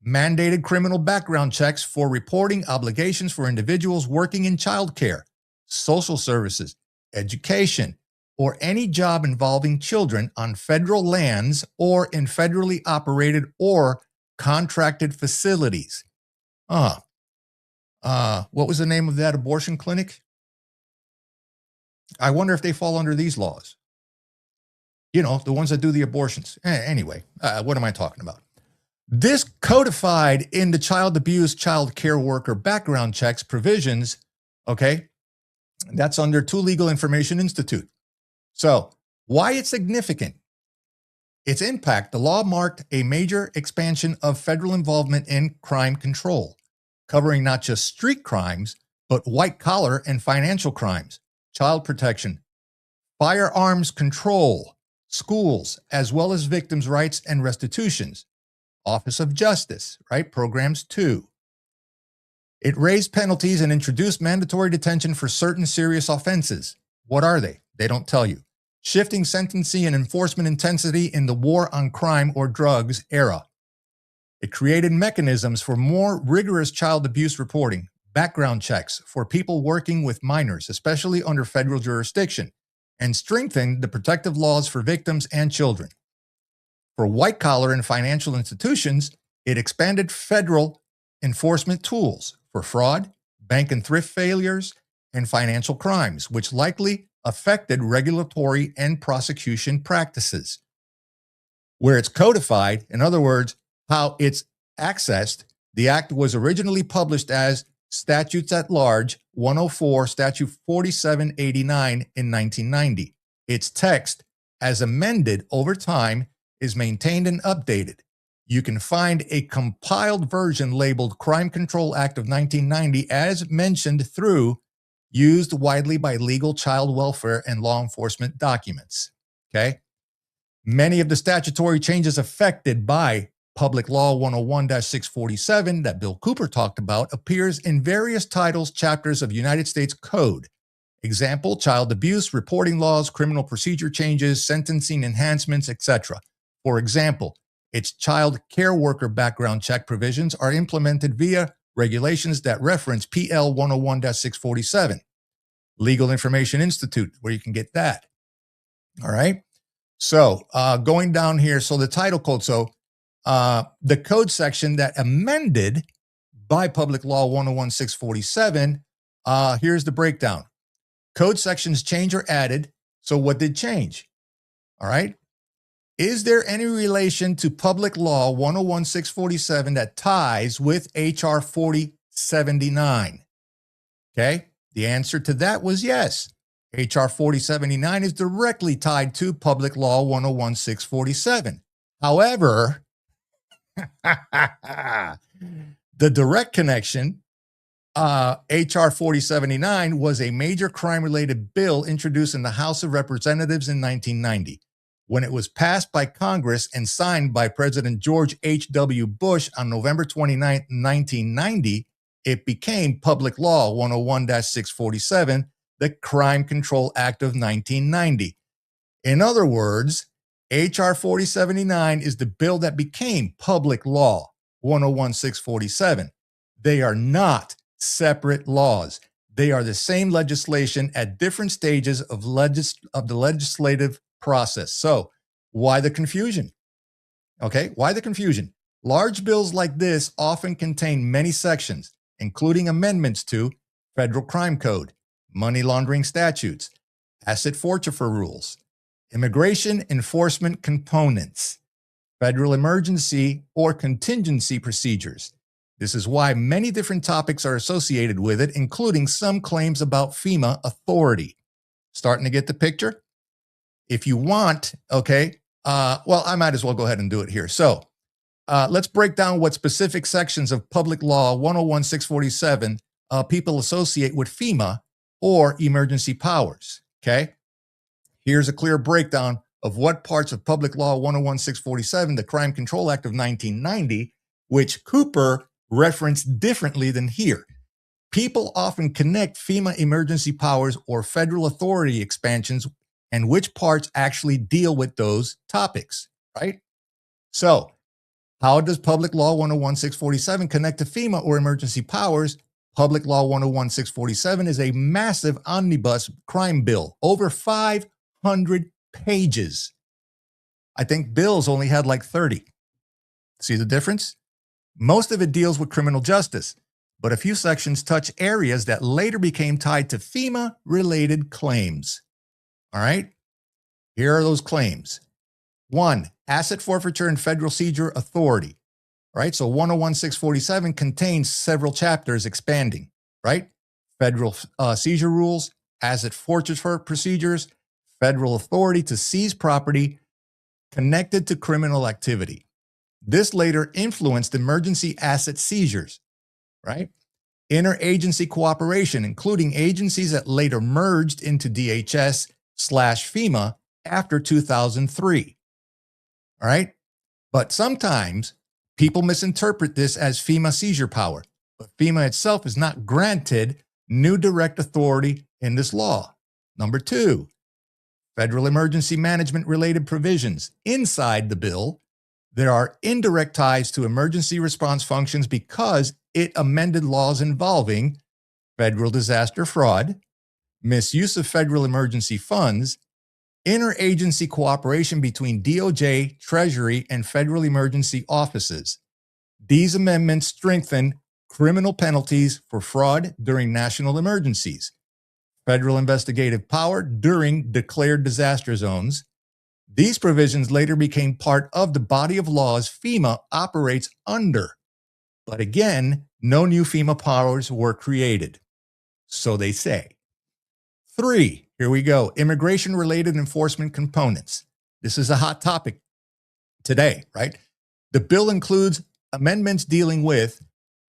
Mandated criminal background checks for reporting obligations for individuals working in childcare, social services, education, or any job involving children on federal lands or in federally operated or contracted facilities. What was the name of that abortion clinic? I wonder if they fall under these laws. You know, the ones that do the abortions. Anyway, what am I talking about? This codified in the child abuse, child care worker background checks provisions, okay? That's under Two Legal Information Institute. So, why it's significant? Its impact, the law marked a major expansion of federal involvement in crime control, covering not just street crimes, but white-collar and financial crimes, child protection, firearms control, schools, as well as victims' rights and restitutions, Office of Justice, right? Programs too. It raised penalties and introduced mandatory detention for certain serious offenses. What are they? They don't tell you. Shifting sentencing and enforcement intensity in the war on crime or drugs era. It created mechanisms for more rigorous child abuse reporting, background checks for people working with minors, especially under federal jurisdiction, and strengthened the protective laws for victims and children. For white-collar and financial institutions, it expanded federal enforcement tools for fraud, bank and thrift failures, and financial crimes, which likely affected regulatory and prosecution practices. Where it's codified, in other words, how it's accessed, the act was originally published as Statutes at Large 104, Statute 4789 in 1990. Its text, as amended over time, is maintained and updated. You can find a compiled version labeled Crime Control Act of 1990 as mentioned through used widely by legal child welfare and law enforcement documents, okay? Many of the statutory changes affected by Public Law 101-647 that Bill Cooper talked about appears in various titles, chapters of United States Code. Example, child abuse, reporting laws, criminal procedure changes, sentencing enhancements, etc. For example, its child care worker background check provisions are implemented via regulations that reference PL 101-647. Legal Information Institute, where you can get that. All right. So going down here, so the title code, so the code section that amended by Public Law 101-647, here's the breakdown. Code sections change or added. So what did change? All right. Is there any relation to Public Law 101-647 that ties with HR 4079? Okay. The answer to that was yes. HR 4079 is directly tied to Public Law 101-647. However, The direct connection, H.R. 4079, was a major crime-related bill introduced in the House of Representatives in 1990. When it was passed by Congress and signed by President George H.W. Bush on November 29, 1990, it became Public Law 101-647, the Crime Control Act of 1990. In other words, H.R. 4079 is the bill that became Public Law 101-647. They are not separate laws. They are the same legislation at different stages of the legislative process. So why the confusion? Okay, why the confusion? Large bills like this often contain many sections, including amendments to federal crime code, money laundering statutes, asset forfeiture rules, immigration enforcement components, federal emergency or contingency procedures. This is why many different topics are associated with it, including some claims about FEMA authority. Starting to get the picture? If you want, okay, well, I might as well go ahead and do it here. So let's break down what specific sections of Public Law 101-647 people associate with FEMA or emergency powers, okay? Here's a clear breakdown of what parts of Public Law 101-647, the Crime Control Act of 1990, which Cooper referenced differently than here. People often connect FEMA emergency powers or federal authority expansions and which parts actually deal with those topics, right? So how does Public Law 101-647 connect to FEMA or emergency powers? Public Law 101-647 is a massive omnibus crime bill, over 500 pages. I think bills only had like 30. See the difference? Most of it deals with criminal justice, but a few sections touch areas that later became tied to FEMA-related claims. All right, here are those claims. 1, asset forfeiture and federal seizure authority. Right, so 101-647 contains several chapters expanding, right? Federal seizure rules, asset forfeiture procedures, federal authority to seize property connected to criminal activity. This later influenced emergency asset seizures, right? Interagency cooperation, including agencies that later merged into DHS/FEMA after 2003. All right. But sometimes people misinterpret this as FEMA seizure power, but FEMA itself is not granted new direct authority in this law. Number 2, federal emergency management related provisions. Inside the bill, there are indirect ties to emergency response functions because it amended laws involving federal disaster fraud, misuse of federal emergency funds, interagency cooperation between DOJ, Treasury, and federal emergency offices. These amendments strengthen criminal penalties for fraud during national emergencies, federal investigative power during declared disaster zones. These provisions later became part of the body of laws FEMA operates under. But again, no new FEMA powers were created. So they say. 3, here we go, immigration-related enforcement components. This is a hot topic today, right? The bill includes amendments dealing with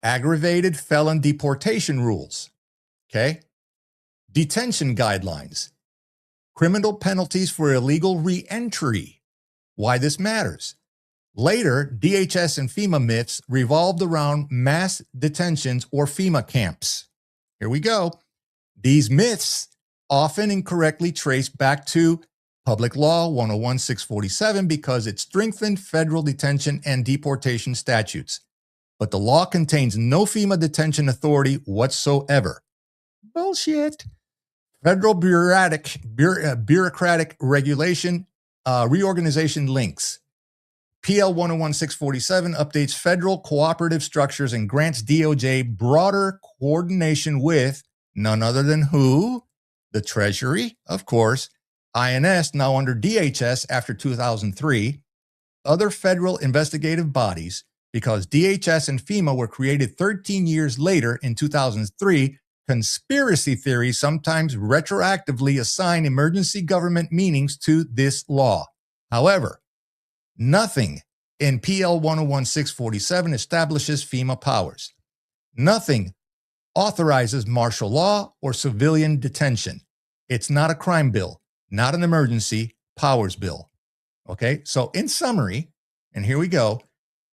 aggravated felon deportation rules, okay? Detention guidelines, criminal penalties for illegal re-entry. Why this matters. Later, DHS and FEMA myths revolved around mass detentions or FEMA camps. Here we go. These myths often incorrectly trace back to Public Law 101-647 because it strengthened federal detention and deportation statutes. But the law contains no FEMA detention authority whatsoever. Bullshit. Federal bureaucratic regulation, reorganization links. PL 101-647 updates federal cooperative structures and grants DOJ broader coordination with none other than who? The Treasury, of course, INS, now under DHS after 2003, other federal investigative bodies, because DHS and FEMA were created 13 years later in 2003, conspiracy theories sometimes retroactively assign emergency government meanings to this law. However, nothing in PL 101-647 establishes FEMA powers. Nothing authorizes martial law or civilian detention. It's not a crime bill, not an emergency powers bill. Okay, so in summary, and here we go,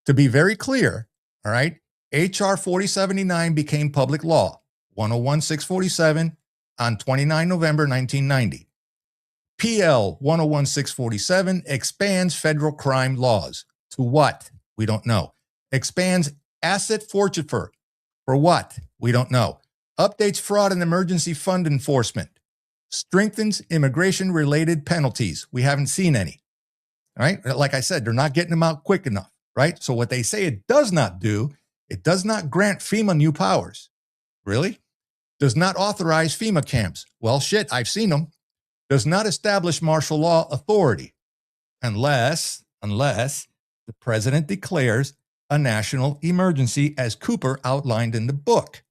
to be very clear, all right, H.R. 4079 became public law, 101-647, on 29 November 1990. PL 101-647 expands federal crime laws. To what? We don't know. Expands asset forfeiture. For what? We don't know. Updates fraud and emergency fund enforcement. Strengthens immigration-related penalties. We haven't seen any. All right? Like I said, they're not getting them out quick enough, right? So what they say it does not do, it does not grant FEMA new powers. Really? Does not authorize FEMA camps. Well, shit, I've seen them. Does not establish martial law authority unless the president declares a national emergency as Cooper outlined in the book.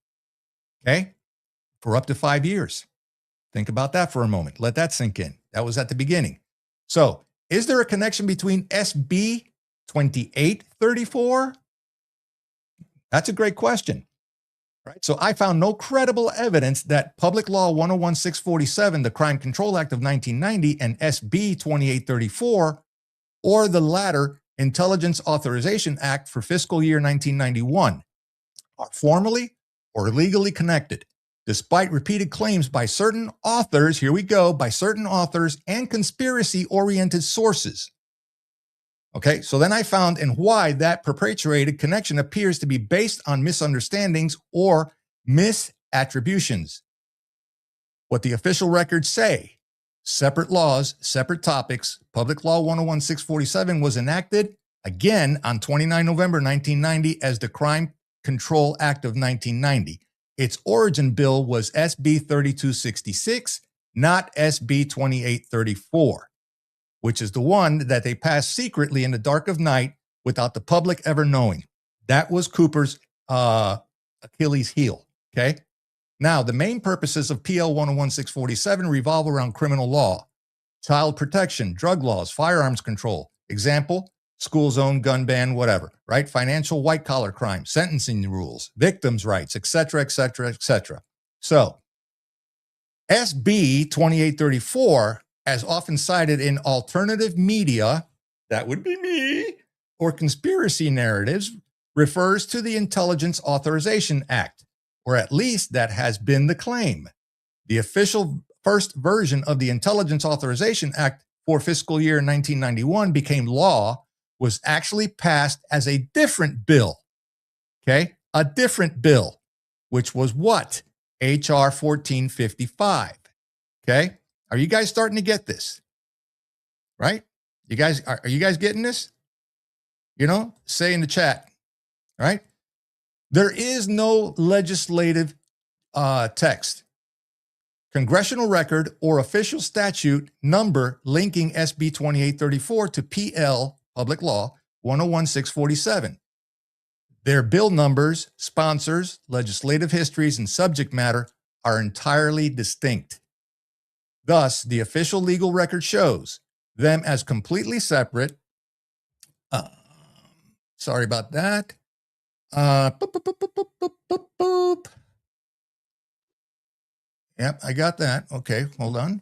Okay? For up to 5 years. Think about that for a moment. Let that sink in. That was at the beginning. So, is there a connection between SB 2834? That's a great question. Right? So I found no credible evidence that Public Law 101-647, the Crime Control Act of 1990, and SB 2834, or the latter, Intelligence Authorization Act for fiscal year 1991, are formally or legally connected, despite repeated claims by certain authors, here we go, by certain authors and conspiracy-oriented sources. Okay, so then I found and why that perpetuated connection appears to be based on misunderstandings or misattributions. What the official records say, separate laws, separate topics, Public Law 101-647 was enacted again on 29 November 1990 as the Crime Control Act of 1990. Its origin bill was SB 3266, not SB 2834. Which is the one that they passed secretly in the dark of night without the public ever knowing. That was Cooper's Achilles heel, okay? Now, the main purposes of PL 101-647 revolve around criminal law, child protection, drug laws, firearms control. Example, school zone, gun ban, whatever, right? Financial white-collar crime, sentencing rules, victims' rights, etc., etc., etc. So, SB 2834, as often cited in alternative media, that would be me, or conspiracy narratives, refers to the Intelligence Authorization Act, or at least that has been the claim. The official first version of the Intelligence Authorization Act for fiscal year 1991 became law, was actually passed as a different bill, okay? A different bill, which was what? H.R. 1455, okay? Are you guys starting to get this? Right? You guys, are you guys getting this? You know, say in the chat, right? There is no legislative text, congressional record, or official statute number linking SB 2834 to PL, Public Law 101-647. Their bill numbers, sponsors, legislative histories, and subject matter are entirely distinct. Thus, the official legal record shows them as completely separate. Sorry about that. Boop, boop, boop, boop, boop, boop, boop, boop. Yep, I got that. Okay, hold on.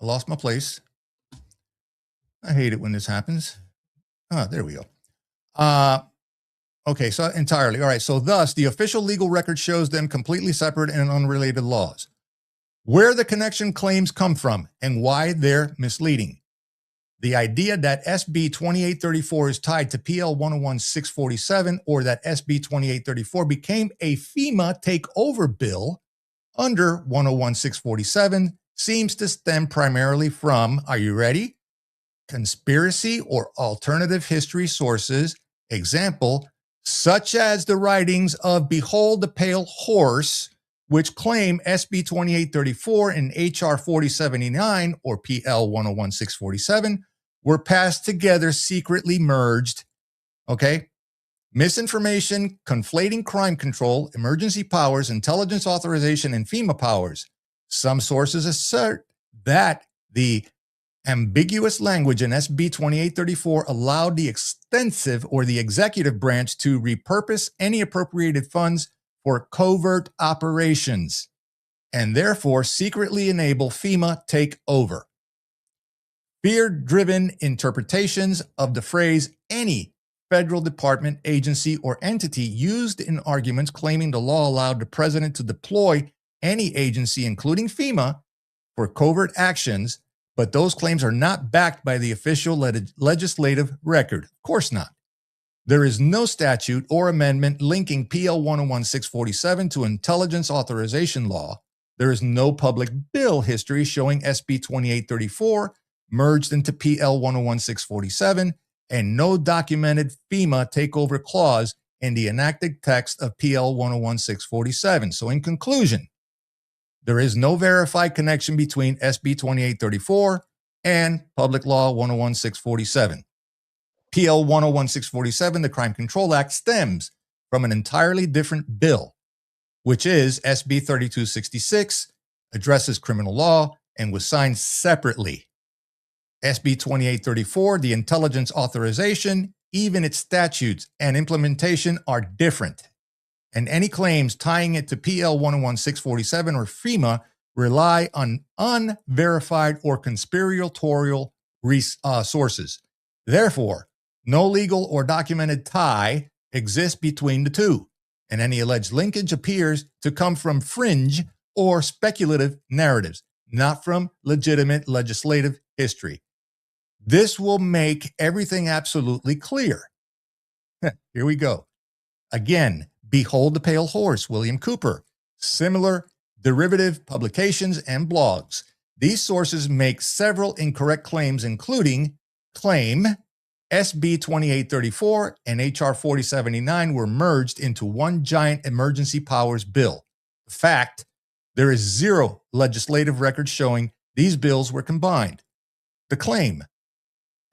I lost my place. I hate it when this happens. There we go. Okay, so entirely. All right, so thus, the official legal record shows them completely separate and unrelated laws. Where the connection claims come from and why they're misleading. The idea that SB 2834 is tied to PL 101-647 or that SB 2834 became a FEMA takeover bill under 101-647 seems to stem primarily from, are you ready? Conspiracy or alternative history sources, example, such as the writings of Behold the Pale Horse, which claim SB 2834 and HR 4079 or PL 101-647 were passed together, secretly merged. Okay? Misinformation, conflating crime control, emergency powers, intelligence authorization, and FEMA powers. Some sources assert that the ambiguous language in SB 2834 allowed the extensive or the executive branch to repurpose any appropriated funds for covert operations and therefore secretly enable FEMA take over. Fear-driven interpretations of the phrase any federal department, agency, or entity used in arguments claiming the law allowed the president to deploy any agency, including FEMA, for covert actions, but those claims are not backed by the official legislative record. Of course not. There is no statute or amendment linking PL 101-647 to intelligence authorization law. There is no public bill history showing SB 2834 merged into PL 101-647, and no documented FEMA takeover clause in the enacted text of PL 101-647. So in conclusion, there is no verified connection between SB 2834 and Public Law 101-647. PL 101-647, the Crime Control Act, stems from an entirely different bill, which is SB 3266, addresses criminal law, and was signed separately. SB 2834, the intelligence authorization, even its statutes and implementation are different. And any claims tying it to PL 101-647 or FEMA rely on unverified or conspiratorial sources. Therefore, no legal or documented tie exists between the two, and any alleged linkage appears to come from fringe or speculative narratives, not from legitimate legislative history. This will make everything absolutely clear. Here we go. Again, behold the pale horse, William Cooper. Similar derivative publications and blogs. These sources make several incorrect claims, including claim SB 2834 and HR 4079 were merged into one giant emergency powers bill. In fact, there is zero legislative record showing these bills were combined. The claim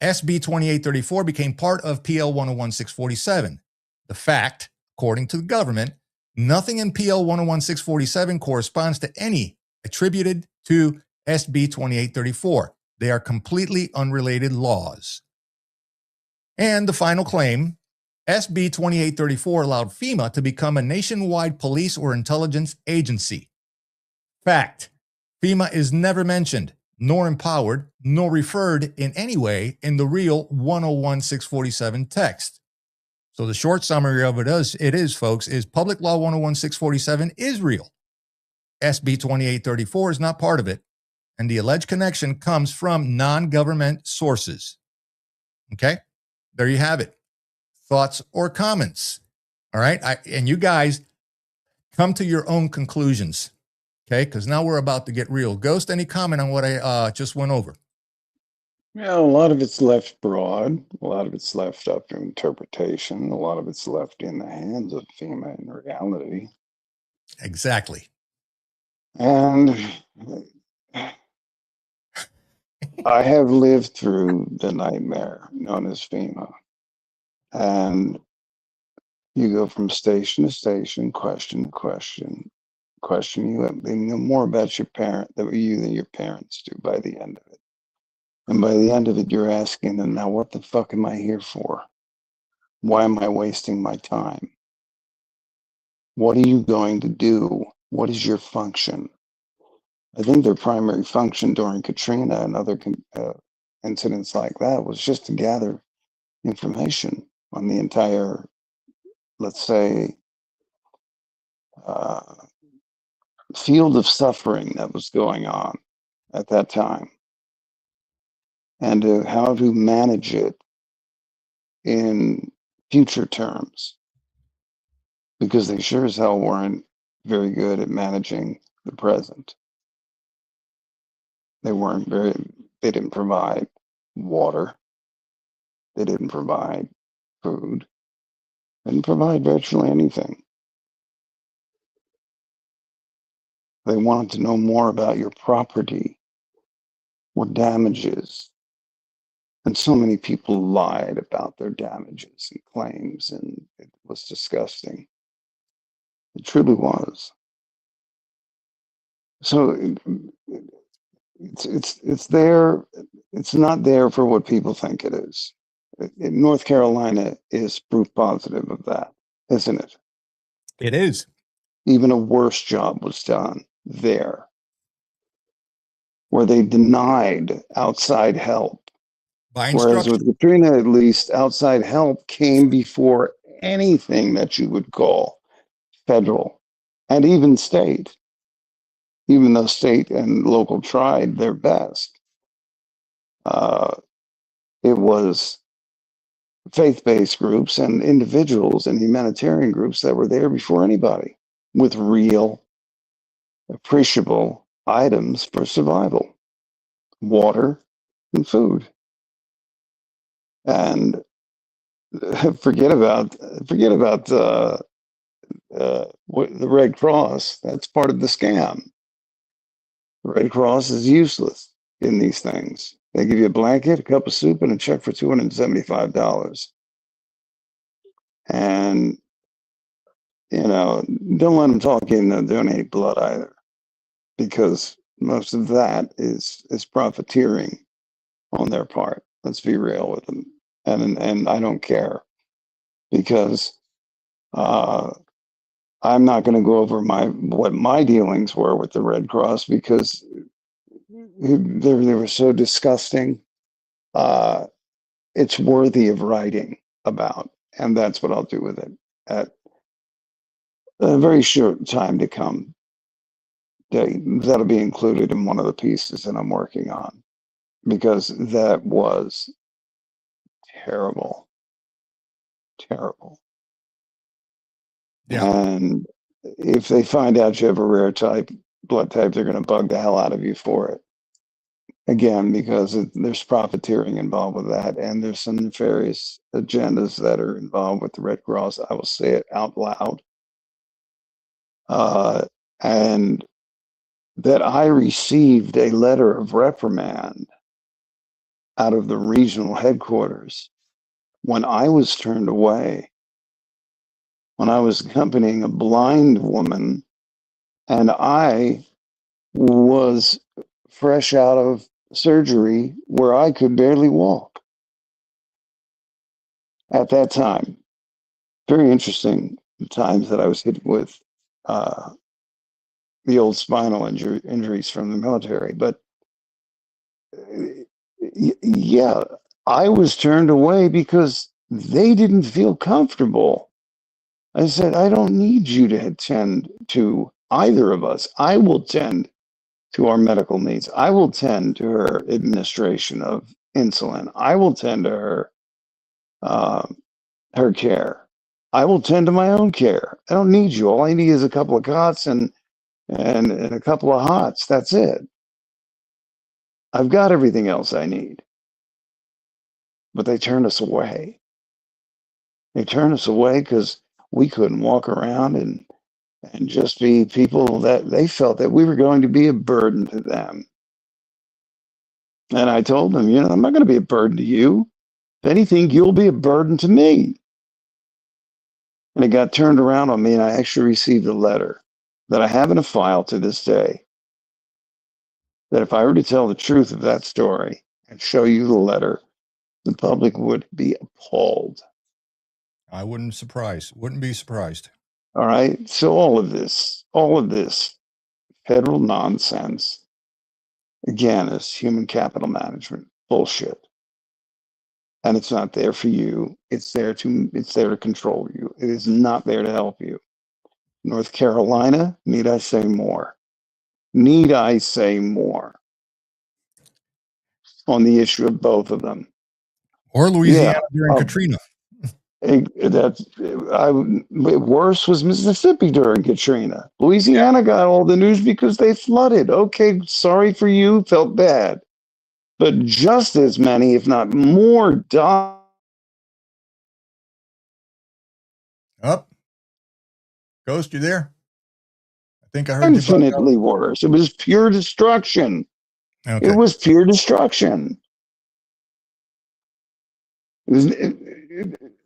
SB 2834 became part of PL 101-647. The fact, according to the government, nothing in PL 101-647 corresponds to any attributed to SB 2834. They are completely unrelated laws. And the final claim, SB 2834 allowed FEMA to become a nationwide police or intelligence agency. Fact, FEMA is never mentioned, nor empowered, nor referred in any way in the real 101-647 text. So the short summary of it is, folks, is Public Law 101-647 is real. SB 2834 is not part of it, and the alleged connection comes from non-government sources. Okay? There you have it. Thoughts or comments? All right? And you guys come to your own conclusions. Okay? Because now we're about to get real. Ghost, any comment on what I just went over? Yeah, a lot of it's left broad. A lot of it's left up to interpretation. A lot of it's left in the hands of FEMA in reality. Exactly. And I have lived through the nightmare known as FEMA. And you go from station to station, question to question. They know more about you than your parents do by the end of it. And by the end of it, you're asking them, now what the fuck am I here for? Why am I wasting my time? What are you going to do? What is your function? I think their primary function during Katrina and other incidents like that was just to gather information on the entire, let's say, field of suffering that was going on at that time, and how to manage it in future terms, because they sure as hell weren't very good at managing the present. They didn't provide water. They didn't provide food. They didn't provide virtually anything. They wanted to know more about your property, what damages. And so many people lied about their damages and claims, and it was disgusting. It truly was. So it's there. It's not there for what people think it is. North Carolina is proof positive of that, isn't it? It is. even a worse job was done there, where they denied outside help. By Whereas instruction. with Katrina, at least outside help came before anything that you would call federal and even state, even though state and local tried their best. It was faith-based groups and individuals and humanitarian groups that were there before anybody with real, appreciable items for survival, water and food. And forget about what the Red Cross. That's part of the scam. The Red Cross is useless in these things. They give you a blanket, a cup of soup, and a check for $275. And don't let them talk you into donate blood either, because most of that is profiteering on their part. Let's be real with them, and I don't care, because I'm not going to go over what my dealings were with the Red Cross, because they were so disgusting. It's worthy of writing about, and that's what I'll do with it at a very short time to come. That'll be included in one of the pieces that I'm working on, because that was terrible, terrible. Yeah. And if they find out you have a rare blood type, they're going to bug the hell out of you for it. Again, because there's profiteering involved with that, and there's some nefarious agendas that are involved with the Red Cross. I will say it out loud. And that I received a letter of reprimand out of the regional headquarters when I was turned away, when I was accompanying a blind woman, and I was fresh out of surgery where I could barely walk at that time. Very interesting times that I was hit with the old spinal injuries from the military. But yeah, I was turned away because they didn't feel comfortable. I said, I don't need you to attend to either of us. I will tend to our medical needs. I will tend to her administration of insulin. I will tend to her care. I will tend to my own care. I don't need you. All I need is a couple of cots and a couple of hots. That's it. I've got everything else I need. But they turned us away. They turned us away because we couldn't walk around and just be people that they felt that we were going to be a burden to them. And I told them, I'm not going to be a burden to you. If anything, you'll be a burden to me. And it got turned around on me, and I actually received a letter that I have in a file to this day, that if I were to tell the truth of that story and show you the letter, the public would be appalled. I wouldn't be surprised. All right. So all of this federal nonsense, again, is human capital management bullshit. And it's not there for you. It's there to control you. It is not there to help you. North Carolina, need I say more? Need I say more on the issue of both of them? Or Louisiana during Katrina. Worse was Mississippi during Katrina. Louisiana got all the news because they flooded. Okay, sorry for you, felt bad. But just as many, if not more, died. Up. Ghost, you there? I think I heard you. Infinitely worse. It was pure destruction. Okay. It was pure destruction.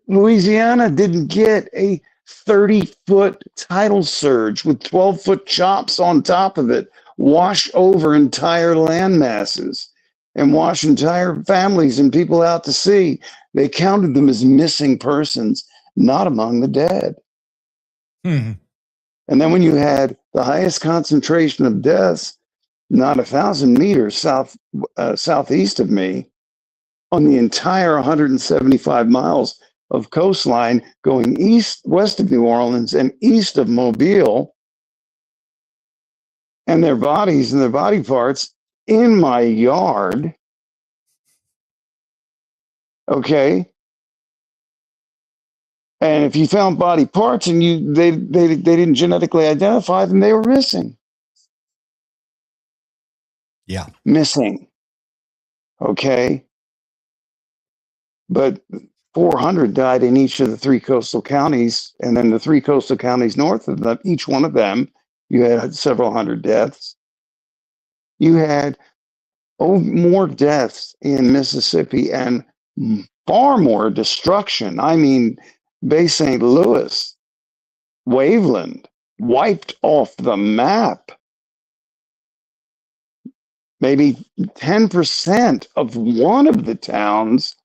Louisiana didn't get a 30-foot tidal surge with 12-foot chops on top of it, wash over entire land masses and wash entire families and people out to sea. They counted them as missing persons, not among the dead. And then when you had the highest concentration of deaths, not 1,000 meters southeast of me, on the entire 175 miles of coastline going west of New Orleans and east of Mobile, and their bodies and their body parts in my yard. Okay. And if you found body parts and they didn't genetically identify them, they were missing. Yeah. Missing. Okay. But 400 died in each of the 3 coastal counties. And then the 3 coastal counties north of them, each one of them, you had several hundred deaths. You had more deaths in Mississippi and far more destruction. I mean, Bay St. Louis, Waveland, wiped off the map. Maybe 10% of one of the town's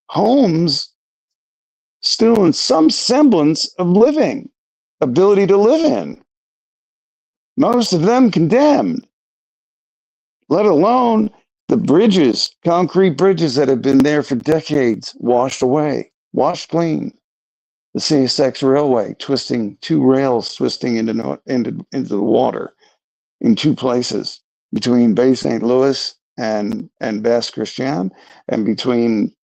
homes still in some semblance of ability to live in. Most of them condemned, let alone the bridges, concrete bridges that have been there for decades, washed away, washed clean. The CSX railway twisting 2 rails, twisting into the water in 2 places, between Bay St. Louis and Basse Christian, and between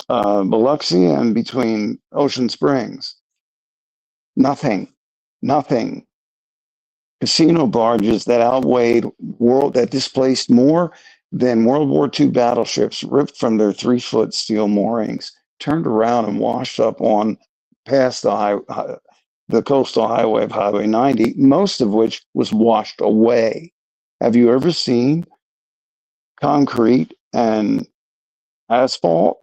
Biloxi and between Ocean Springs. Nothing. Casino barges that displaced more than World War II battleships, ripped from their 3-foot steel moorings, turned around and washed up on past the coastal highway of Highway 90, most of which was washed away. Have you ever seen concrete and asphalt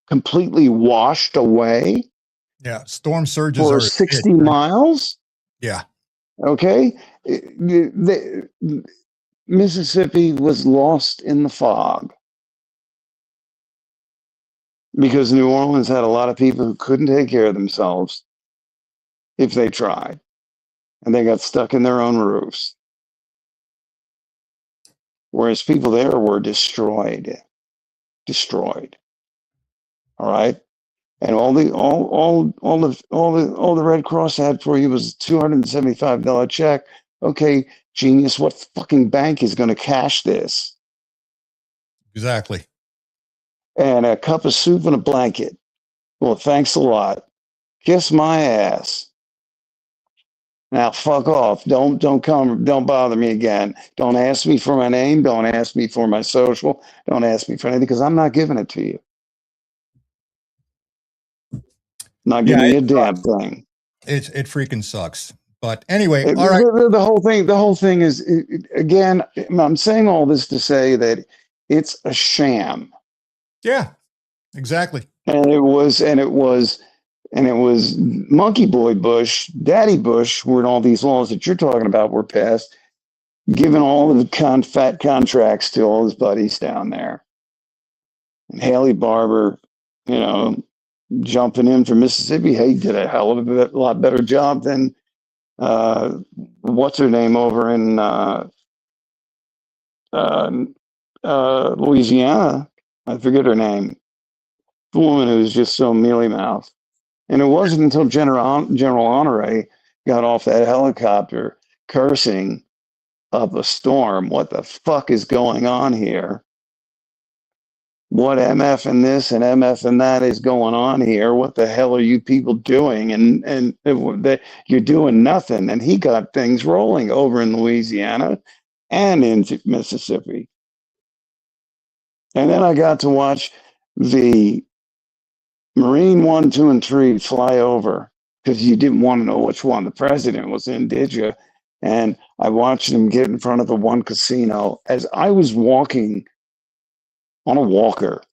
completely washed away? Yeah. Storm surges for are 60 miles? Yeah. Okay. Mississippi was lost in the fog because New Orleans had a lot of people who couldn't take care of themselves if they tried, and they got stuck in their own roofs. Whereas people there were destroyed. All right. And all the Red Cross had for you was a $275 check. Okay, genius, what fucking bank is going to cash this? Exactly. And a cup of soup and a blanket. Well, thanks a lot. Kiss my ass. Now fuck off. Don't bother me again. Don't ask me for my name. Don't ask me for my social. Don't ask me for anything, because I'm not giving it to you. Not giving you a damn thing. It freaking sucks. But anyway, all right. The whole thing is, again, I'm saying all this to say that it's a sham. Yeah, exactly. And it was Monkey Boy Bush, Daddy Bush, when all these laws that you're talking about were passed, giving all of the fat contracts to all his buddies down there. And Haley Barbour, jumping in from Mississippi, he did a hell of a lot better job than what's her name over in Louisiana. I forget her name. The woman who's just so mealy-mouthed. And it wasn't until General Honore got off that helicopter cursing up a storm. What the fuck is going on here? What MF and this and MF and that is going on here? What the hell are you people doing? And you're doing nothing. And he got things rolling over in Louisiana and in Mississippi. And then I got to watch the Marine 1, 2, and 3 fly over, because you didn't want to know which one the president was in, did you? And I watched him get in front of the one casino as I was walking on a walker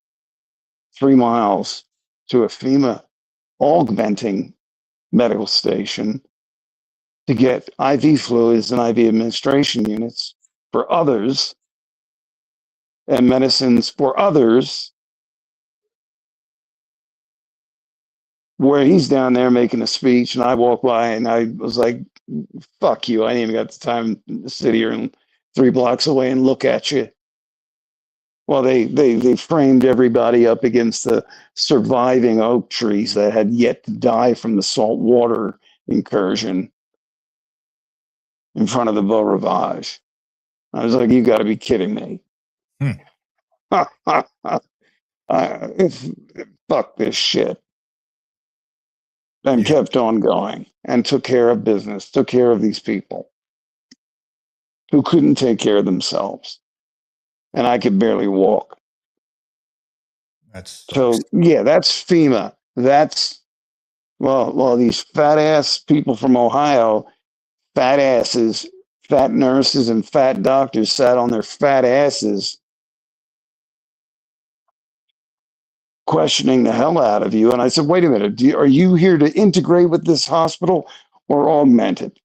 3 miles to a FEMA augmenting medical station to get IV fluids and IV administration units for others and medicines for others, where he's down there making a speech, and I walk by and I was like, fuck you. I ain't even got the time to sit here and 3 blocks away and look at you. Well, they framed everybody up against the surviving oak trees that had yet to die from the salt water incursion in front of the Beau Rivage. I was like, you got to be kidding me. Hmm. Fuck this shit. And Yeah, kept on going and took care of business, took care of these people who couldn't take care of themselves. And I could barely walk. that sucks. So yeah, that's FEMA. That's well, these fat ass people from Ohio, fat asses, fat nurses, and fat doctors sat on their fat asses questioning the hell out of you. And I said, wait a minute, are you here to integrate with this hospital or augment it?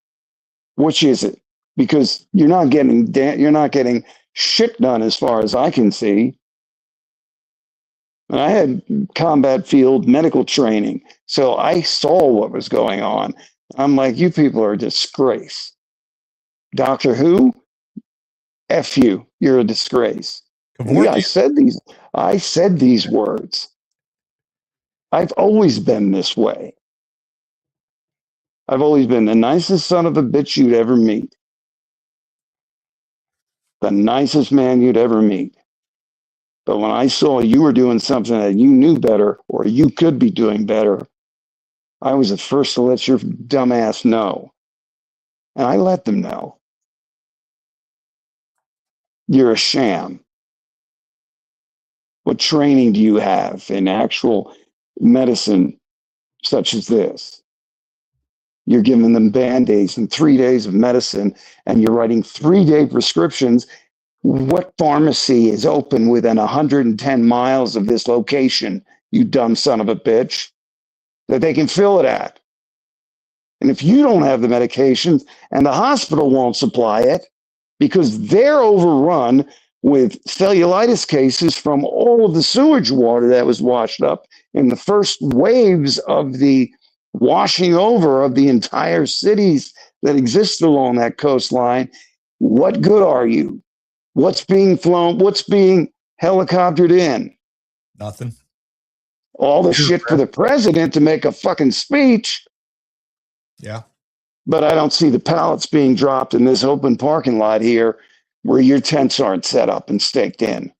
Which is it? Because you're not getting shit done as far as I can see. And I had combat field medical training, so I saw what was going on. I'm like, you people are a disgrace. Doctor Who? F you. You're a disgrace. And yeah, Kevorkian. I said these words. I've always been this way. I've always been the nicest son of a bitch you'd ever meet. The nicest man you'd ever meet. But when I saw you were doing something that you knew better or you could be doing better, I was the first to let your dumbass know. And I let them know. You're a sham. What training do you have in actual medicine such as this? You're giving them band-aids and 3 days of medicine, and you're writing 3-day prescriptions. What pharmacy is open within 110 miles of this location, you dumb son of a bitch, that they can fill it at? And if you don't have the medications and the hospital won't supply it because they're overrun with cellulitis cases from all of the sewage water that was washed up in the first waves of the washing over of the entire cities that exist along that coastline, what good are you? What's being flown? What's being helicoptered in? Nothing. All the shit for the president to make a fucking speech. Yeah. But I don't see the pallets being dropped in this open parking lot here where your tents aren't set up and staked in.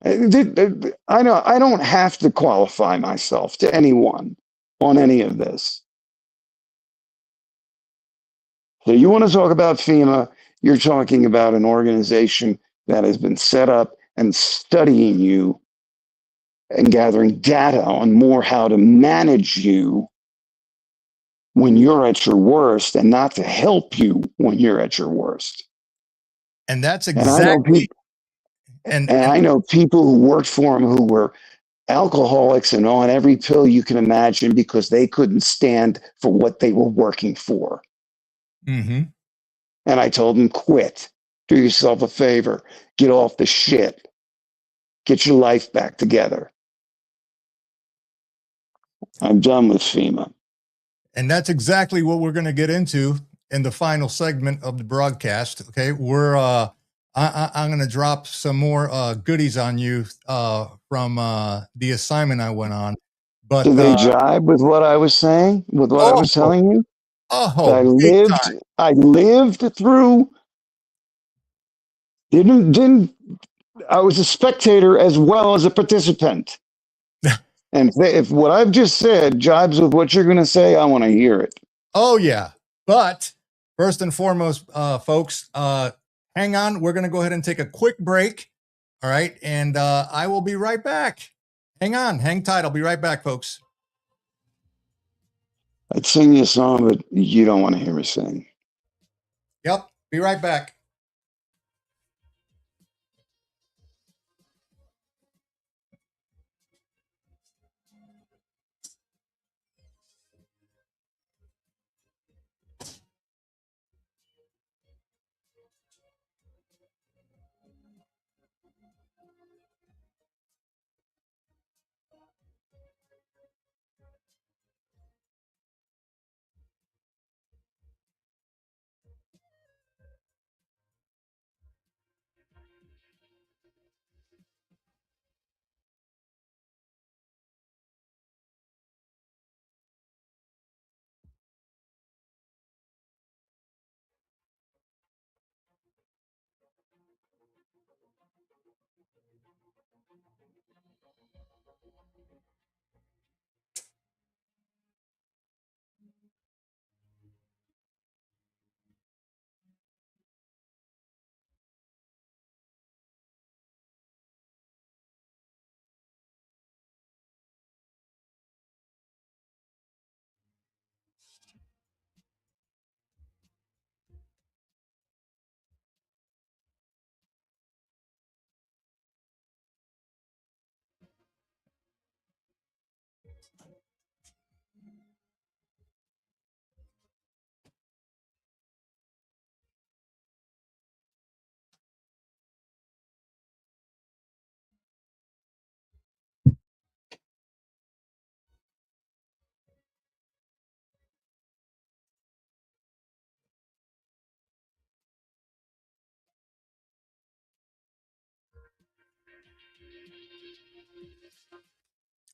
I know I don't have to qualify myself to anyone on any of this. So you want to talk about FEMA, you're talking about an organization that has been set up and studying you and gathering data on more how to manage you when you're at your worst and not to help you when you're at your worst. And that's And I know exactly people, and I know people who worked for him who were alcoholics and on every pill you can imagine because they couldn't stand for what they were working for. mm-hmm. And I told them, quit. Do yourself a favor. Get off the shit. Get your life back together. I'm done with FEMA. And that's exactly what we're going to get into in the final segment of the broadcast. Okay, I'm going to drop some more goodies on you from the assignment I went on. But Did they jibe with what I was saying, with what I oh, was telling you? oh, big time. I lived through. Didn't I was a spectator as well as a participant. And if what I've just said jibes with what you're going to say, I want to hear it. Oh yeah, but first and foremost, folks, hang on. We're going to go ahead and take a quick break. All right, and I will be right back. Hang on, hang tight. I'll be right back, folks. I'd sing you a song, but you don't want to hear me sing. Yep, be right back.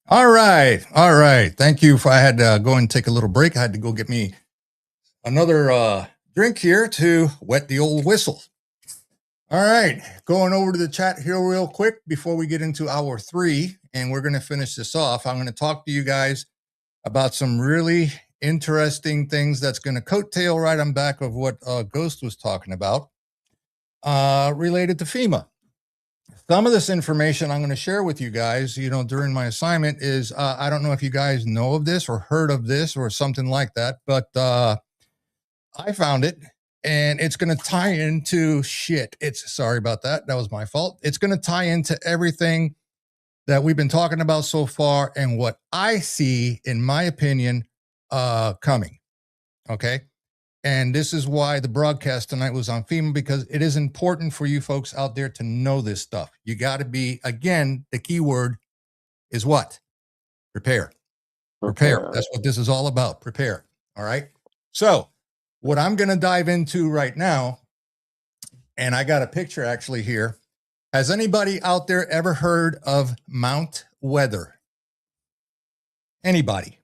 All right. All right. Thank you. I had to go and take a little break. I had to go get me another drink here to wet the old whistle. All right. Going over to the chat here real quick before we get into hour 3, and we're going to finish this off. I'm going to talk to you guys about some really interesting things that's going to coattail right on back of what Ghost was talking about related to FEMA. Some of this information I'm going to share with you guys, during my assignment is, I don't know if you guys know of this or heard of this or something like that, but I found it and it's going to tie into sorry about that. That was my fault. It's going to tie into everything that we've been talking about so far and what I see, in my opinion, coming. Okay. And this is why the broadcast tonight was on FEMA, because it is important for you folks out there to know this stuff. You got to be, again, the key word is what? Prepare. Prepare. That's what this is all about. Prepare. All right. So what I'm going to dive into right now, and I got a picture actually here. Has anybody out there ever heard of Mount Weather? Anybody?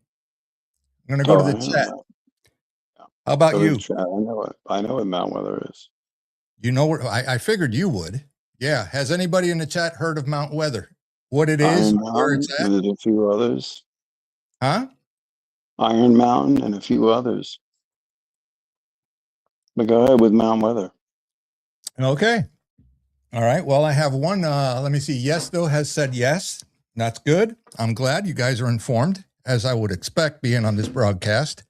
I'm going to go to the chat. How about you? Chat. I know what Mount Weather is. You know where? I figured you would. Yeah. Has anybody in the chat heard of Mount Weather? What it is, where it's at? And a few others. Huh? Iron Mountain and a few others. But go ahead with Mount Weather. Okay. All right. Well, I have one. Let me see. Yes, though, has said yes. That's good. I'm glad you guys are informed, as I would expect being on this broadcast.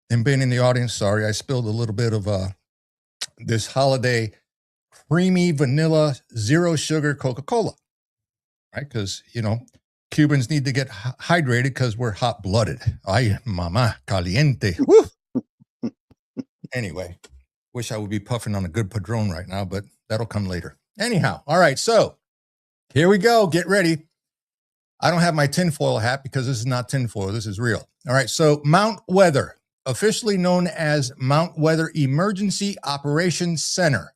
And being in the audience, sorry, I spilled a little bit of this holiday creamy vanilla zero sugar Coca-Cola, right? Because, Cubans need to get hydrated because we're hot-blooded. Ay, mama, caliente. Woo! Anyway, wish I would be puffing on a good Padron right now, but that'll come later. Anyhow, all right, so here we go. Get ready. I don't have my tinfoil hat because this is not tinfoil. This is real. All right, so Mount Weather, officially known as Mount Weather Emergency Operations Center,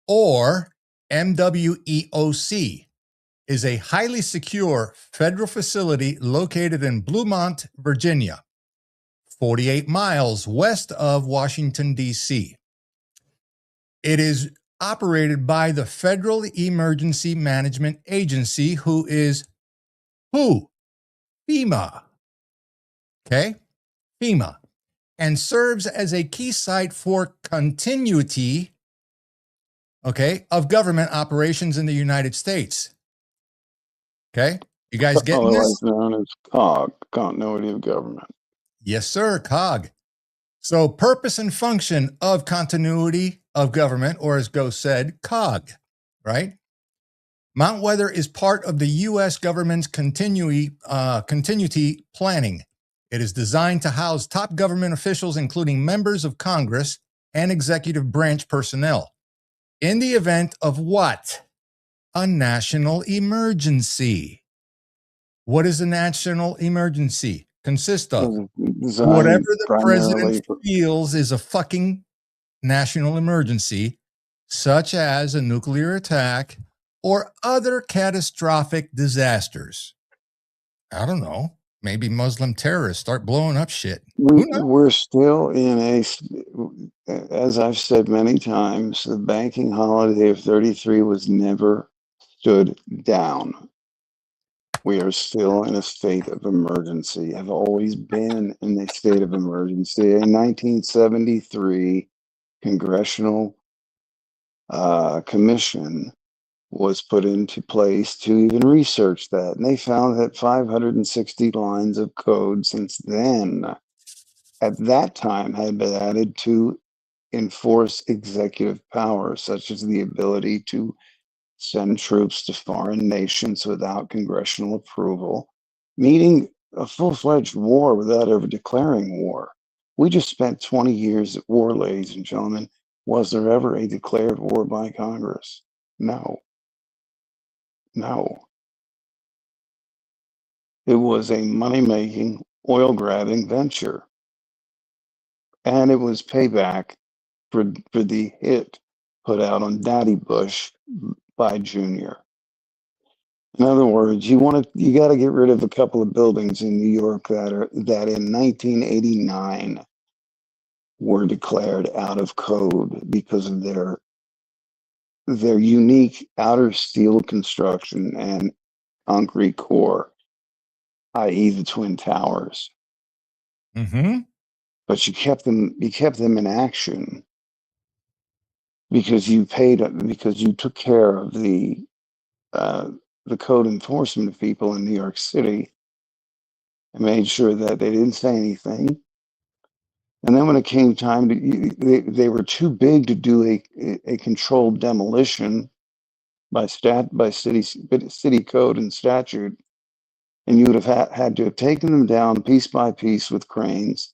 or MWEOC, is a highly secure federal facility located in Bluemont, Virginia, 48 miles west of Washington, D.C. It is operated by the Federal Emergency Management Agency, who is who? FEMA. Okay? FEMA. And serves as a key site for continuity, of government operations in the United States. Okay? You guys getting this? Otherwise known as COG, Continuity of Government. Yes, sir, COG. So purpose and function of continuity of government, or as Ghost said, COG, right? Mount Weather is part of the U.S. government's continuity planning. It is designed to house top government officials, including members of Congress and executive branch personnel, in the event of what? A national emergency. What is a national emergency consist of? Whatever the president feels is a fucking national emergency, such as a nuclear attack or other catastrophic disasters. I don't know. Maybe Muslim terrorists start blowing up shit. We're still in as I've said many times, the banking holiday of 33 was never stood down. We are still in a state of emergency, have always been in a state of emergency. In 1973, Congressional Commission was put into place to even research that. And they found that 560 lines of code since then, at that time, had been added to enforce executive power, such as the ability to send troops to foreign nations without congressional approval, meaning a full-fledged war without ever declaring war. We just spent 20 years at war, ladies and gentlemen. Was there ever a declared war by Congress? No. No. It was a money-making, oil-grabbing venture. And it was payback for the hit put out on Daddy Bush by Junior. In other words, you got to get rid of a couple of buildings in New York that in 1989 were declared out of code because of their unique outer steel construction and concrete core, i.e., the Twin Towers. Mm-hmm. But you kept them in action because because you took care of uh, the code enforcement people in New York City and made sure that they didn't say anything. And then when it came time they were too big to do a controlled demolition by city code and statute, and you would have had to have taken them down piece by piece with cranes,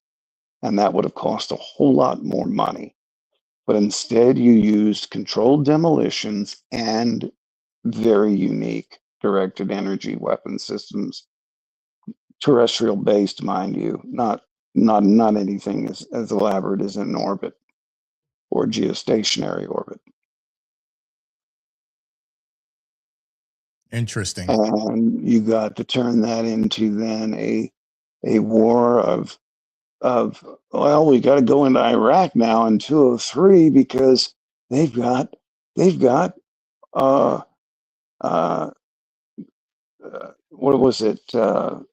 and that would have cost a whole lot more money. But instead, you used controlled demolitions and very unique directed energy weapon systems, terrestrial based, mind you, not anything as elaborate as in orbit or geostationary orbit. Interesting. And you got to turn that into then a war of well, we got to go into Iraq now in 203 because they've got they've got uh, uh, what was it,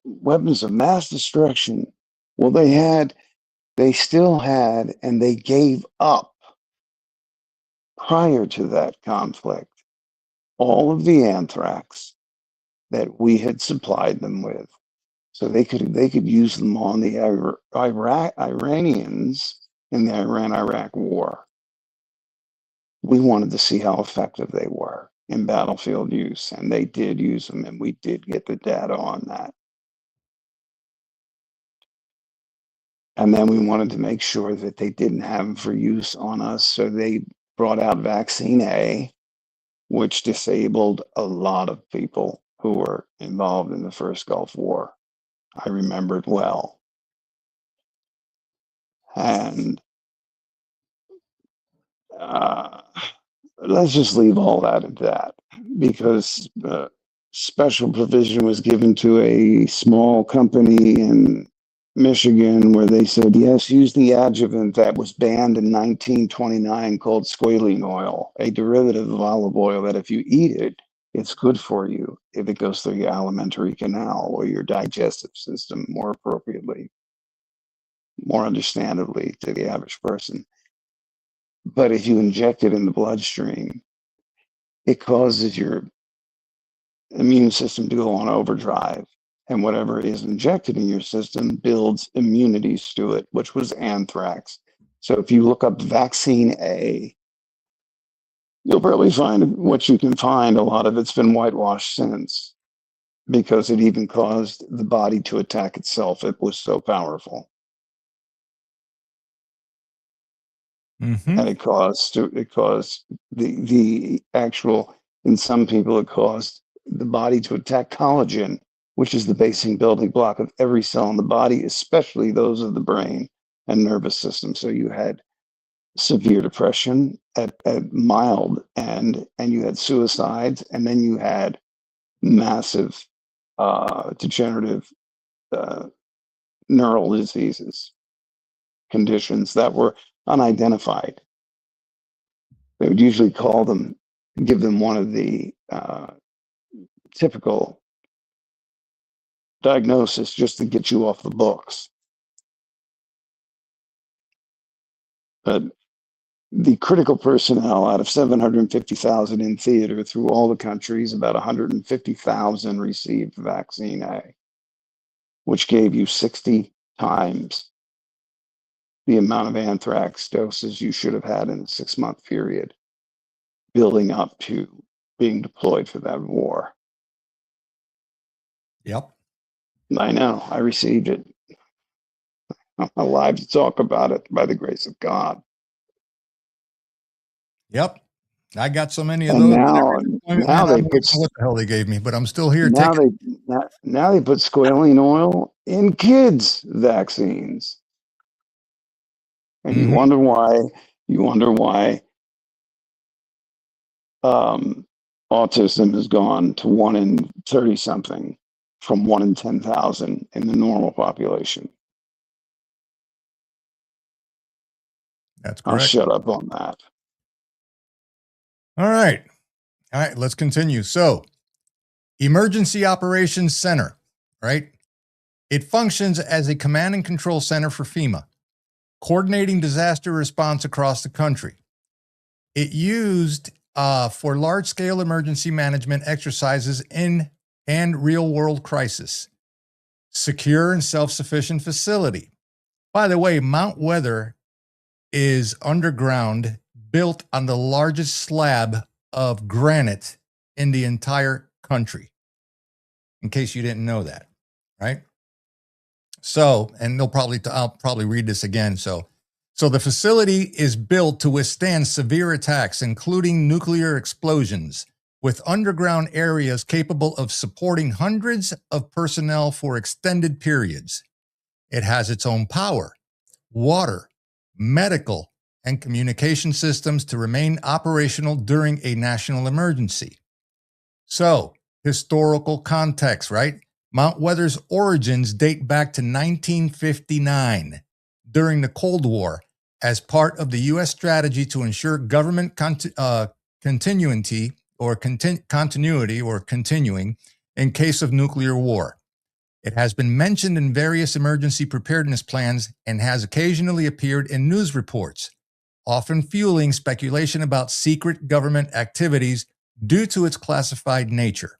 weapons of mass destruction. Well, they still had, and they gave up prior to that conflict all of the anthrax that we had supplied them with, so they could use them on the Iranians in the Iran-Iraq war. We wanted to see how effective they were in battlefield use, and they did use them, and we did get the data on that. And then we wanted to make sure that they didn't have them for use on us, so they brought out vaccine A, which disabled a lot of people who were involved in the first Gulf War. I remember it well. And uh, let's just leave all that at that, because special provision was given to a small company in Michigan where they said, yes, use the adjuvant that was banned in 1929 called squalene oil, a derivative of olive oil that if you eat it, it's good for you if it goes through your alimentary canal or your digestive system more appropriately, more understandably to the average person. But if you inject it in the bloodstream, it causes your immune system to go on overdrive. And whatever is injected in your system builds immunities to it, which was anthrax. So if you look up vaccine A, you'll probably find what you can find. A lot of it's been whitewashed since because it even caused the body to attack itself. It was so powerful. Mm-hmm. And it caused the actual, in some people, it caused the body to attack collagen, which is the basic building block of every cell in the body, especially those of the brain and nervous system. So you had severe depression at mild, and you had suicides, and then you had massive degenerative neural diseases, conditions that were unidentified. They would usually give them one of the typical diagnosis just to get you off the books. But the critical personnel, out of 750,000 in theater through all the countries, about 150,000 received vaccine A, which gave you 60 times the amount of anthrax doses you should have had in a 6-month period, building up to being deployed for that war. Yep. I know, I received it. I'm alive to talk about it by the grace of God. Yep. I got so many of And those. Man, I now don't they even put know what the hell they gave me, but I'm still here now taking. they now they put squalene oil in kids' vaccines, and you Mm-hmm. wonder why. You wonder why autism has gone to 1 in 30 something from 1 in 10,000 in the normal population. That's I'll correct. shut up on that. All right. All right, let's continue. So, Emergency Operations Center, right? It functions as a command and control center for FEMA, coordinating disaster response across the country. It used for large-scale emergency management exercises and real-world crisis. Secure and self-sufficient facility. By the way, Mount Weather is underground, built on the largest slab of granite in the entire country, in case you didn't know that, right? So, and I'll probably read this again. So the facility is built to withstand severe attacks, including nuclear explosions, with underground areas capable of supporting hundreds of personnel for extended periods. It has its own power, water, medical, and communication systems to remain operational during a national emergency. So, historical context, right? Mount Weather's origins date back to 1959 during the Cold War as part of the U.S. strategy to ensure government continuity or continuing in case of nuclear war. It has been mentioned in various emergency preparedness plans and has occasionally appeared in news reports, often fueling speculation about secret government activities due to its classified nature.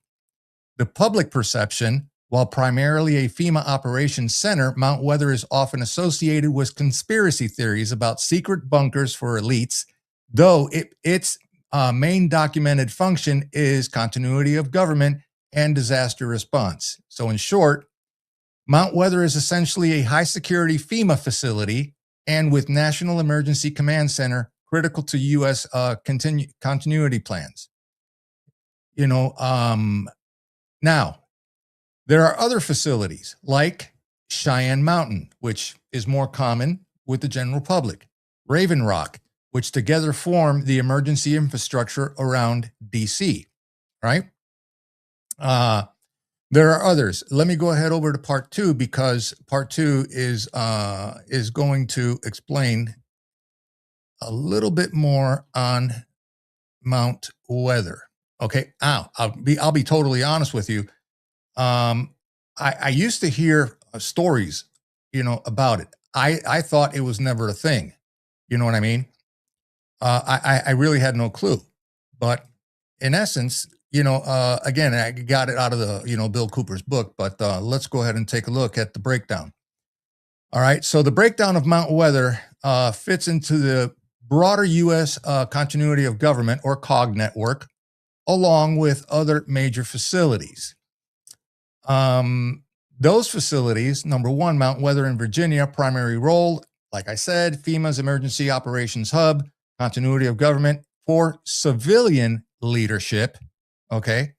The public perception, while primarily a FEMA operations center, Mount Weather is often associated with conspiracy theories about secret bunkers for elites, though its main documented function is continuity of government and disaster response. So in short, Mount Weather is essentially a high-security FEMA facility and with National Emergency Command Center critical to U.S. continuity plans. Now, there are other facilities like Cheyenne Mountain, which is more common with the general public, Raven Rock, which together form the emergency infrastructure around D.C., right? There are others. Let me go ahead over to part 2 because part 2 is going to explain a little bit more on Mount Weather. Okay, I'll be totally honest with you. I used to hear stories, about it. I thought it was never a thing. You know what I mean? I really had no clue. But in essence, again, I got it out of the, Bill Cooper's book, but let's go ahead and take a look at the breakdown. All right. So the breakdown of Mount Weather fits into the broader U.S. Continuity of Government or COG network, along with other major facilities. Those facilities, number one, Mount Weather in Virginia, primary role, like I said, FEMA's Emergency Operations Hub, continuity of government for civilian leadership. Okay.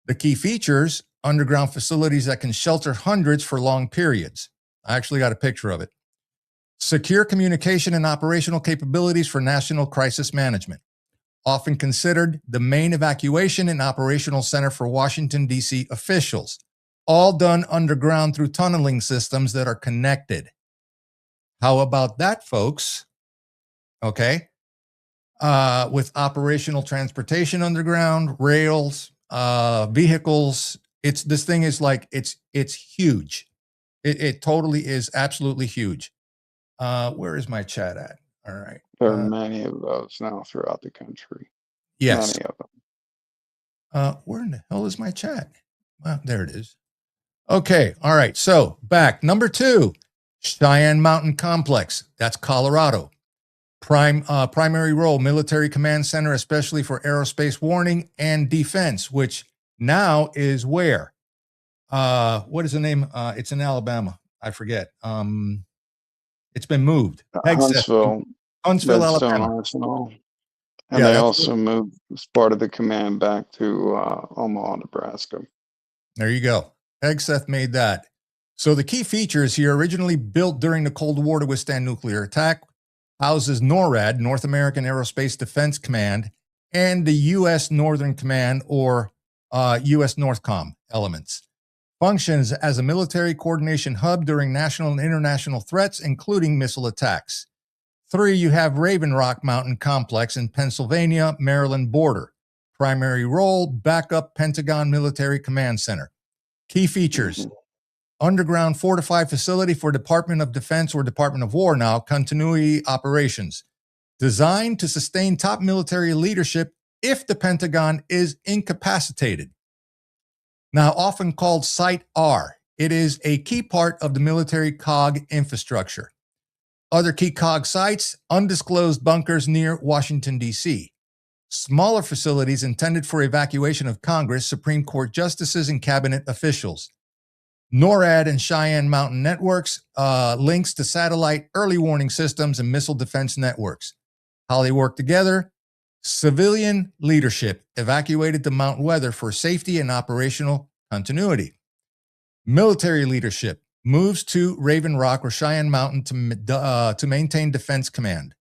The key features, underground facilities that can shelter hundreds for long periods. I actually got a picture of it. Secure communication and operational capabilities for national crisis management, often considered the main evacuation and operational center for Washington, D.C. officials, all done underground through tunneling systems that are connected. How about that, folks? Okay. With operational transportation underground, rails, vehicles. This thing is like, it's huge. It totally is absolutely huge. Where is my chat at? All right. There are many of those now throughout the country. Yes. Many of them. Where in the hell is my chat? Well, there it is. Okay. All right. So back. Number 2, Cheyenne Mountain Complex. That's Colorado. Primary role, military command center, especially for aerospace warning and defense, which now is where? What is the name? It's in Alabama. I forget. It's been moved. Huntsville, Redstone, Alabama. Alabama. Arsenal. And Yeah, they also moved as part of the command back to Omaha, Nebraska. There you go. Hegseth made that. So the key features here, originally built during the Cold War to withstand nuclear attack, houses NORAD, North American Aerospace Defense Command, and the U.S. Northern Command, or U.S. Northcom elements. Functions as a military coordination hub during national and international threats, including missile attacks. 3, you have Raven Rock Mountain Complex in Pennsylvania, Maryland border. Primary role, backup Pentagon Military Command Center. Key features: underground fortified facility for Department of Defense or Department of War now, continuity operations. Designed to sustain top military leadership if the Pentagon is incapacitated. Now, often called Site R, it is a key part of the military COG infrastructure. Other key COG sites, undisclosed bunkers near Washington, D.C. Smaller facilities intended for evacuation of Congress, Supreme Court justices, and cabinet officials. NORAD and Cheyenne Mountain networks, links to satellite early warning systems and missile defense networks. How they work together: civilian leadership evacuated to Mount Weather for safety and operational continuity. Military leadership moves to Raven Rock or Cheyenne Mountain to maintain defense command.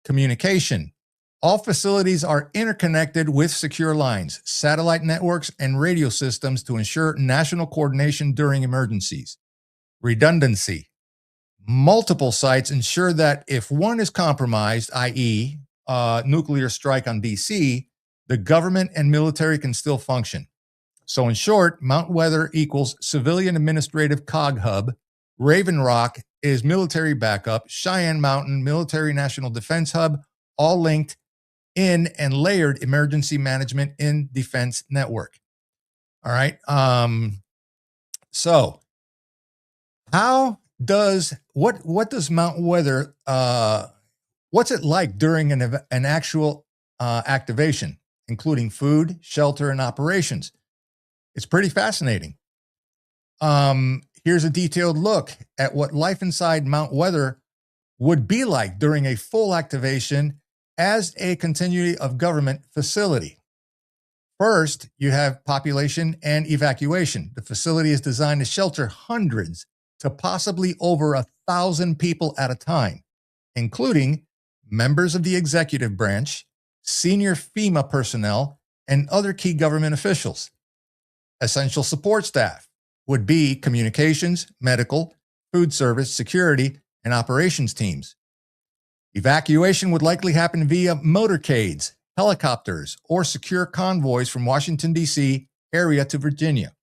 Communication: all facilities are interconnected with secure lines, satellite networks, and radio systems to ensure national coordination during emergencies. Redundancy: multiple sites ensure that if one is compromised, i.e., nuclear strike on DC, the government and military can still function. So in short, Mount Weather equals civilian administrative COG hub. Raven Rock is military backup. Cheyenne Mountain, military national defense hub, all linked in and layered emergency management in defense network. All right. So how does, what does Mount Weather, what's it like during an actual activation, including food, shelter, and operations? It's pretty fascinating. Here's a detailed look at what life inside Mount Weather would be like during a full activation as a continuity of government facility. First, you have population and evacuation. The facility is designed to shelter hundreds to possibly over 1,000 people at a time, including members of the executive branch, senior FEMA personnel, and other key government officials. Essential support staff would be communications, medical, food service, security, and operations teams. Evacuation would likely happen via motorcades, helicopters, or secure convoys from Washington, D.C. area to Virginia.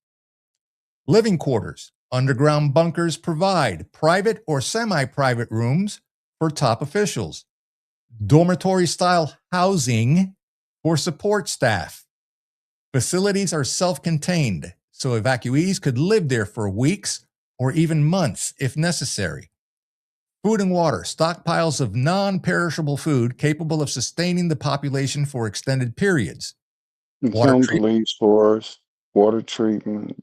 Living quarters: underground bunkers provide private or semi-private rooms for top officials. Dormitory-style housing for support staff. Facilities are self-contained, so evacuees could live there for weeks or even months if necessary. Food and water: stockpiles of non-perishable food capable of sustaining the population for extended periods. Water treatment. Police force, water treatment,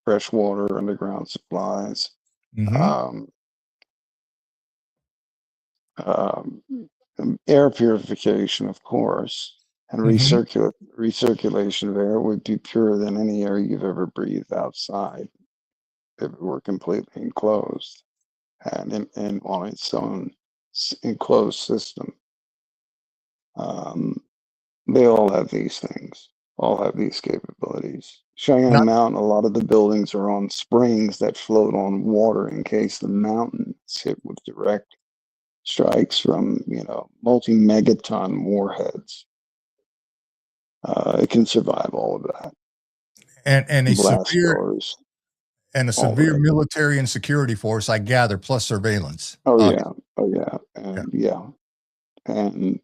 fresh water, underground supplies, um, air purification, of course, and recirculation of air would be purer than any air you've ever breathed outside if it were completely enclosed and on its own enclosed system. They all have these things, all have these capabilities. Cheyenne Mountain, a lot of the buildings are on springs that float on water in case the mountain is hit with direct strikes from, multi-megaton warheads. It can survive all of that. And a blast severe doors, and a severe military and security force, I gather, plus surveillance. Oh yeah, and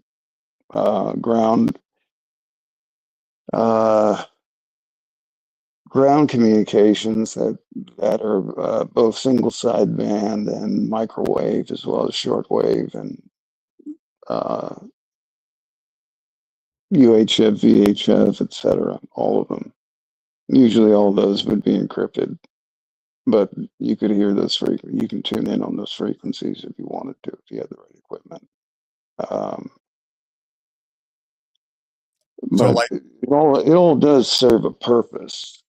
ground communications that are both single sideband and microwave, as well as shortwave and UHF, VHF, etc. All of them. Usually, all those would be encrypted, but you could hear those you can tune in on those frequencies if you wanted to, if you had the right equipment. So But it all does serve a purpose.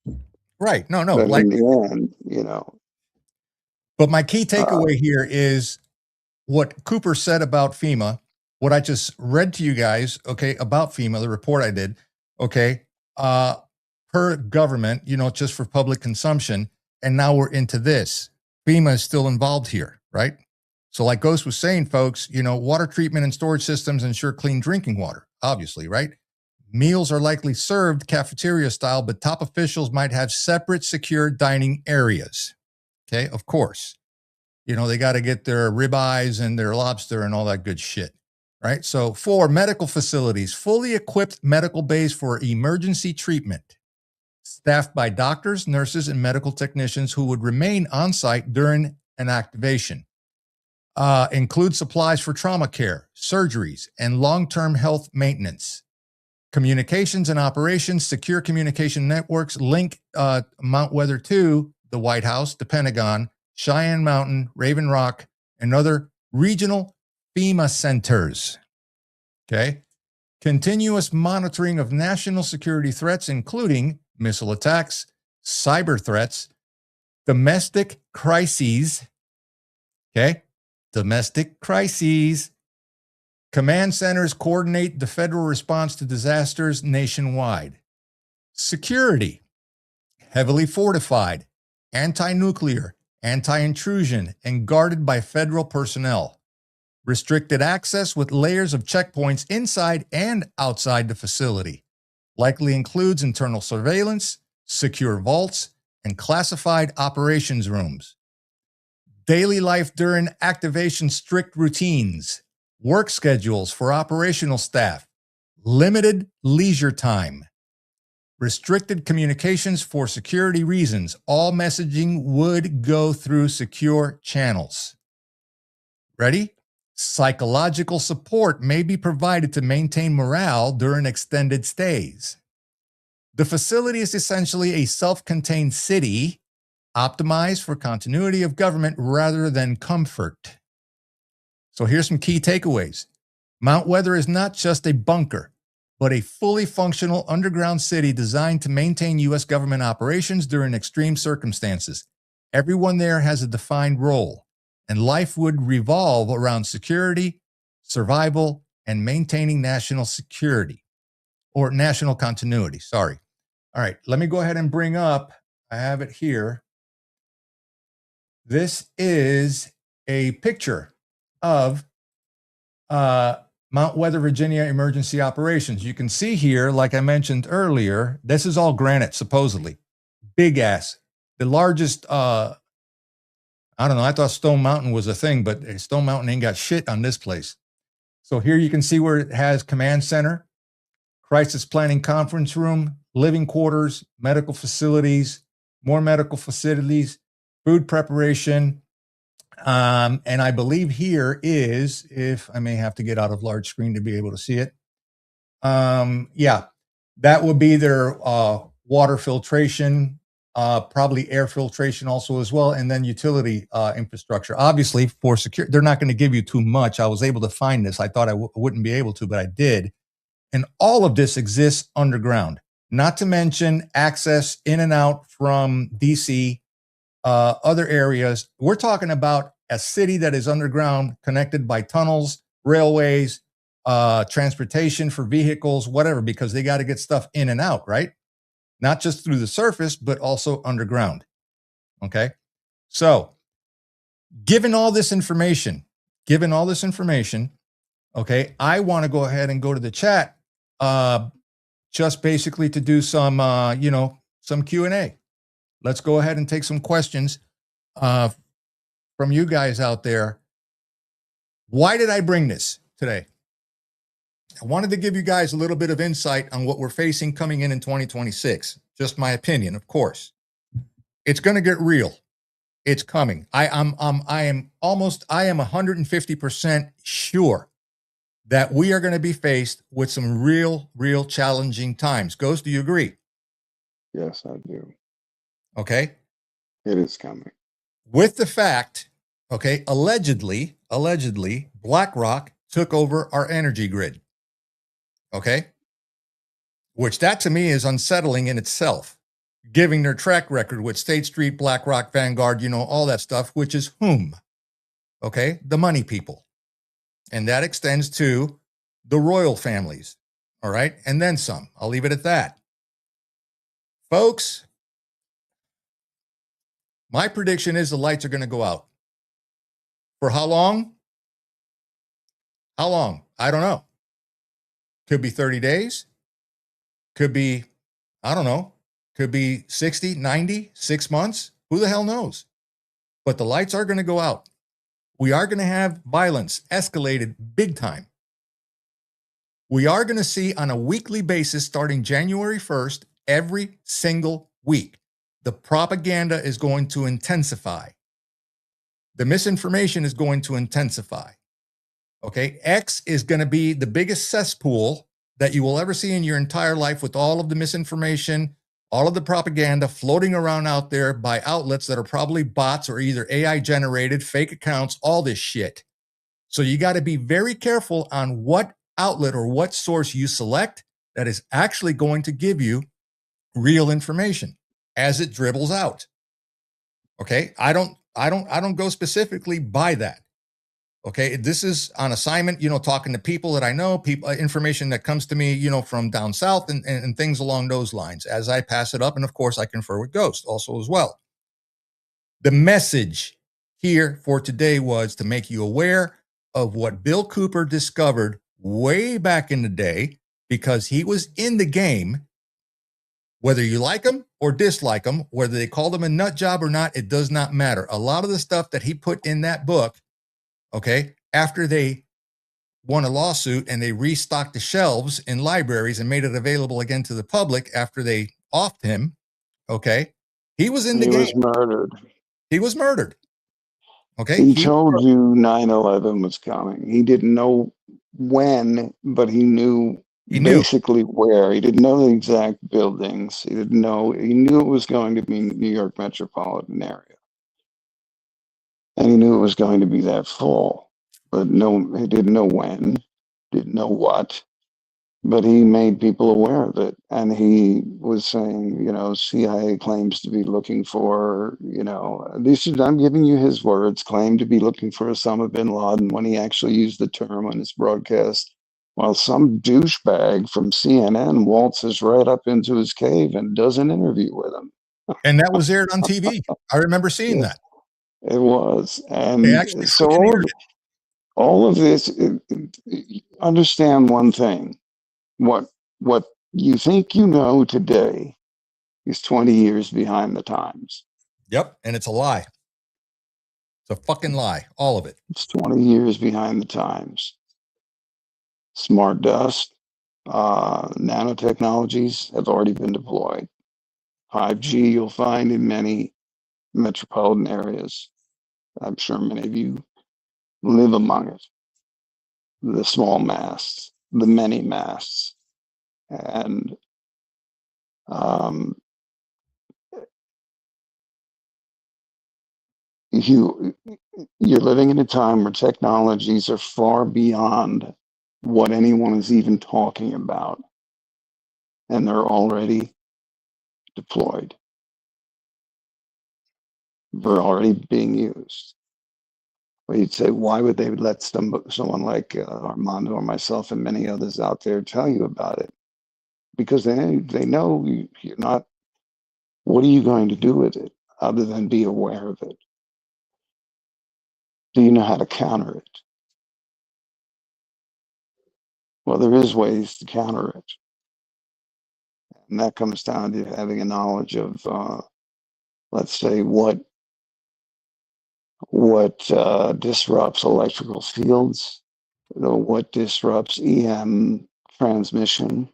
Right. No, But like in the end, But my key takeaway here is what Cooper said about FEMA what I just read to you guys, okay, about FEMA, the report I did, okay, per government, you know, just for public consumption. And now we're into this. FEMA is still involved here, right? So like Ghost was saying, folks, you know, water treatment and storage systems ensure clean drinking water, obviously, right? Meals are likely served cafeteria style, but top officials might have separate secure dining areas. Okay, of course. You know, they got to get their ribeyes and their lobster and all that good shit, right? So, 4, medical facilities, fully equipped medical bays for emergency treatment, staffed by doctors, nurses, and medical technicians who would remain on site during an activation. Include supplies for trauma care, surgeries, and long-term health maintenance. Communications and operations, secure communication networks link Mount Weather to the White House, the Pentagon, Cheyenne Mountain, Raven Rock, and other regional FEMA centers. Okay. Continuous monitoring of national security threats, including missile attacks, cyber threats, domestic crises. Okay. Domestic crises. Command centers coordinate the federal response to disasters nationwide. Security, heavily fortified, anti-nuclear, anti-intrusion, and guarded by federal personnel. Restricted access with layers of checkpoints inside and outside the facility. Likely includes internal surveillance, secure vaults, and classified operations rooms. Daily life during activation, strict routines. Work schedules for operational staff, limited leisure time, restricted communications for security reasons. All messaging would go through secure channels. Ready? Psychological support may be provided to maintain morale during extended stays. The facility is essentially a self-contained city optimized for continuity of government rather than comfort. So here's some key takeaways. Mount Weather is not just a bunker, but a fully functional underground city designed to maintain U.S. government operations during extreme circumstances. Everyone there has a defined role, and life would revolve around security, survival, and maintaining national security, or national continuity, sorry. All right, let me go ahead and bring up, I have it here. This is a picture of Mount Weather, Virginia emergency operations. You can see here, like I mentioned earlier, this is all granite, supposedly. Big ass. The largest, I don't know, I thought Stone Mountain was a thing, but Stone Mountain ain't got shit on this place. So here you can see where it has command center, crisis planning conference room, living quarters, medical facilities, more medical facilities, food preparation. And I believe here is, if I may have to get out of large screen to be able to see it. Yeah, that would be their water filtration, probably air filtration also as well, and then utility infrastructure. Obviously, for secure, they're not going to give you too much. I was able to find this. I thought I wouldn't be able to, but I did. And all of this exists underground, not to mention access in and out from DC, other areas. We're talking about a city that is underground, connected by tunnels, railways, transportation for vehicles, whatever, because they got to get stuff in and out, right? Not just through the surface, but also underground. Okay. So given all this information, okay, I want to go ahead and go to the chat, just basically to do some, some Q&A. Let's go ahead and take some questions from you guys out there. Why did I bring this today? I wanted to give you guys a little bit of insight on what we're facing coming in 2026. Just my opinion, of course. It's going to get real. It's coming. I am 150% sure that we are going to be faced with some real challenging times. Ghost, do you agree? Yes, I do. Okay. It is coming. With the fact, okay, allegedly, BlackRock took over our energy grid. Okay. Which that to me is unsettling in itself, giving their track record with State Street, BlackRock, Vanguard, all that stuff, which is whom? Okay. The money people. And that extends to the royal families. All right. And then some. I'll leave it at that. Folks, my prediction is the lights are going to go out. For how long? How long? I don't know. Could be 30 days. Could be, I don't know. Could be 60, 90, 6 months. Who the hell knows? But the lights are going to go out. We are going to have violence escalated big time. We are going to see on a weekly basis starting January 1st, every single week, the propaganda is going to intensify. The misinformation is going to intensify. Okay. X is going to be the biggest cesspool that you will ever see in your entire life, with all of the misinformation, all of the propaganda floating around out there by outlets that are probably bots or either AI generated, fake accounts, all this shit. So you got to be very careful on what outlet or what source you select that is actually going to give you real information as it dribbles out. Okay. I don't go specifically by that. Okay. This is on assignment, talking to people that I know, people, information that comes to me, from down south and things along those lines as I pass it up. And of course I confer with Ghost also as well. The message here for today was to make you aware of what Bill Cooper discovered way back in the day, because he was in the game. Whether you like him or dislike him, whether they called him a nut job or not, it does not matter. A lot of the stuff that he put in that book, okay, after they won a lawsuit and they restocked the shelves in libraries and made it available again to the public after they offed him, okay, he was in the game. He was murdered. He was murdered. Okay. He told you 9/11 was coming. He didn't know when, but he knew basically where. He didn't know the exact buildings. He didn't know. He knew it was going to be New York metropolitan area, and he knew it was going to be that fall. But no, he didn't know when, didn't know what. But he made people aware of it, and he was saying, CIA claims to be looking for, I'm giving you his words, claimed to be looking for Osama bin Laden, when he actually used the term on his broadcast, while some douchebag from CNN waltzes right up into his cave and does an interview with him. And that was aired on TV. I remember seeing that. It was. They And actually so freaking aired it. all of this, understand one thing. What you think you know today is 20 years behind the times. Yep. And it's a lie. It's a fucking lie. All of it. It's 20 years behind the times. Smart dust, nanotechnologies have already been deployed. 5G you'll find in many metropolitan areas. I'm sure many of you live among it. The small masts, the many masts, and you're living in a time where technologies are far beyond what anyone is even talking about, and they're already deployed. They're already being used. Well, you'd say, why would they let someone like Armando or myself and many others out there tell you about it? Because they know you're not. What are you going to do with it other than be aware of it? Do you know how to counter it? Well, there is ways to counter it. And that comes down to having a knowledge of, let's say, what disrupts electrical fields, what disrupts EM transmission.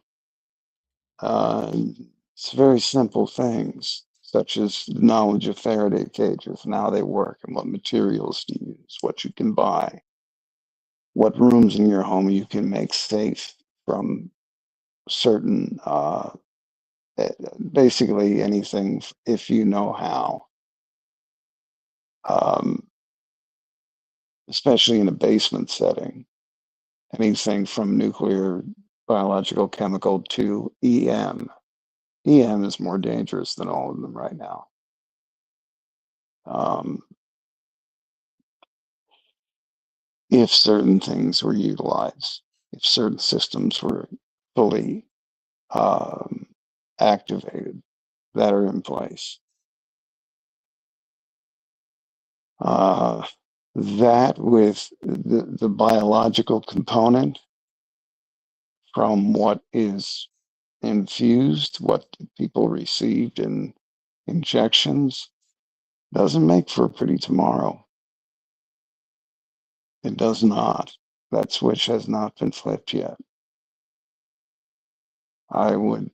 It's very simple things, such as knowledge of Faraday cages and how they work and what materials to use, what you can buy, what rooms in your home you can make safe from certain, basically anything if you know how. Especially in a basement setting, anything from nuclear, biological, chemical to EM. EM is more dangerous than all of them right now. if certain things were utilized, if certain systems were fully activated that are in place. That with the biological component from what is infused, what people received in injections, doesn't make for a pretty tomorrow. It does not. That switch has not been flipped yet. I would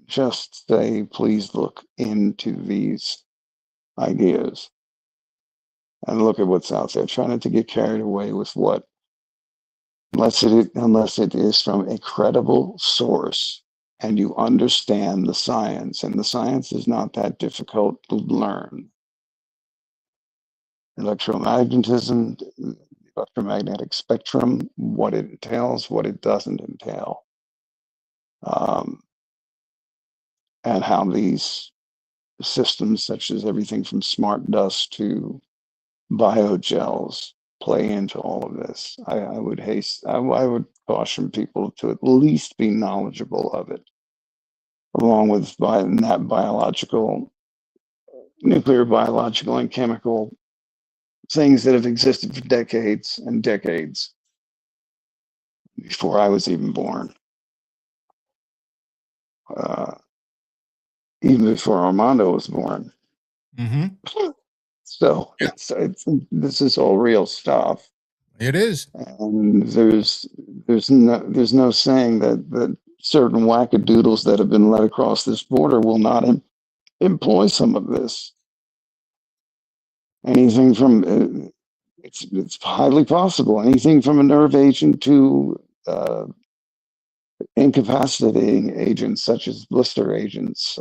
just say, please look into these ideas and look at what's out there. Try not to get carried away with what, unless it is from a credible source and you understand the science, and the science is not that difficult to learn. Electromagnetism, electromagnetic spectrum, what it entails, what it doesn't entail, and how these systems, such as everything from smart dust to biogels, play into all of this. I would caution people to at least be knowledgeable of it, along with that biological, nuclear, biological, and chemical things that have existed for decades and decades before I was even born. Even before Armando was born. Mm-hmm. So this is all real stuff. It is. And there's no saying that certain wackadoodles that have been led across this border will not employ some of this. Anything from it's highly possible. Anything from a nerve agent to incapacitating agents such as blister agents,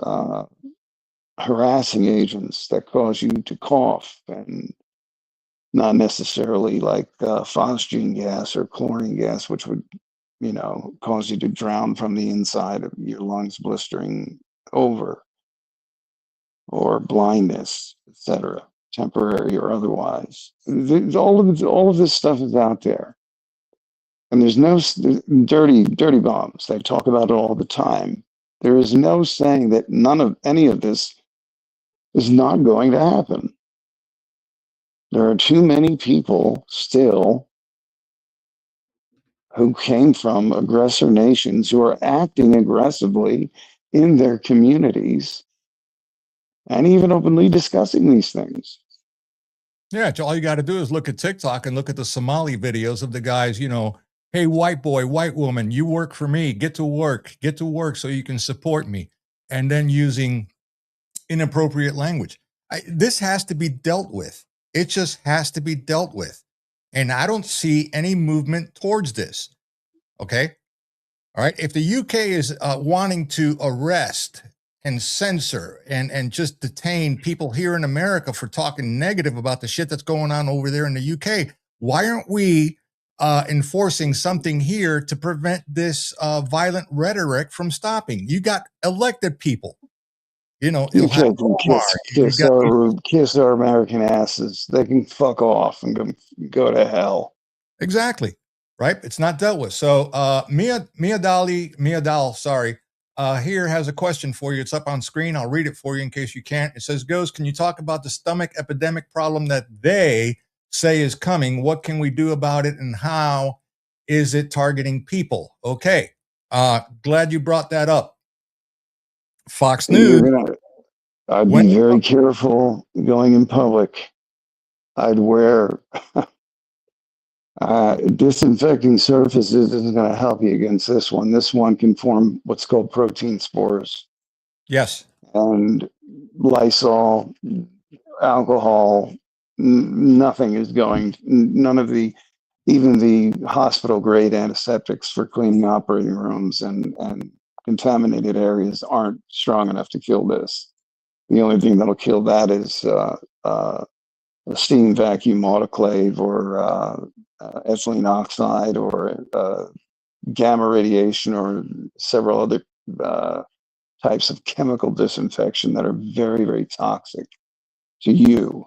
harassing agents that cause you to cough, and not necessarily like phosgene gas or chlorine gas, which would, cause you to drown from the inside of your lungs blistering over, or blindness, etc., temporary or otherwise. All of this stuff is out there. And there's no dirty bombs. They talk about it all the time. There is no saying that any of this is not going to happen. There are too many people still who came from aggressor nations who are acting aggressively in their communities and even openly discussing these things. Yeah, all you got to do is look at TikTok and look at the Somali videos of the guys, hey, white boy, white woman, you work for me, get to work so you can support me. And then using inappropriate language. This has to be dealt with. It just has to be dealt with. And I don't see any movement towards this. Okay. All right. If the UK is wanting to arrest and censor and just detain people here in America for talking negative about the shit that's going on over there in the UK, why aren't we enforcing something here to prevent this violent rhetoric from stopping? You got elected people. You can kiss our American asses. They can fuck off and go to hell. Exactly. Right. It's not dealt with. So Mia Dal, sorry, here has a question for you. It's up on screen. I'll read it for you in case you can't. It says, Ghost, can you talk about the stomach epidemic problem that they say is coming? What can we do about it, and how is it targeting people? Okay. Glad you brought that up. Fox News. I'd be very careful going in public. I'd wear disinfecting surfaces isn't going to help you against this one. This one can form what's called protein spores. Yes. And Lysol, alcohol, nothing is going, none of even the hospital grade antiseptics for cleaning operating rooms and contaminated areas aren't strong enough to kill this. The only thing that'll kill that is a steam vacuum autoclave, or ethylene oxide, or gamma radiation, or several other types of chemical disinfection that are very, very toxic to you.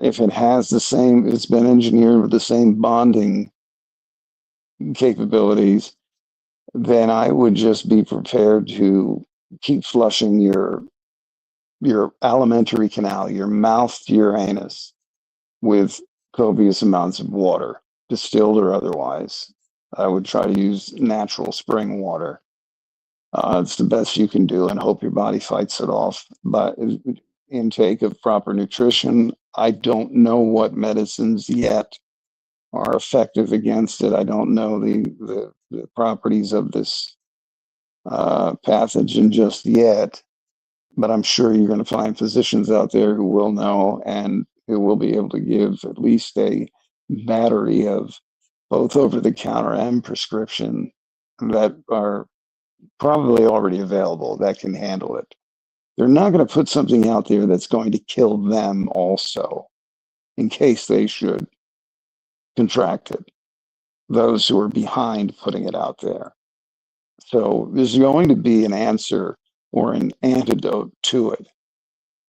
if it has the same, it's been engineered with the same bonding capabilities, then I would just be prepared to keep flushing your alimentary canal, your mouth to your anus, with copious amounts of water, distilled or otherwise. I would try to use natural spring water. It's the best you can do and hope your body fights it off. But intake of proper nutrition, I don't know what medicines yet are effective against it. I don't know the properties of this pathogen just yet, but I'm sure you're going to find physicians out there who will know and who will be able to give at least a battery of both over the counter and prescription that are probably already available that can handle it. They're not going to put something out there that's going to kill them also in case they should contract it, those who are behind putting it out there. So there's going to be an answer or an antidote to it.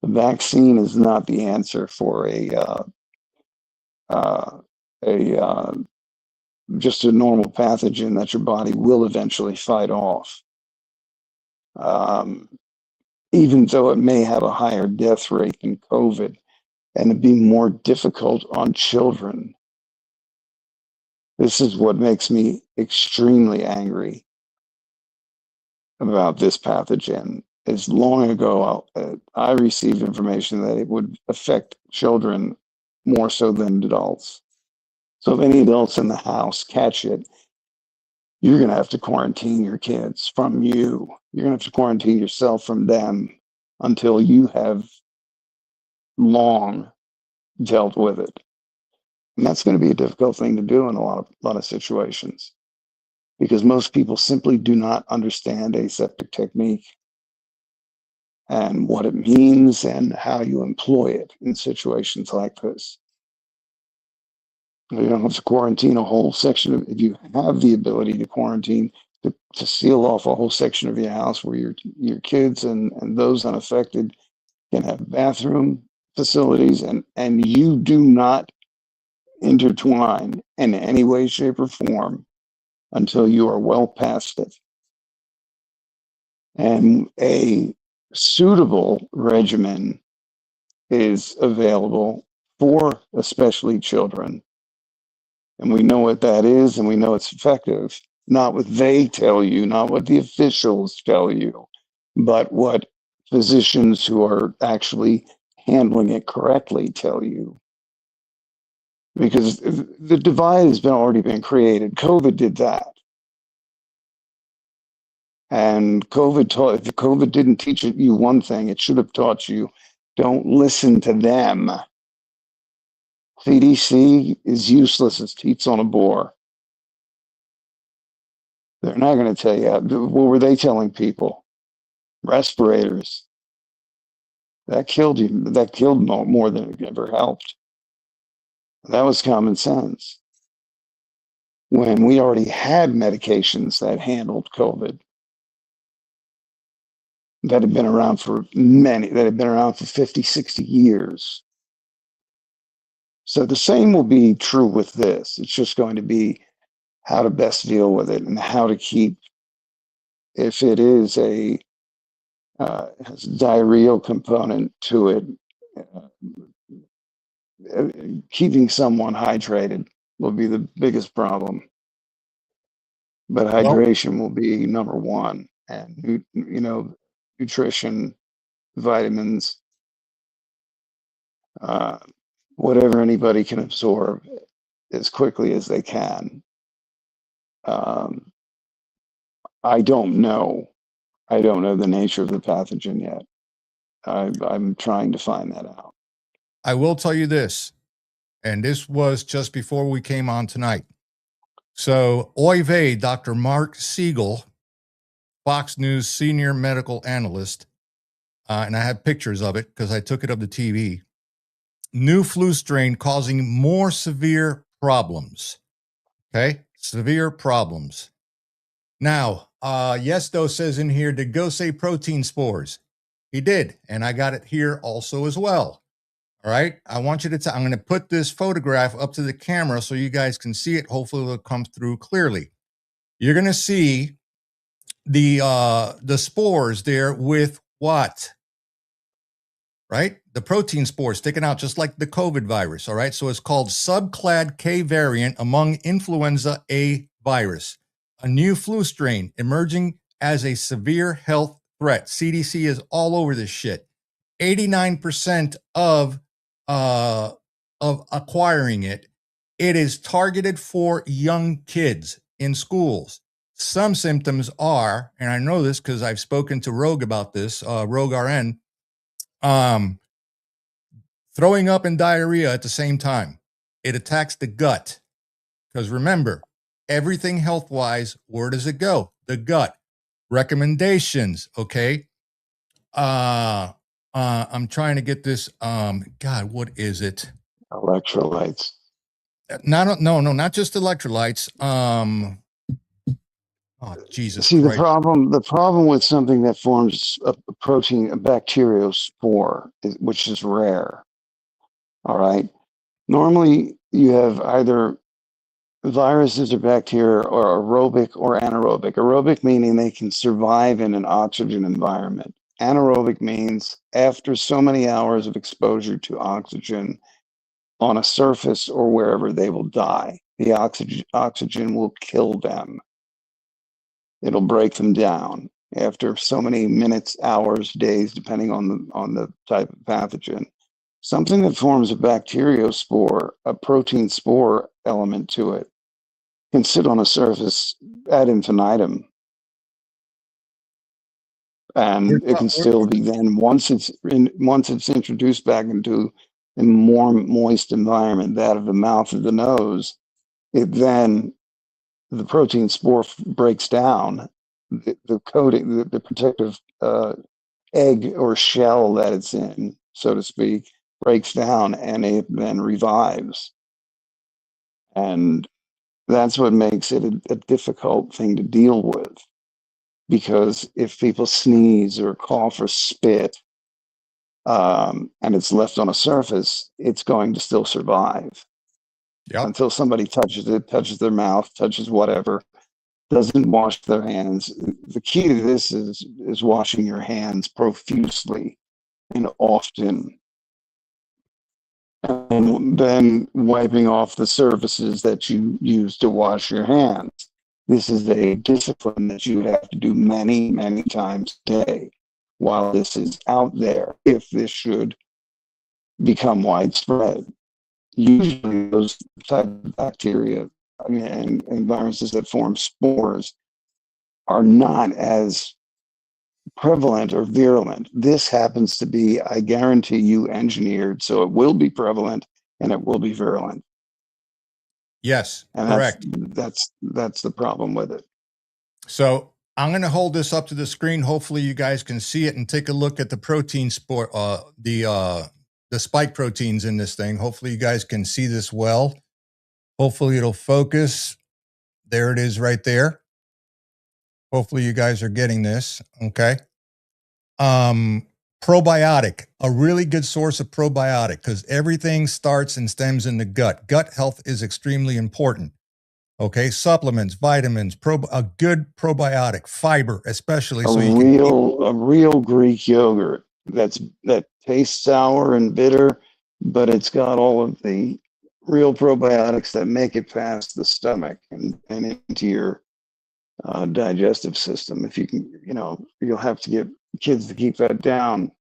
The vaccine is not the answer for a just a normal pathogen that your body will eventually fight off. Even though it may have a higher death rate than COVID and it be more difficult on children. This is what makes me extremely angry about this pathogen. As long ago, I received information that it would affect children more so than adults. So if any adults in the house catch it, you're going to have to quarantine your kids from you. You're going to have to quarantine yourself from them until you have long dealt with it. And that's going to be a difficult thing to do in a lot of situations because most people simply do not understand aseptic technique and what it means and how you employ it in situations like this. You don't have to quarantine a whole section of, if you have the ability to quarantine, to seal off a whole section of your house where your kids and those unaffected can have bathroom facilities and you do not intertwine in any way, shape, or form until you are well past it. And a suitable regimen is available for especially children. And we know what that is, and we know it's effective. Not what they tell you, not what the officials tell you, but what physicians who are actually handling it correctly tell you. Because the divide has already been created. COVID did that. And if COVID didn't teach you one thing, it should have taught you, don't listen to them. CDC is useless as teats on a boar. They're not going to tell you. What were they telling people? Respirators. That killed you. That killed more than it ever helped. That was common sense. When we already had medications that handled COVID, that had been around for 50, 60 years. So the same will be true with this. It's just going to be how to best deal with it and how to keep, if it is has a diarrheal component to it, keeping someone hydrated will be the biggest problem. But hydration will be number one. And, nutrition, vitamins, whatever anybody can absorb as quickly as they can. I don't know. I don't know the nature of the pathogen yet. I'm trying to find that out. I will tell you this, and this was just before we came on tonight. So F.E.V.E, Dr. Mark Siegel, Fox News senior medical analyst, and I have pictures of it because I took it up the TV. New flu strain causing more severe problems. Okay, severe problems. Now, Yesto says in here, did Go say protein spores? He did, and I got it here also as well. All right. I want you to I'm going to put this photograph up to the camera so you guys can see it. Hopefully it'll come through clearly. You're going to see the spores there with what? Right? The protein spores sticking out just like the COVID virus. All right. So it's called subclad K variant among influenza A virus, a new flu strain emerging as a severe health threat. CDC is all over this shit. 89% of acquiring it. It is targeted for young kids in schools. Some symptoms are, and I know this because I've spoken to Rogue about this, Rogue RN, throwing up and diarrhea at the same time. It attacks the gut. Because remember, everything health-wise, where does it go? The gut. Recommendations, okay? I'm trying to get this. God, what is it? Electrolytes. Not just electrolytes. Oh, Jesus See, Christ. the problem with something that forms a protein, a bacteriospore, which is rare. All right. Normally, you have either viruses or bacteria or aerobic or anaerobic. Aerobic meaning they can survive in an oxygen environment. Anaerobic means after so many hours of exposure to oxygen on a surface or wherever, they will die. The oxygen will kill them. It'll break them down after so many minutes, hours, days, depending on the type of pathogen. Something that forms a bacteriospore, a protein spore element to it, can sit on a surface ad infinitum. And it can still be then, once it's introduced back into a more moist environment, that of the mouth or the nose, it then, the protein spore breaks down. The coating, the protective egg or shell that it's in, so to speak, breaks down, and it then revives. And that's what makes it a difficult thing to deal with. Because if people sneeze or cough or spit, and it's left on a surface, it's going to still survive. Yep. Until somebody touches it, touches their mouth, touches whatever, doesn't wash their hands. The key to this is washing your hands profusely and often, and then wiping off the surfaces that you use to wash your hands. This is a discipline that you have to do many, many times a day while this is out there, if this should become widespread. Usually those type of bacteria and viruses that form spores are not as prevalent or virulent. This happens to be, I guarantee you, engineered, so it will be prevalent and it will be virulent. Yes, and correct. That's the problem with it. So I'm going to hold this up to the screen. Hopefully you guys can see it and take a look at the protein spore, the spike proteins in this thing. Hopefully you guys can see this well. Hopefully it'll focus. There it is right there. Hopefully you guys are getting this. Okay. Probiotic, a really good source of probiotic, because everything starts and stems in the gut. Gut health is extremely important. Okay, supplements, vitamins, a good probiotic, fiber, especially so you can a real Greek yogurt that tastes sour and bitter, but it's got all of the real probiotics that make it past the stomach and into your digestive system. If you can, you'll have to get kids to keep that down.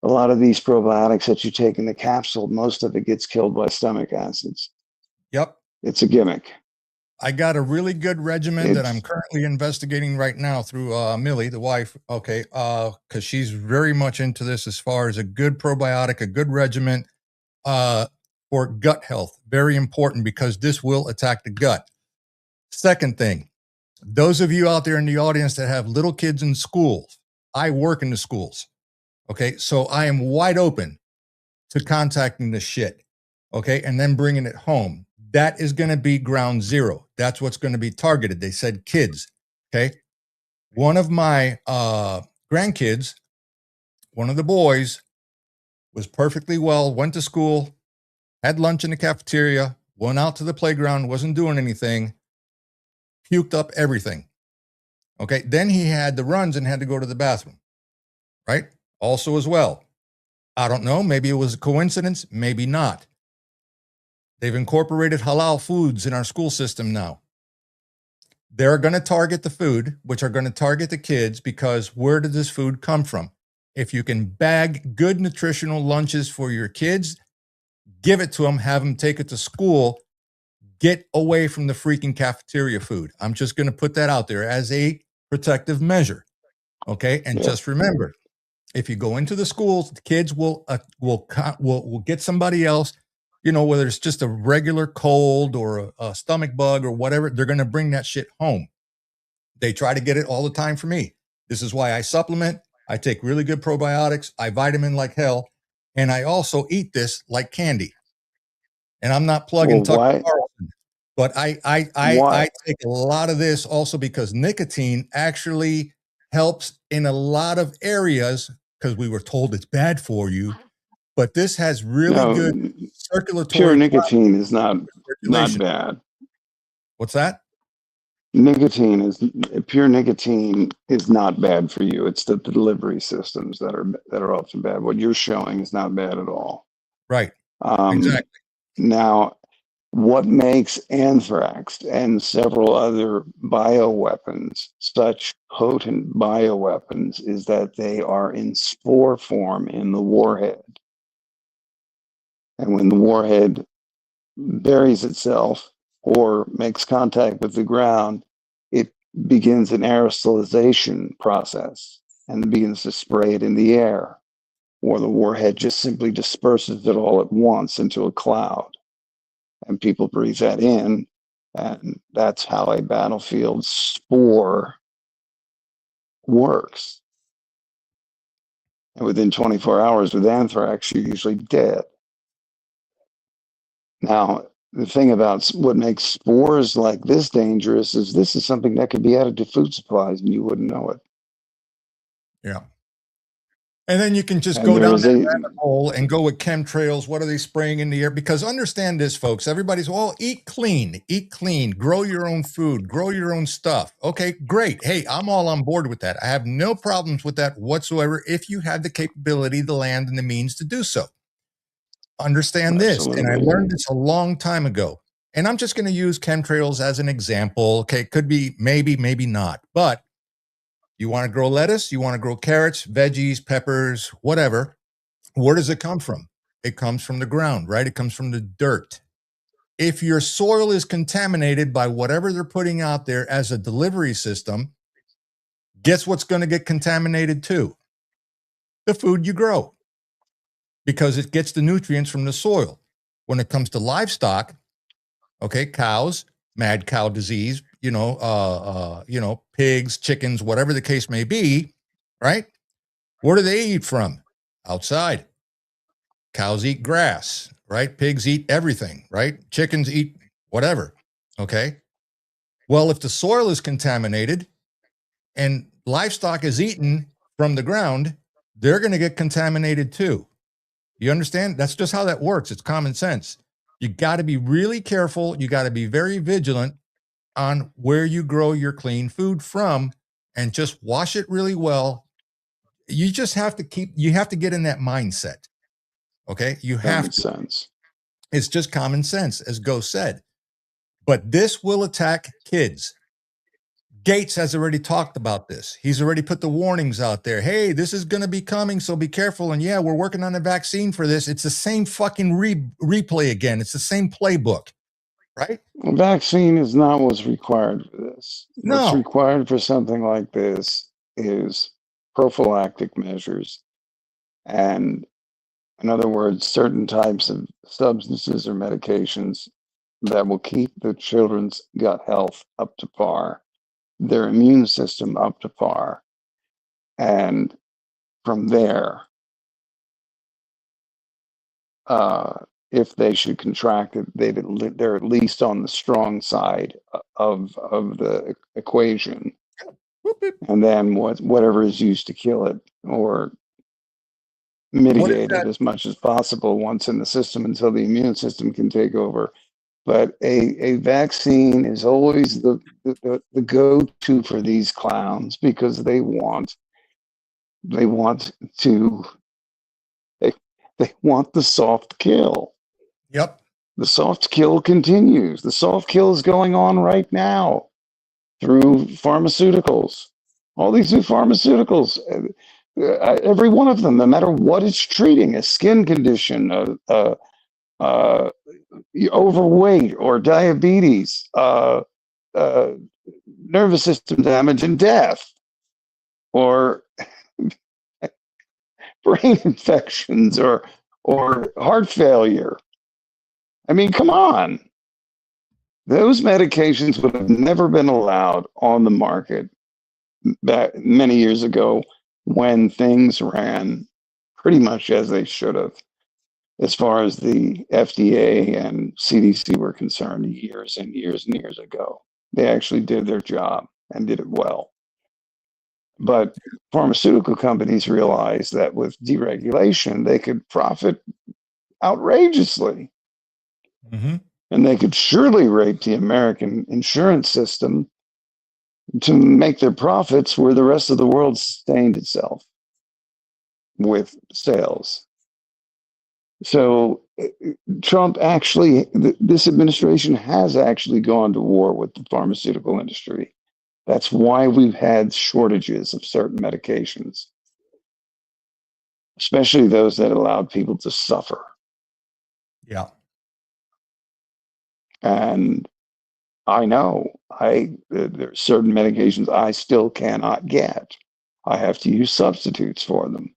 A lot of these probiotics that you take in the capsule, most of it gets killed by stomach acids. Yep. It's a gimmick. I got a really good regimen that I'm currently investigating right now through Millie, the wife. Okay. Because she's very much into this as far as a good probiotic, a good regimen for gut health. Very important because this will attack the gut. Second thing, those of you out there in the audience that have little kids in schools, I work in the schools. Okay. So I am wide open to contacting the shit. Okay. And then bringing it home. That is going to be ground zero. That's what's going to be targeted. They said kids. Okay. One of my grandkids, one of the boys, was perfectly well, went to school, had lunch in the cafeteria, went out to the playground, wasn't doing anything, puked up everything. Okay. Then he had the runs and had to go to the bathroom, right? Also, as well. I don't know. Maybe it was a coincidence. Maybe not. They've incorporated halal foods in our school system now. They're going to target the food, which are going to target the kids, because where did this food come from? If you can bag good nutritional lunches for your kids, give it to them, have them take it to school, get away from the freaking cafeteria food. I'm just going to put that out there as a protective measure. Okay. And just remember, if you go into the schools, the kids will get somebody else, you know, whether it's just a regular cold or a stomach bug or whatever, they're going to bring that shit home. They try to get it all the time for me. This is why I supplement. I take really good probiotics. I vitamin like hell. And I also eat this like candy. And I'm not plugging Tucker Carlson, but I take a lot of this also because nicotine actually helps in a lot of areas, because we were told it's bad for you. But this has really good circulatory. Pure nicotine is not bad. What's that? Pure nicotine is not bad for you. It's the delivery systems that are often bad. What you're showing is not bad at all. Right. Exactly. Now, what makes anthrax and several other bioweapons such potent bioweapons is that they are in spore form in the warhead. And when the warhead buries itself or makes contact with the ground, it begins an aerosolization process and begins to spray it in the air. Or the warhead just simply disperses it all at once into a cloud. And people breathe that in, and that's how a battlefield spore works. And within 24 hours with anthrax, you're usually dead. Now, the thing about what makes spores like this dangerous is this is something that could be added to food supplies and you wouldn't know it. Yeah. And then you can just go down that rabbit hole and go with chemtrails. What are they spraying in the air? Because understand this, folks, everybody's, well, eat clean, grow your own food, grow your own stuff. Okay, great. Hey, I'm all on board with that. I have no problems with that whatsoever if you have the capability, the land, and the means to do so. Understand this, and I learned this a long time ago. And I'm just going to use chemtrails as an example. Okay, it could be maybe, maybe not, but you want to grow lettuce, you want to grow carrots, veggies, peppers, whatever. Where does it come from? It comes from the ground, right? It comes from the dirt. If your soil is contaminated by whatever they're putting out there as a delivery system, guess what's going to get contaminated too? The food you grow, because it gets the nutrients from the soil. When it comes to livestock, okay, cows, mad cow disease, pigs, chickens, whatever the case may be, right? Where do they eat from? Outside. Cows eat grass, right? Pigs eat everything, right? Chickens eat whatever, okay? Well, if the soil is contaminated and livestock is eaten from the ground, they're going to get contaminated too. You understand? That's just how that works. It's common sense. You got to be really careful. You got to be very vigilant on where you grow your clean food from, and just wash it really well. You just have to get in that mindset. Okay. That makes sense. It's just common sense, as Go said, but this will attack kids. Gates has already talked about this. He's already put the warnings out there. Hey, this is going to be coming, so be careful. And yeah, we're working on a vaccine for this. It's the same fucking replay again. It's the same playbook, right? A vaccine is not what's required for this. No. What's required for something like this is prophylactic measures. And in other words, certain types of substances or medications that will keep the children's gut health up to par, their immune system up to par. And from there, if they should contract it, they're at least on the strong side of the equation. And then whatever is used to kill it or mitigated as much as possible once in the system until the immune system can take over. But a vaccine is always the go-to for these clowns because they want to they want the soft kill. Yep. The soft kill continues. The soft kill is going on right now through pharmaceuticals. All these new pharmaceuticals, every one of them, no matter what it's treating, a skin condition, overweight or diabetes, nervous system damage and death, or brain infections, or heart failure. I mean, come on. Those medications would have never been allowed on the market back many years ago when things ran pretty much as they should have, as far as the FDA and CDC were concerned, years and years and years ago. They actually did their job and did it well. But pharmaceutical companies realized that with deregulation, they could profit outrageously. Mm-hmm. And they could surely rape the American insurance system to make their profits where the rest of the world sustained itself with sales. So Trump actually, this administration has actually gone to war with the pharmaceutical industry. That's why we've had shortages of certain medications, especially those that allowed people to suffer. Yeah. And I know there are certain medications I still cannot get. I have to use substitutes for them.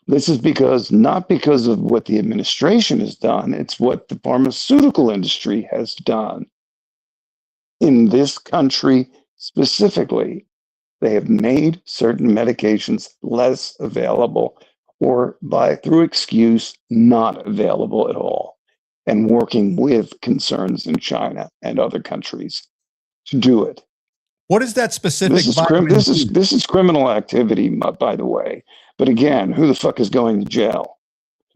This is not because of what the administration has done, it's what the pharmaceutical industry has done. In this country specifically, they have made certain medications less available or through excuse, not available at all, and working with concerns in China and other countries to do it. What is that specific This is criminal activity, by the way. But again, who the fuck is going to jail?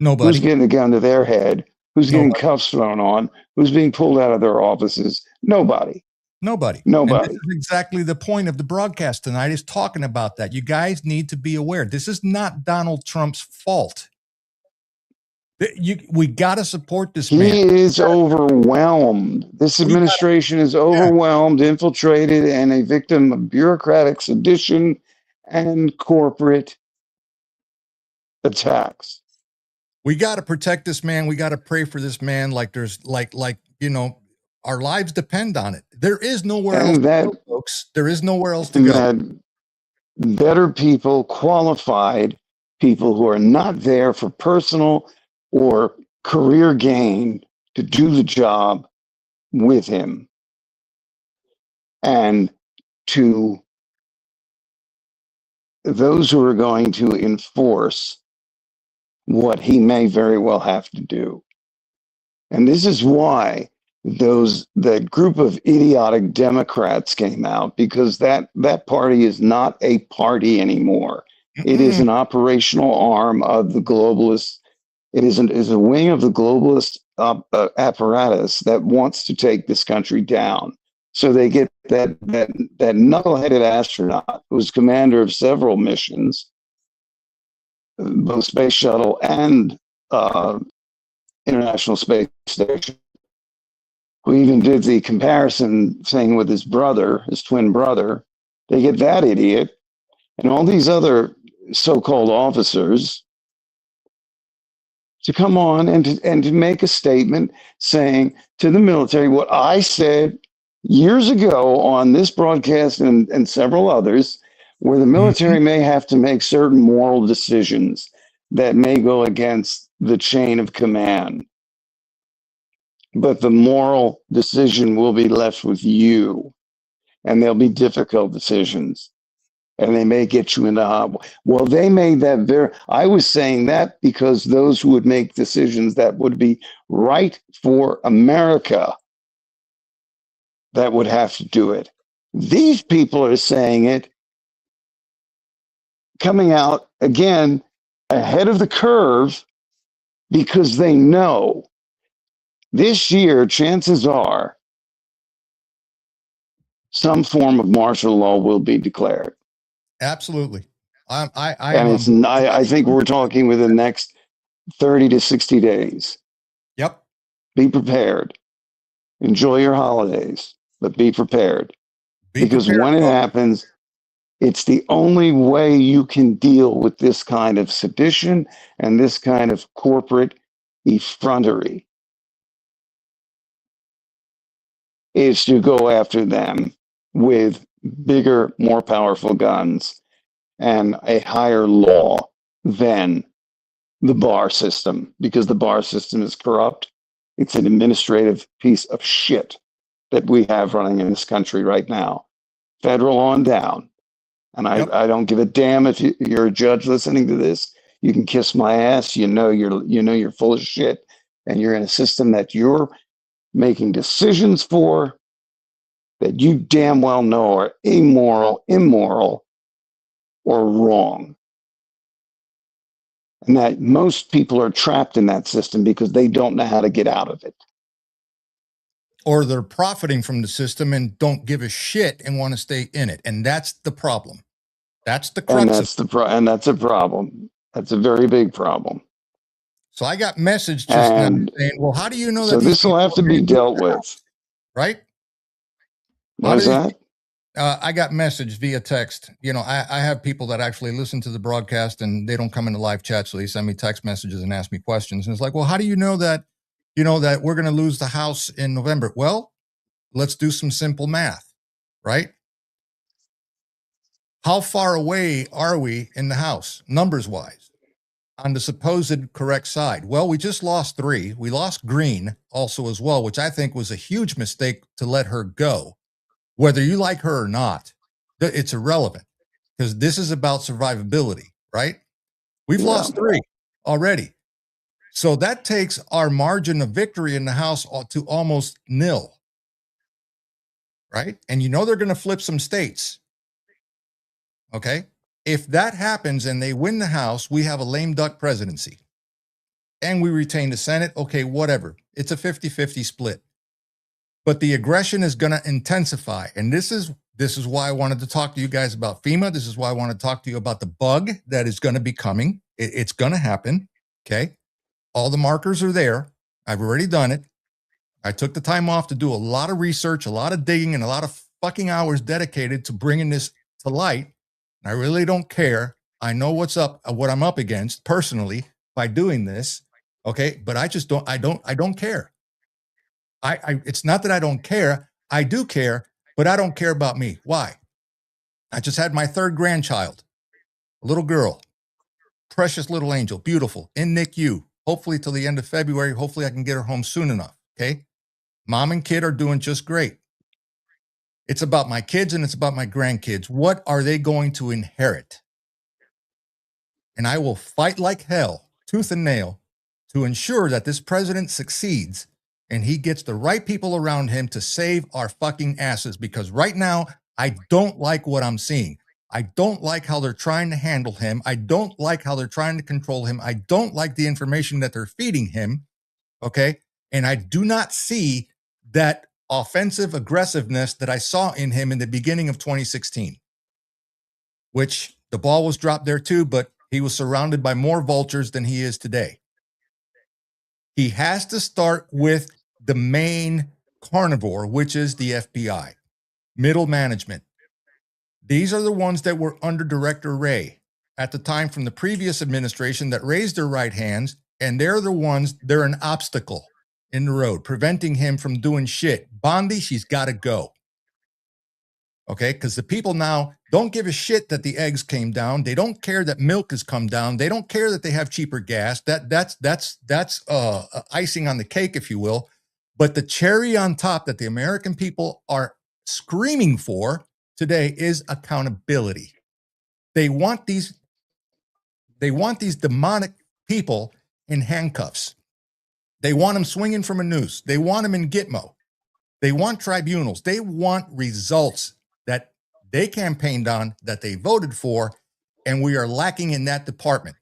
Nobody. Who's getting a gun to their head? Who's Nobody. getting cuffs thrown on? Who's being pulled out of their offices? Nobody. Nobody. Nobody. And this is exactly the point of the broadcast tonight, is talking about that. You guys need to be aware. This is not Donald Trump's fault. We got to support this man. He is overwhelmed. This administration is overwhelmed, infiltrated, and a victim of bureaucratic sedition and corporate attacks. We got to protect this man. We got to pray for this man. Like there's like our lives depend on it. There is nowhere else to go, folks. There is nowhere else to go. Better people, qualified people who are not there for personal or career gain to do the job with him and to those who are going to enforce what he may very well have to do. And this is why that group of idiotic Democrats came out, because that party is not a party anymore. Mm-hmm. It is an operational arm of the globalists. It is a wing of the globalist apparatus that wants to take this country down. So they get that knuckleheaded astronaut who was commander of several missions, both space shuttle and International Space Station, who even did the comparison thing with his brother, his twin brother. They get that idiot and all these other so-called officers to come on and to make a statement saying to the military what I said years ago on this broadcast and several others, where the military may have to make certain moral decisions that may go against the chain of command. But the moral decision will be left with you, and they'll be difficult decisions. And they may get you into hot. Well, they made that I was saying that because those who would make decisions that would be right for America, that would have to do it. These people are saying it coming out again ahead of the curve because they know this year, chances are, some form of martial law will be declared. Absolutely. I And am. I think we're talking within the next 30 to 60 days. Yep. Be prepared. Enjoy your holidays, but be prepared. Be Because prepared, when it folks. happens, it's the only way you can deal with this kind of sedition and this kind of corporate effrontery is to go after them with bigger, more powerful guns and a higher law than the bar system, because the bar system is corrupt. It's an administrative piece of shit that we have running in this country right now, federal on down. And Yep. I don't give a damn if you're a judge listening to this. You can kiss my ass. You're full of shit, and you're in a system that you're making decisions for that you damn well know are immoral, or wrong. And that most people are trapped in that system because they don't know how to get out of it. Or they're profiting from the system and don't give a shit and want to stay in it. And that's the problem. That's the crux. And that's a problem. That's a very big problem. So I got message just now saying, well, how do you know that? So this will have to be dealt with. Right? What is that? I got message via text. You know, I have people that actually listen to the broadcast and they don't come into live chat. So they send me text messages and ask me questions. And it's like, well, how do you know that, that we're going to lose the House in November? Well, let's do some simple math, right? How far away are we in the House, numbers wise, on the supposed correct side? Well, we just lost 3. We lost Green also as well, which I think was a huge mistake to let her go. Whether you like her or not, it's irrelevant because this is about survivability, right? We've lost 3 already. So that takes our margin of victory in the House to almost nil, right? And they're going to flip some states. Okay. If that happens and they win the House, we have a lame duck presidency and we retain the Senate. Okay, whatever. It's a 50-50 split. But the aggression is going to intensify. And this is why I wanted to talk to you guys about FEMA. This is why I want to talk to you about the bug that is going to be coming. It's going to happen. Okay. All the markers are there. I've already done it. I took the time off to do a lot of research, a lot of digging, and a lot of fucking hours dedicated to bringing this to light. And I really don't care. I know what I'm up against personally by doing this. Okay. But I just don't care. It's not that I don't care. I do care, but I don't care about me. Why? I just had my 3rd grandchild, a little girl, precious little angel, beautiful, in NICU, hopefully till the end of February. Hopefully I can get her home soon enough. Okay. Mom and kid are doing just great. It's about my kids and it's about my grandkids. What are they going to inherit? And I will fight like hell, tooth and nail, to ensure that this president succeeds and he gets the right people around him to save our fucking asses. Because right now, I don't like what I'm seeing. I don't like how they're trying to handle him. I don't like how they're trying to control him. I don't like the information that they're feeding him. Okay. And I do not see that offensive aggressiveness that I saw in him in the beginning of 2016, which the ball was dropped there too, but he was surrounded by more vultures than he is today. He has to start with the main carnivore, which is the FBI, middle management. These are the ones that were under Director Wray at the time from the previous administration that raised their right hands, and they're an obstacle in the road, preventing him from doing shit. Bondi, she's got to go. Okay, because the people now don't give a shit that the eggs came down. They don't care that milk has come down. They don't care that they have cheaper gas. That's icing on the cake, if you will. But the cherry on top that the American people are screaming for today is accountability. They want these demonic people in handcuffs. They want them swinging from a noose. They want them in Gitmo. They want tribunals. They want results that they campaigned on, that they voted for, And we are lacking in that department.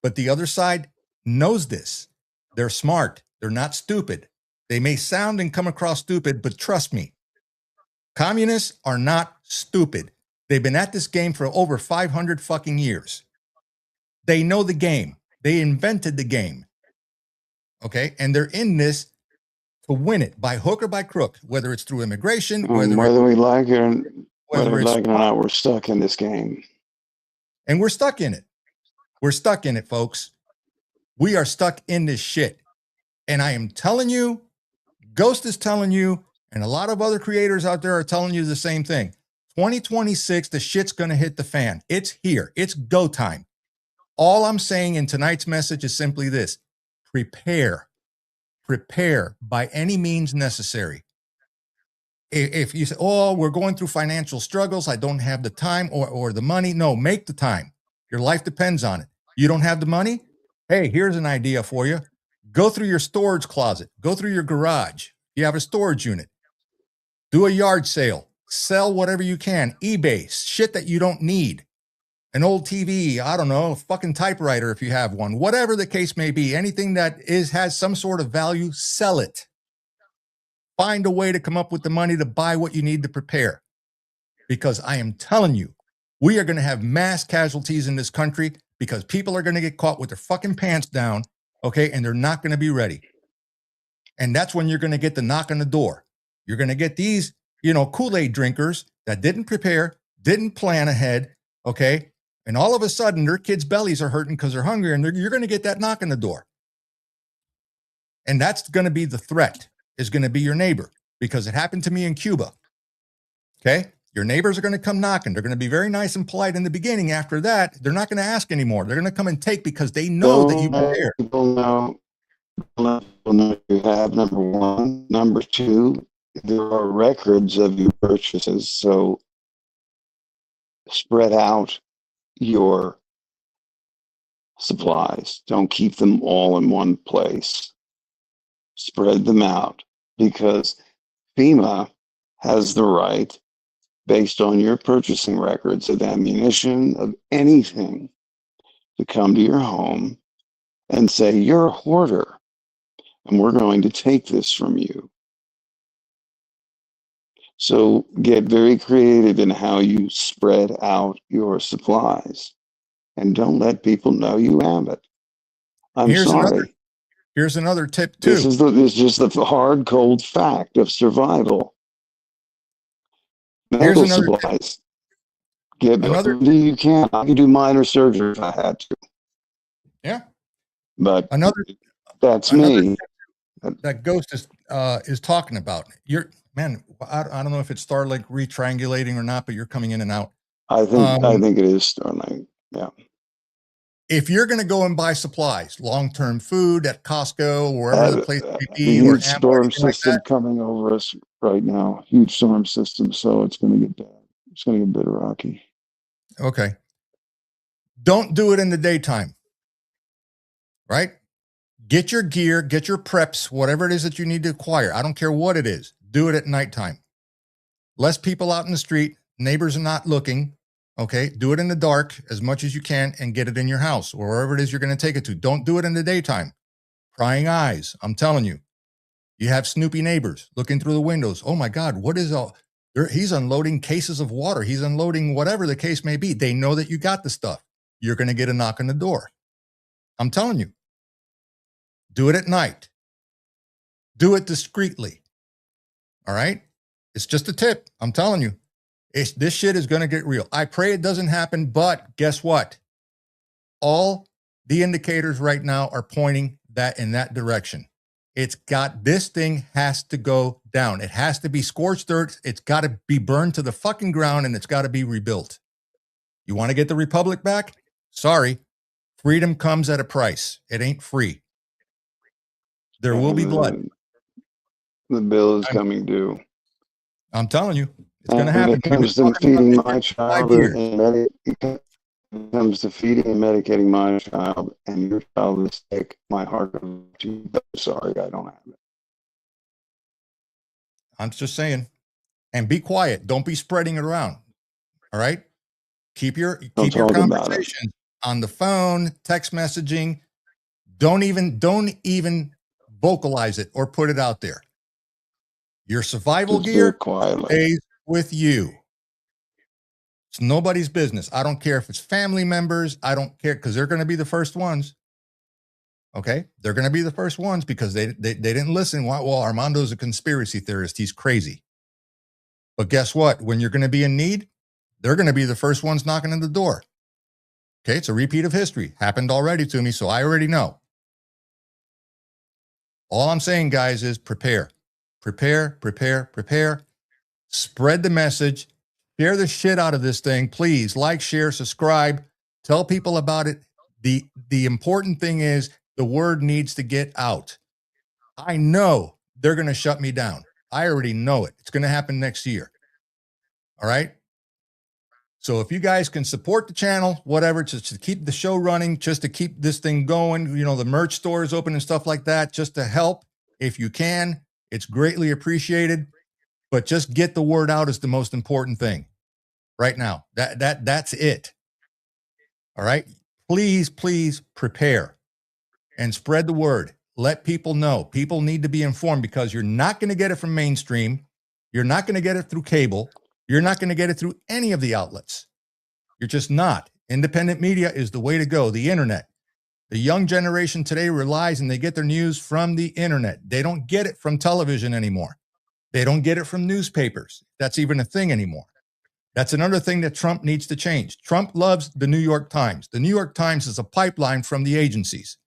But the other side knows this. They're smart. They're not stupid. They may sound and come across stupid, but trust me, communists are not stupid. They've been at this game for over 500 fucking years. They know the game. They invented the game. Okay? And they're in this to win it by hook or by crook, whether it's through immigration, whether we like it or not, we're stuck in this game. And we're stuck in it. We're stuck in it, folks. We are stuck in this shit. And I am telling you, Ghost is telling you, and a lot of other creators out there are telling you the same thing. 2026, the shit's going to hit the fan. It's here. It's go time. All I'm saying in tonight's message is simply this: prepare. Prepare by any means necessary. If you say, oh, we're going through financial struggles, I don't have the time or the money. No, make the time. Your life depends on it. You don't have the money? Hey, here's an idea for you. Go through your storage closet. Go through your garage. You have a storage unit. Do a yard sale. Sell whatever you can. eBay, shit that you don't need. An old TV, I don't know, a fucking typewriter if you have one. Whatever the case may be, anything that has some sort of value, sell it. Find a way to come up with the money to buy what you need to prepare. Because I am telling you, we are going to have mass casualties in this country because people are going to get caught with their fucking pants down, okay, and they're not going to be ready. And that's when you're going to get the knock on the door. You're going to get these, Kool-Aid drinkers that didn't prepare, didn't plan ahead, okay, and all of a sudden their kids' bellies are hurting because they're hungry, and you're going to get that knock on the door. And that's going to be the threat, is going to be your neighbor, because it happened to me in Cuba, okay? Your neighbors are going to come knocking. They're going to be very nice and polite in the beginning. After that, they're not going to ask anymore. They're going to come and take because they know that you prepared. People know you have, number one. Number two, there are records of your purchases. So spread out your supplies. Don't keep them all in one place. Spread them out, because FEMA has the right, based on your purchasing records of ammunition, of anything, to come to your home and say, you're a hoarder, and we're going to take this from you. So get very creative in how you spread out your supplies, and don't let people know you have it. Here's another tip too. This is just the hard, cold fact of survival. Medical supplies. Get whatever you can. I can do minor surgery if I had to. Yeah. But that's me. That Ghost is talking about. I don't know if it's Starlink retriangulating or not, but you're coming in and out. I think it is Starlink. Yeah. If you're going to go and buy supplies, long-term food at Costco, or wherever the place may be, huge storm system coming over us right now. Huge storm system, so it's going to get bad. It's going to get a bit rocky. Okay. Don't do it in the daytime. Right? Get your gear, get your preps, whatever it is that you need to acquire. I don't care what it is. Do it at nighttime. Less people out in the street. Neighbors are not looking. Okay, do it in the dark as much as you can and get it in your house or wherever it is you're going to take it to. Don't do it in the daytime. Prying eyes. I'm telling you. You have snoopy neighbors looking through the windows. Oh my God, what is all? He's unloading cases of water. He's unloading whatever the case may be. They know that you got the stuff. You're going to get a knock on the door. I'm telling you. Do it at night. Do it discreetly. All right? It's just a tip. I'm telling you. This shit is going to get real. I pray it doesn't happen, but guess what? All the indicators right now are pointing in that direction. This thing has to go down. It has to be scorched earth. It's got to be burned to the fucking ground, and it's got to be rebuilt. You want to get the republic back? Sorry. Freedom comes at a price. It ain't free. There will be blood. The bill is coming due. I'm telling you. It's going to happen. It comes to feeding my child, and medicating my child, and your child is sick. My heart goes to you. Sorry, I don't have it. I'm just saying. And be quiet. Don't be spreading it around. All right? Keep your Don't talk about it. conversation on the phone, text messaging. Don't even vocalize it or put it out there. Your survival Just do gear it quietly. stays with you. It's nobody's business. I don't care if it's family members. I don't care, because they're going to be the first ones. Okay, they're going to be the first ones because they didn't listen. Well, Armando's a conspiracy theorist. He's crazy. But guess what? When you're going to be in need, they're going to be the first ones knocking on the door. Okay, it's a repeat of history. Happened already to me, so I already know. All I'm saying, guys, is prepare. Prepare, prepare, prepare. Spread the message. Share the shit out of this thing. Please like, share, subscribe. Tell people about it. The important thing is the word needs to get out. I know they're going to shut me down. I already know it. It's going to happen next year. All right? So if you guys can support the channel, whatever, just to keep the show running, just to keep this thing going, you know, the merch store is open and stuff like that, just to help, if you can, it's greatly appreciated. But just get the word out is the most important thing right now. That's it. All right? Please, please prepare and spread the word. Let people know. People need to be informed, because you're not going to get it from mainstream. You're not going to get it through cable. You're not going to get it through any of the outlets. You're just not. Independent media is the way to go. The internet. The young generation today relies and they get their news from the internet. They don't get it from television anymore. They don't get it from newspapers. That's even a thing anymore. That's another thing that Trump needs to change. Trump loves the New York Times. The New York Times is a pipeline from the agencies.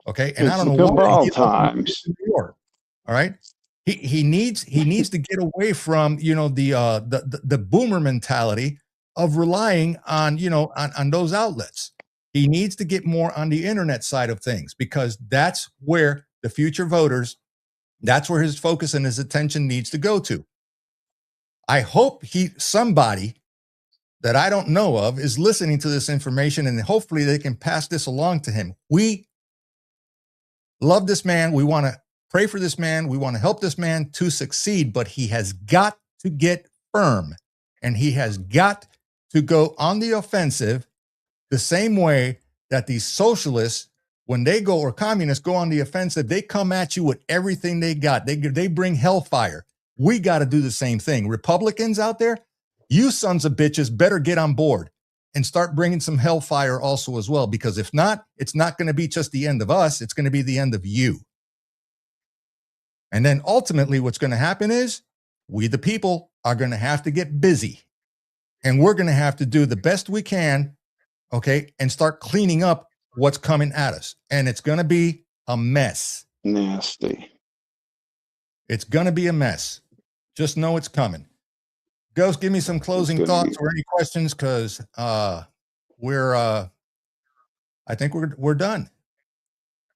Okay, and It's I don't know the why cabal he times. in New York. All right, he needs to get away from, you know, the boomer mentality of relying on, you know, on those outlets. He needs to get more on the internet side of things, because that's where the future voters, that's where his focus and his attention needs to go to. I hope somebody that I don't know of is listening to this information, and hopefully they can pass this along to him. We love this man. We want to pray for this man. We want to help this man to succeed, but he has got to get firm, and he has got to go on the offensive the same way that these socialists, when they go, or communists go on the offensive, they come at you with everything they got. They bring hellfire. We got to do the same thing. Republicans out there, you sons of bitches better get on board and start bringing some hellfire also as well, because if not, it's not going to be just the end of us. It's going to be the end of you. And then ultimately what's going to happen is we, the people, are going to have to get busy, and we're going to have to do the best we can, okay, and start cleaning up what's coming at us. And it's going to be a mess. Nasty. It's going to be a mess. Just know it's coming. Ghost, give me some closing thoughts or any questions, because I think we're done.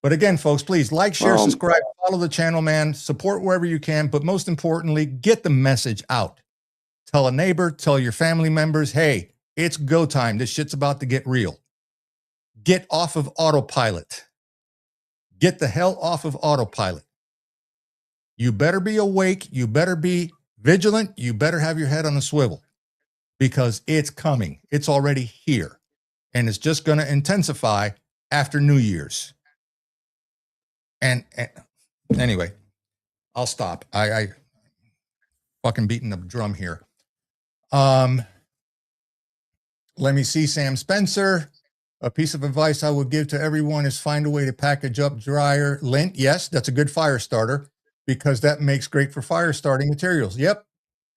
But again, folks, please like, share, subscribe, follow the channel, man. Support wherever you can, but most importantly, get the message out. Tell a neighbor, tell your family members, hey, it's go time. This shit's about to get real. Get off of autopilot. Get the hell off of autopilot. You better be awake. You better be vigilant. You better have your head on a swivel, because it's coming. It's already here, and it's just going to intensify after New Year's. And anyway, I'll stop. I fucking beating the drum here. Let me see. Sam Spencer. A piece of advice I would give to everyone is find a way to package up dryer lint. Yes, that's a good fire starter, because that makes great for fire starting materials. Yep,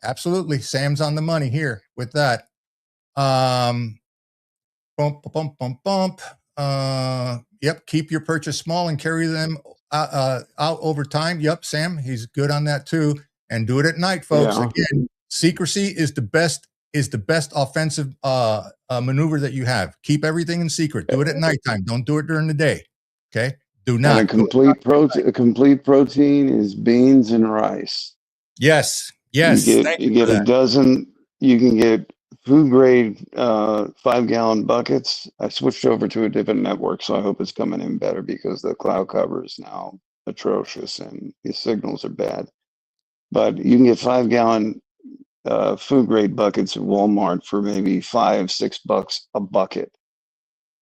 absolutely. Sam's on the money here with that. Yep, keep your purchase small and carry them out over time. Yep, Sam, he's good on that too. And do it at night, folks. Yeah. Again, secrecy is the best offensive maneuver that you have. Keep everything in secret. Do it at nighttime. Don't do it during the day. Okay? Do not. And a complete protein is beans and rice. Yes. Yes. You get a dozen. You can get food grade 5-gallon buckets. I switched over to a different network, so I hope it's coming in better, because the cloud cover is now atrocious and the signals are bad. But you can get 5-gallon food grade buckets at Walmart for maybe $5-6 a bucket.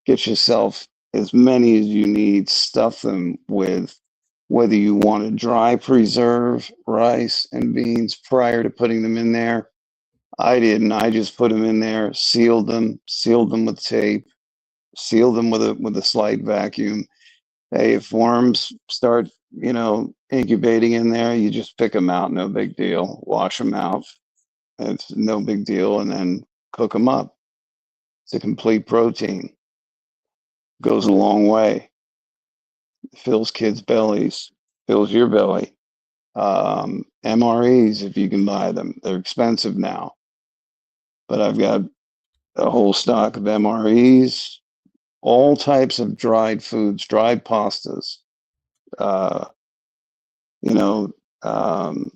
Get yourself as many as you need, stuff them with whether you want to dry preserve rice and beans prior to putting them in there. I didn't. I just put them in there, sealed them with tape, sealed them with a slight vacuum. Hey, if worms start, incubating in there, you just pick them out, no big deal. Wash them out. It's no big deal, and then cook them up. It's a complete protein. Goes a long way. Fills kids' bellies, fills your belly. MREs, if you can buy them, they're expensive now. But I've got a whole stock of MREs, all types of dried foods, dried pastas, you know, um,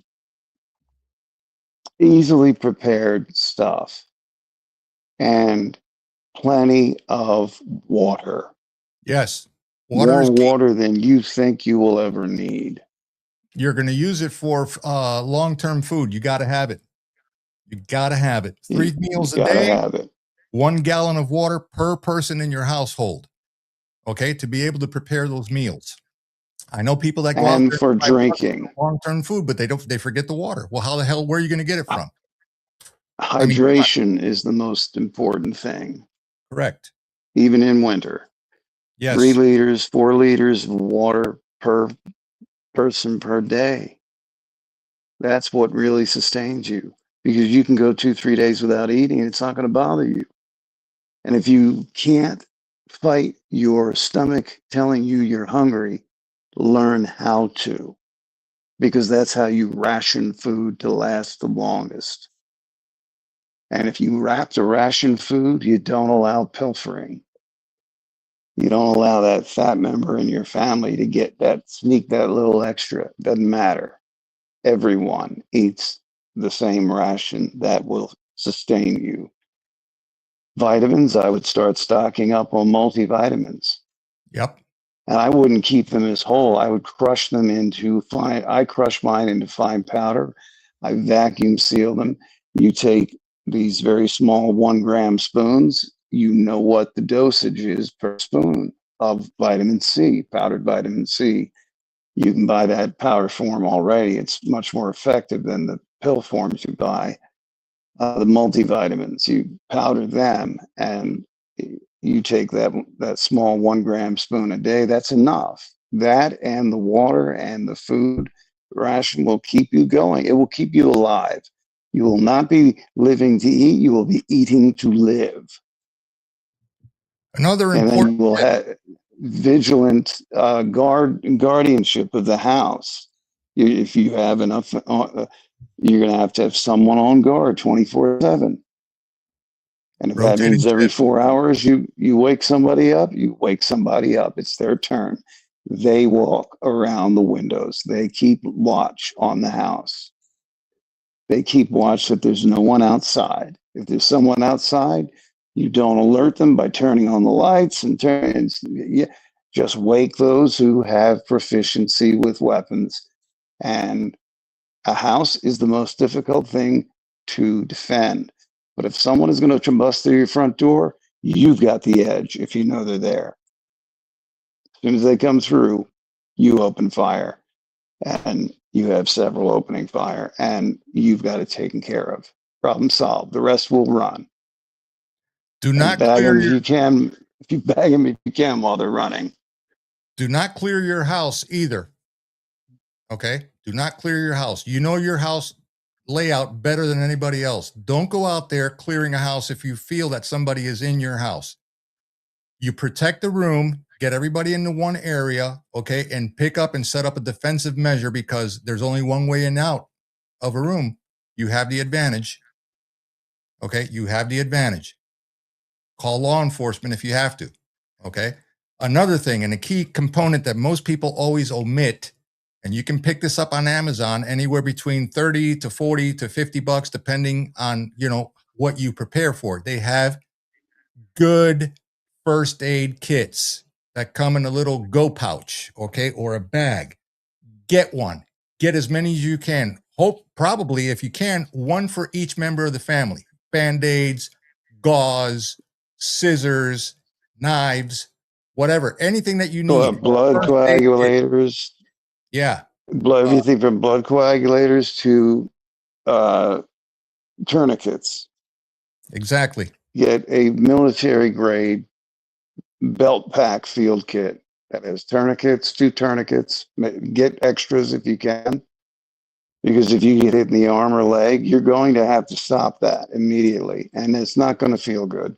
easily prepared stuff, and plenty of water. Yes. Water More is water than you think you will ever need. You're going to use it for long-term food. You got to have it. You got to have it. 3 meals a Gotta day, have it. 1 gallon of water per person in your household. Okay, to be able to prepare those meals. I know people that go out And there for and buy drinking, long-term food, but they forget the water. Well, how the hell, where are you going to get it from? I mean, hydration is the most important thing, correct. even in winter. Yes. 3 liters, 4 liters of water per person per day. That's what really sustains you, because you can go 2-3 days without eating and it's not going to bother you. And if you can't fight your stomach telling you you're hungry, learn how to, because that's how you ration food to last the longest. And if you wrap to ration food, you don't allow pilfering. You don't allow that fat member in your family to get that, sneak that little extra. Doesn't matter. Everyone eats the same ration that will sustain you. Vitamins, I would start stocking up on multivitamins. Yep. And I wouldn't keep them as whole. I would crush them into fine. I crush mine into fine powder. I vacuum seal them. You take these very small 1-gram spoons. You know what the dosage is per spoon of vitamin C, powdered vitamin C. You can buy that powder form already. It's much more effective than the pill forms you buy. The multivitamins, you powder them, and you take that small 1-gram spoon a day. That's enough. That and the water and the food ration will keep you going. It will keep you alive. You will not be living to eat. You will be eating to live. Another And then important you will have vigilant guardianship of the house. If you have enough, you're going to have someone on guard 24/7. And if that rotating means every shift. 4 hours you wake somebody up, you wake somebody up. It's their turn. They walk around the windows. They keep watch on the house. They keep watch that there's no one outside. If there's someone outside, you don't alert them by turning on the lights and just wake those who have proficiency with weapons. And a house is the most difficult thing to defend. But if someone is going to bust through your front door, you've got the edge if you know they're there. As soon as they come through, you open fire, and you have several opening fire, and you've got it taken care of. Problem solved. The rest will run. Do And not bag clear them if your you can. If you bag them if you can while they're running. do not clear your house either. Okay? Do not clear your house. You know your house layout better than anybody else. Don't go out there clearing a house if you feel that somebody is in your house. You protect the room, get everybody into one area, okay, and pick up and set up a defensive measure, because there's only one way in and out of a room. You have the advantage. Okay? You have the advantage. Call law enforcement if you have to. Okay? Another thing, and a key component that most people always omit, and you can pick this up on Amazon, anywhere between 30 to 40 to $50, depending on, what you prepare for. They have good first aid kits that come in a little go pouch, okay, or a bag. Get one. Get as many as you can. hope probably, if you can, one for each member of the family. Band-aids, gauze, scissors, knives, whatever, anything that you need. Blood First aid kit. coagulators, Yeah, everything from blood coagulators to tourniquets. exactly. Get a military grade belt pack field kit that has tourniquets, 2 tourniquets. Get extras if you can, because if you get hit in the arm or leg, you're going to have to stop that immediately, and it's not going to feel good.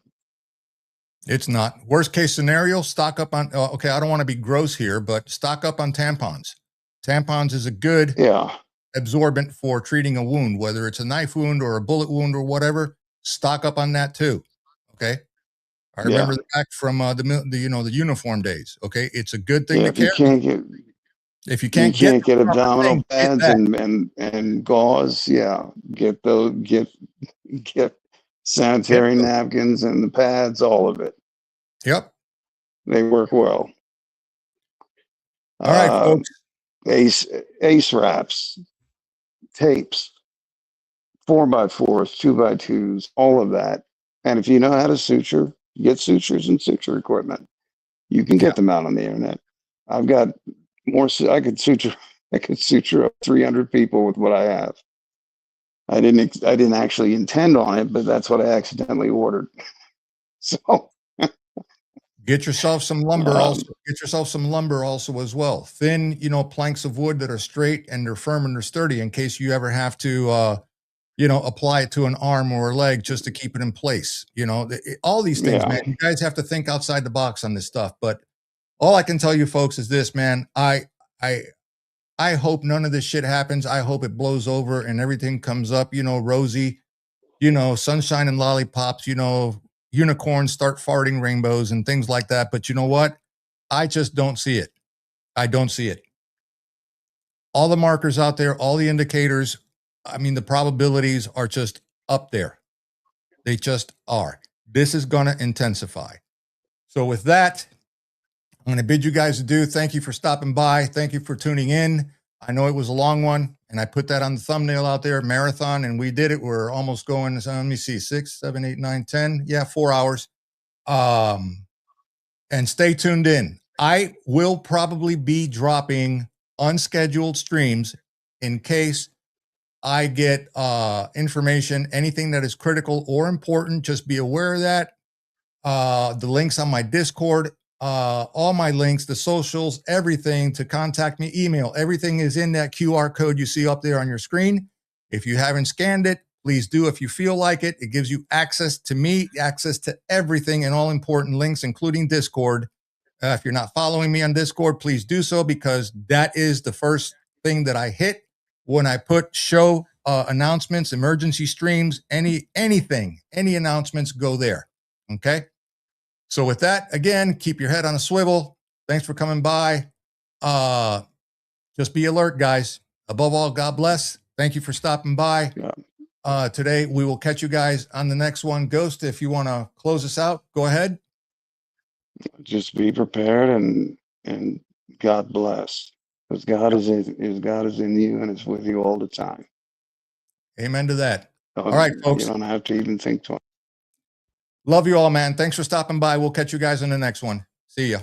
It's not. Worst case scenario, stock up on, okay, I don't want to be gross here, but stock up on tampons. Tampons is a good absorbent for treating a wound, whether it's a knife wound or a bullet wound or whatever. Stock up on that too. Okay. I remember back from the uniform days. Okay. It's a good thing to if you carry. can't get If you can't get abdominal pads and gauze, get those, get sanitary napkins and the pads, all of it. Yep. They work well. All right, folks. Ace wraps, tapes, 4x4s, 2x2s, all of that. And if you know how to suture, get sutures and suture equipment. You can get them out on the internet. I've got more. I could suture up 300 people with what I have. I didn't actually intend on it, but that's what I accidentally ordered. So get yourself some lumber also. Get yourself some lumber also as well. Thin, planks of wood that are straight and they're firm and they're sturdy in case you ever have to, apply it to an arm or a leg just to keep it in place. All these things, man, you guys have to think outside the box on this stuff. But all I can tell you folks is this, man, I hope none of this shit happens. I hope it blows over and everything comes up, rosy, sunshine and lollipops, unicorns start farting rainbows and things like that. But you know what? I just don't see it. I don't see it. All the markers out there, all the indicators, I mean, the probabilities are just up there. They just are. This is going to intensify. So with that, I'm going to bid you guys adieu. Thank you for stopping by. Thank you for tuning in. I know it was a long one, and I put that on the thumbnail out there, marathon, and we did it. We're almost going, so let me see, 6, 7, 8, 9, 10. Yeah, 4 hours. And stay tuned in. I will probably be dropping unscheduled streams in case I get information, anything that is critical or important. Just be aware of that. The links on my Discord, all my links, the socials, everything to contact me, email, everything is in that QR code you see up there on your screen. If you haven't scanned it, please do if you feel like it. It gives you access to me, access to everything and all important links, including Discord. If you're not following me on Discord, please do so, because that is the first thing that I hit when I put show announcements, emergency streams, any announcements, go there. Okay. So with that, again, keep your head on a swivel. Thanks for coming by. Just be alert, guys. Above all, God bless. Thank you for stopping by. Today, we will catch you guys on the next one. Ghost, if you want to close us out, go ahead. Just be prepared and God bless. Because God is in you and is with you all the time. Amen to that. All right, folks. You don't have to even think twice. Love you all, man. Thanks for stopping by. We'll catch you guys in the next one. See ya.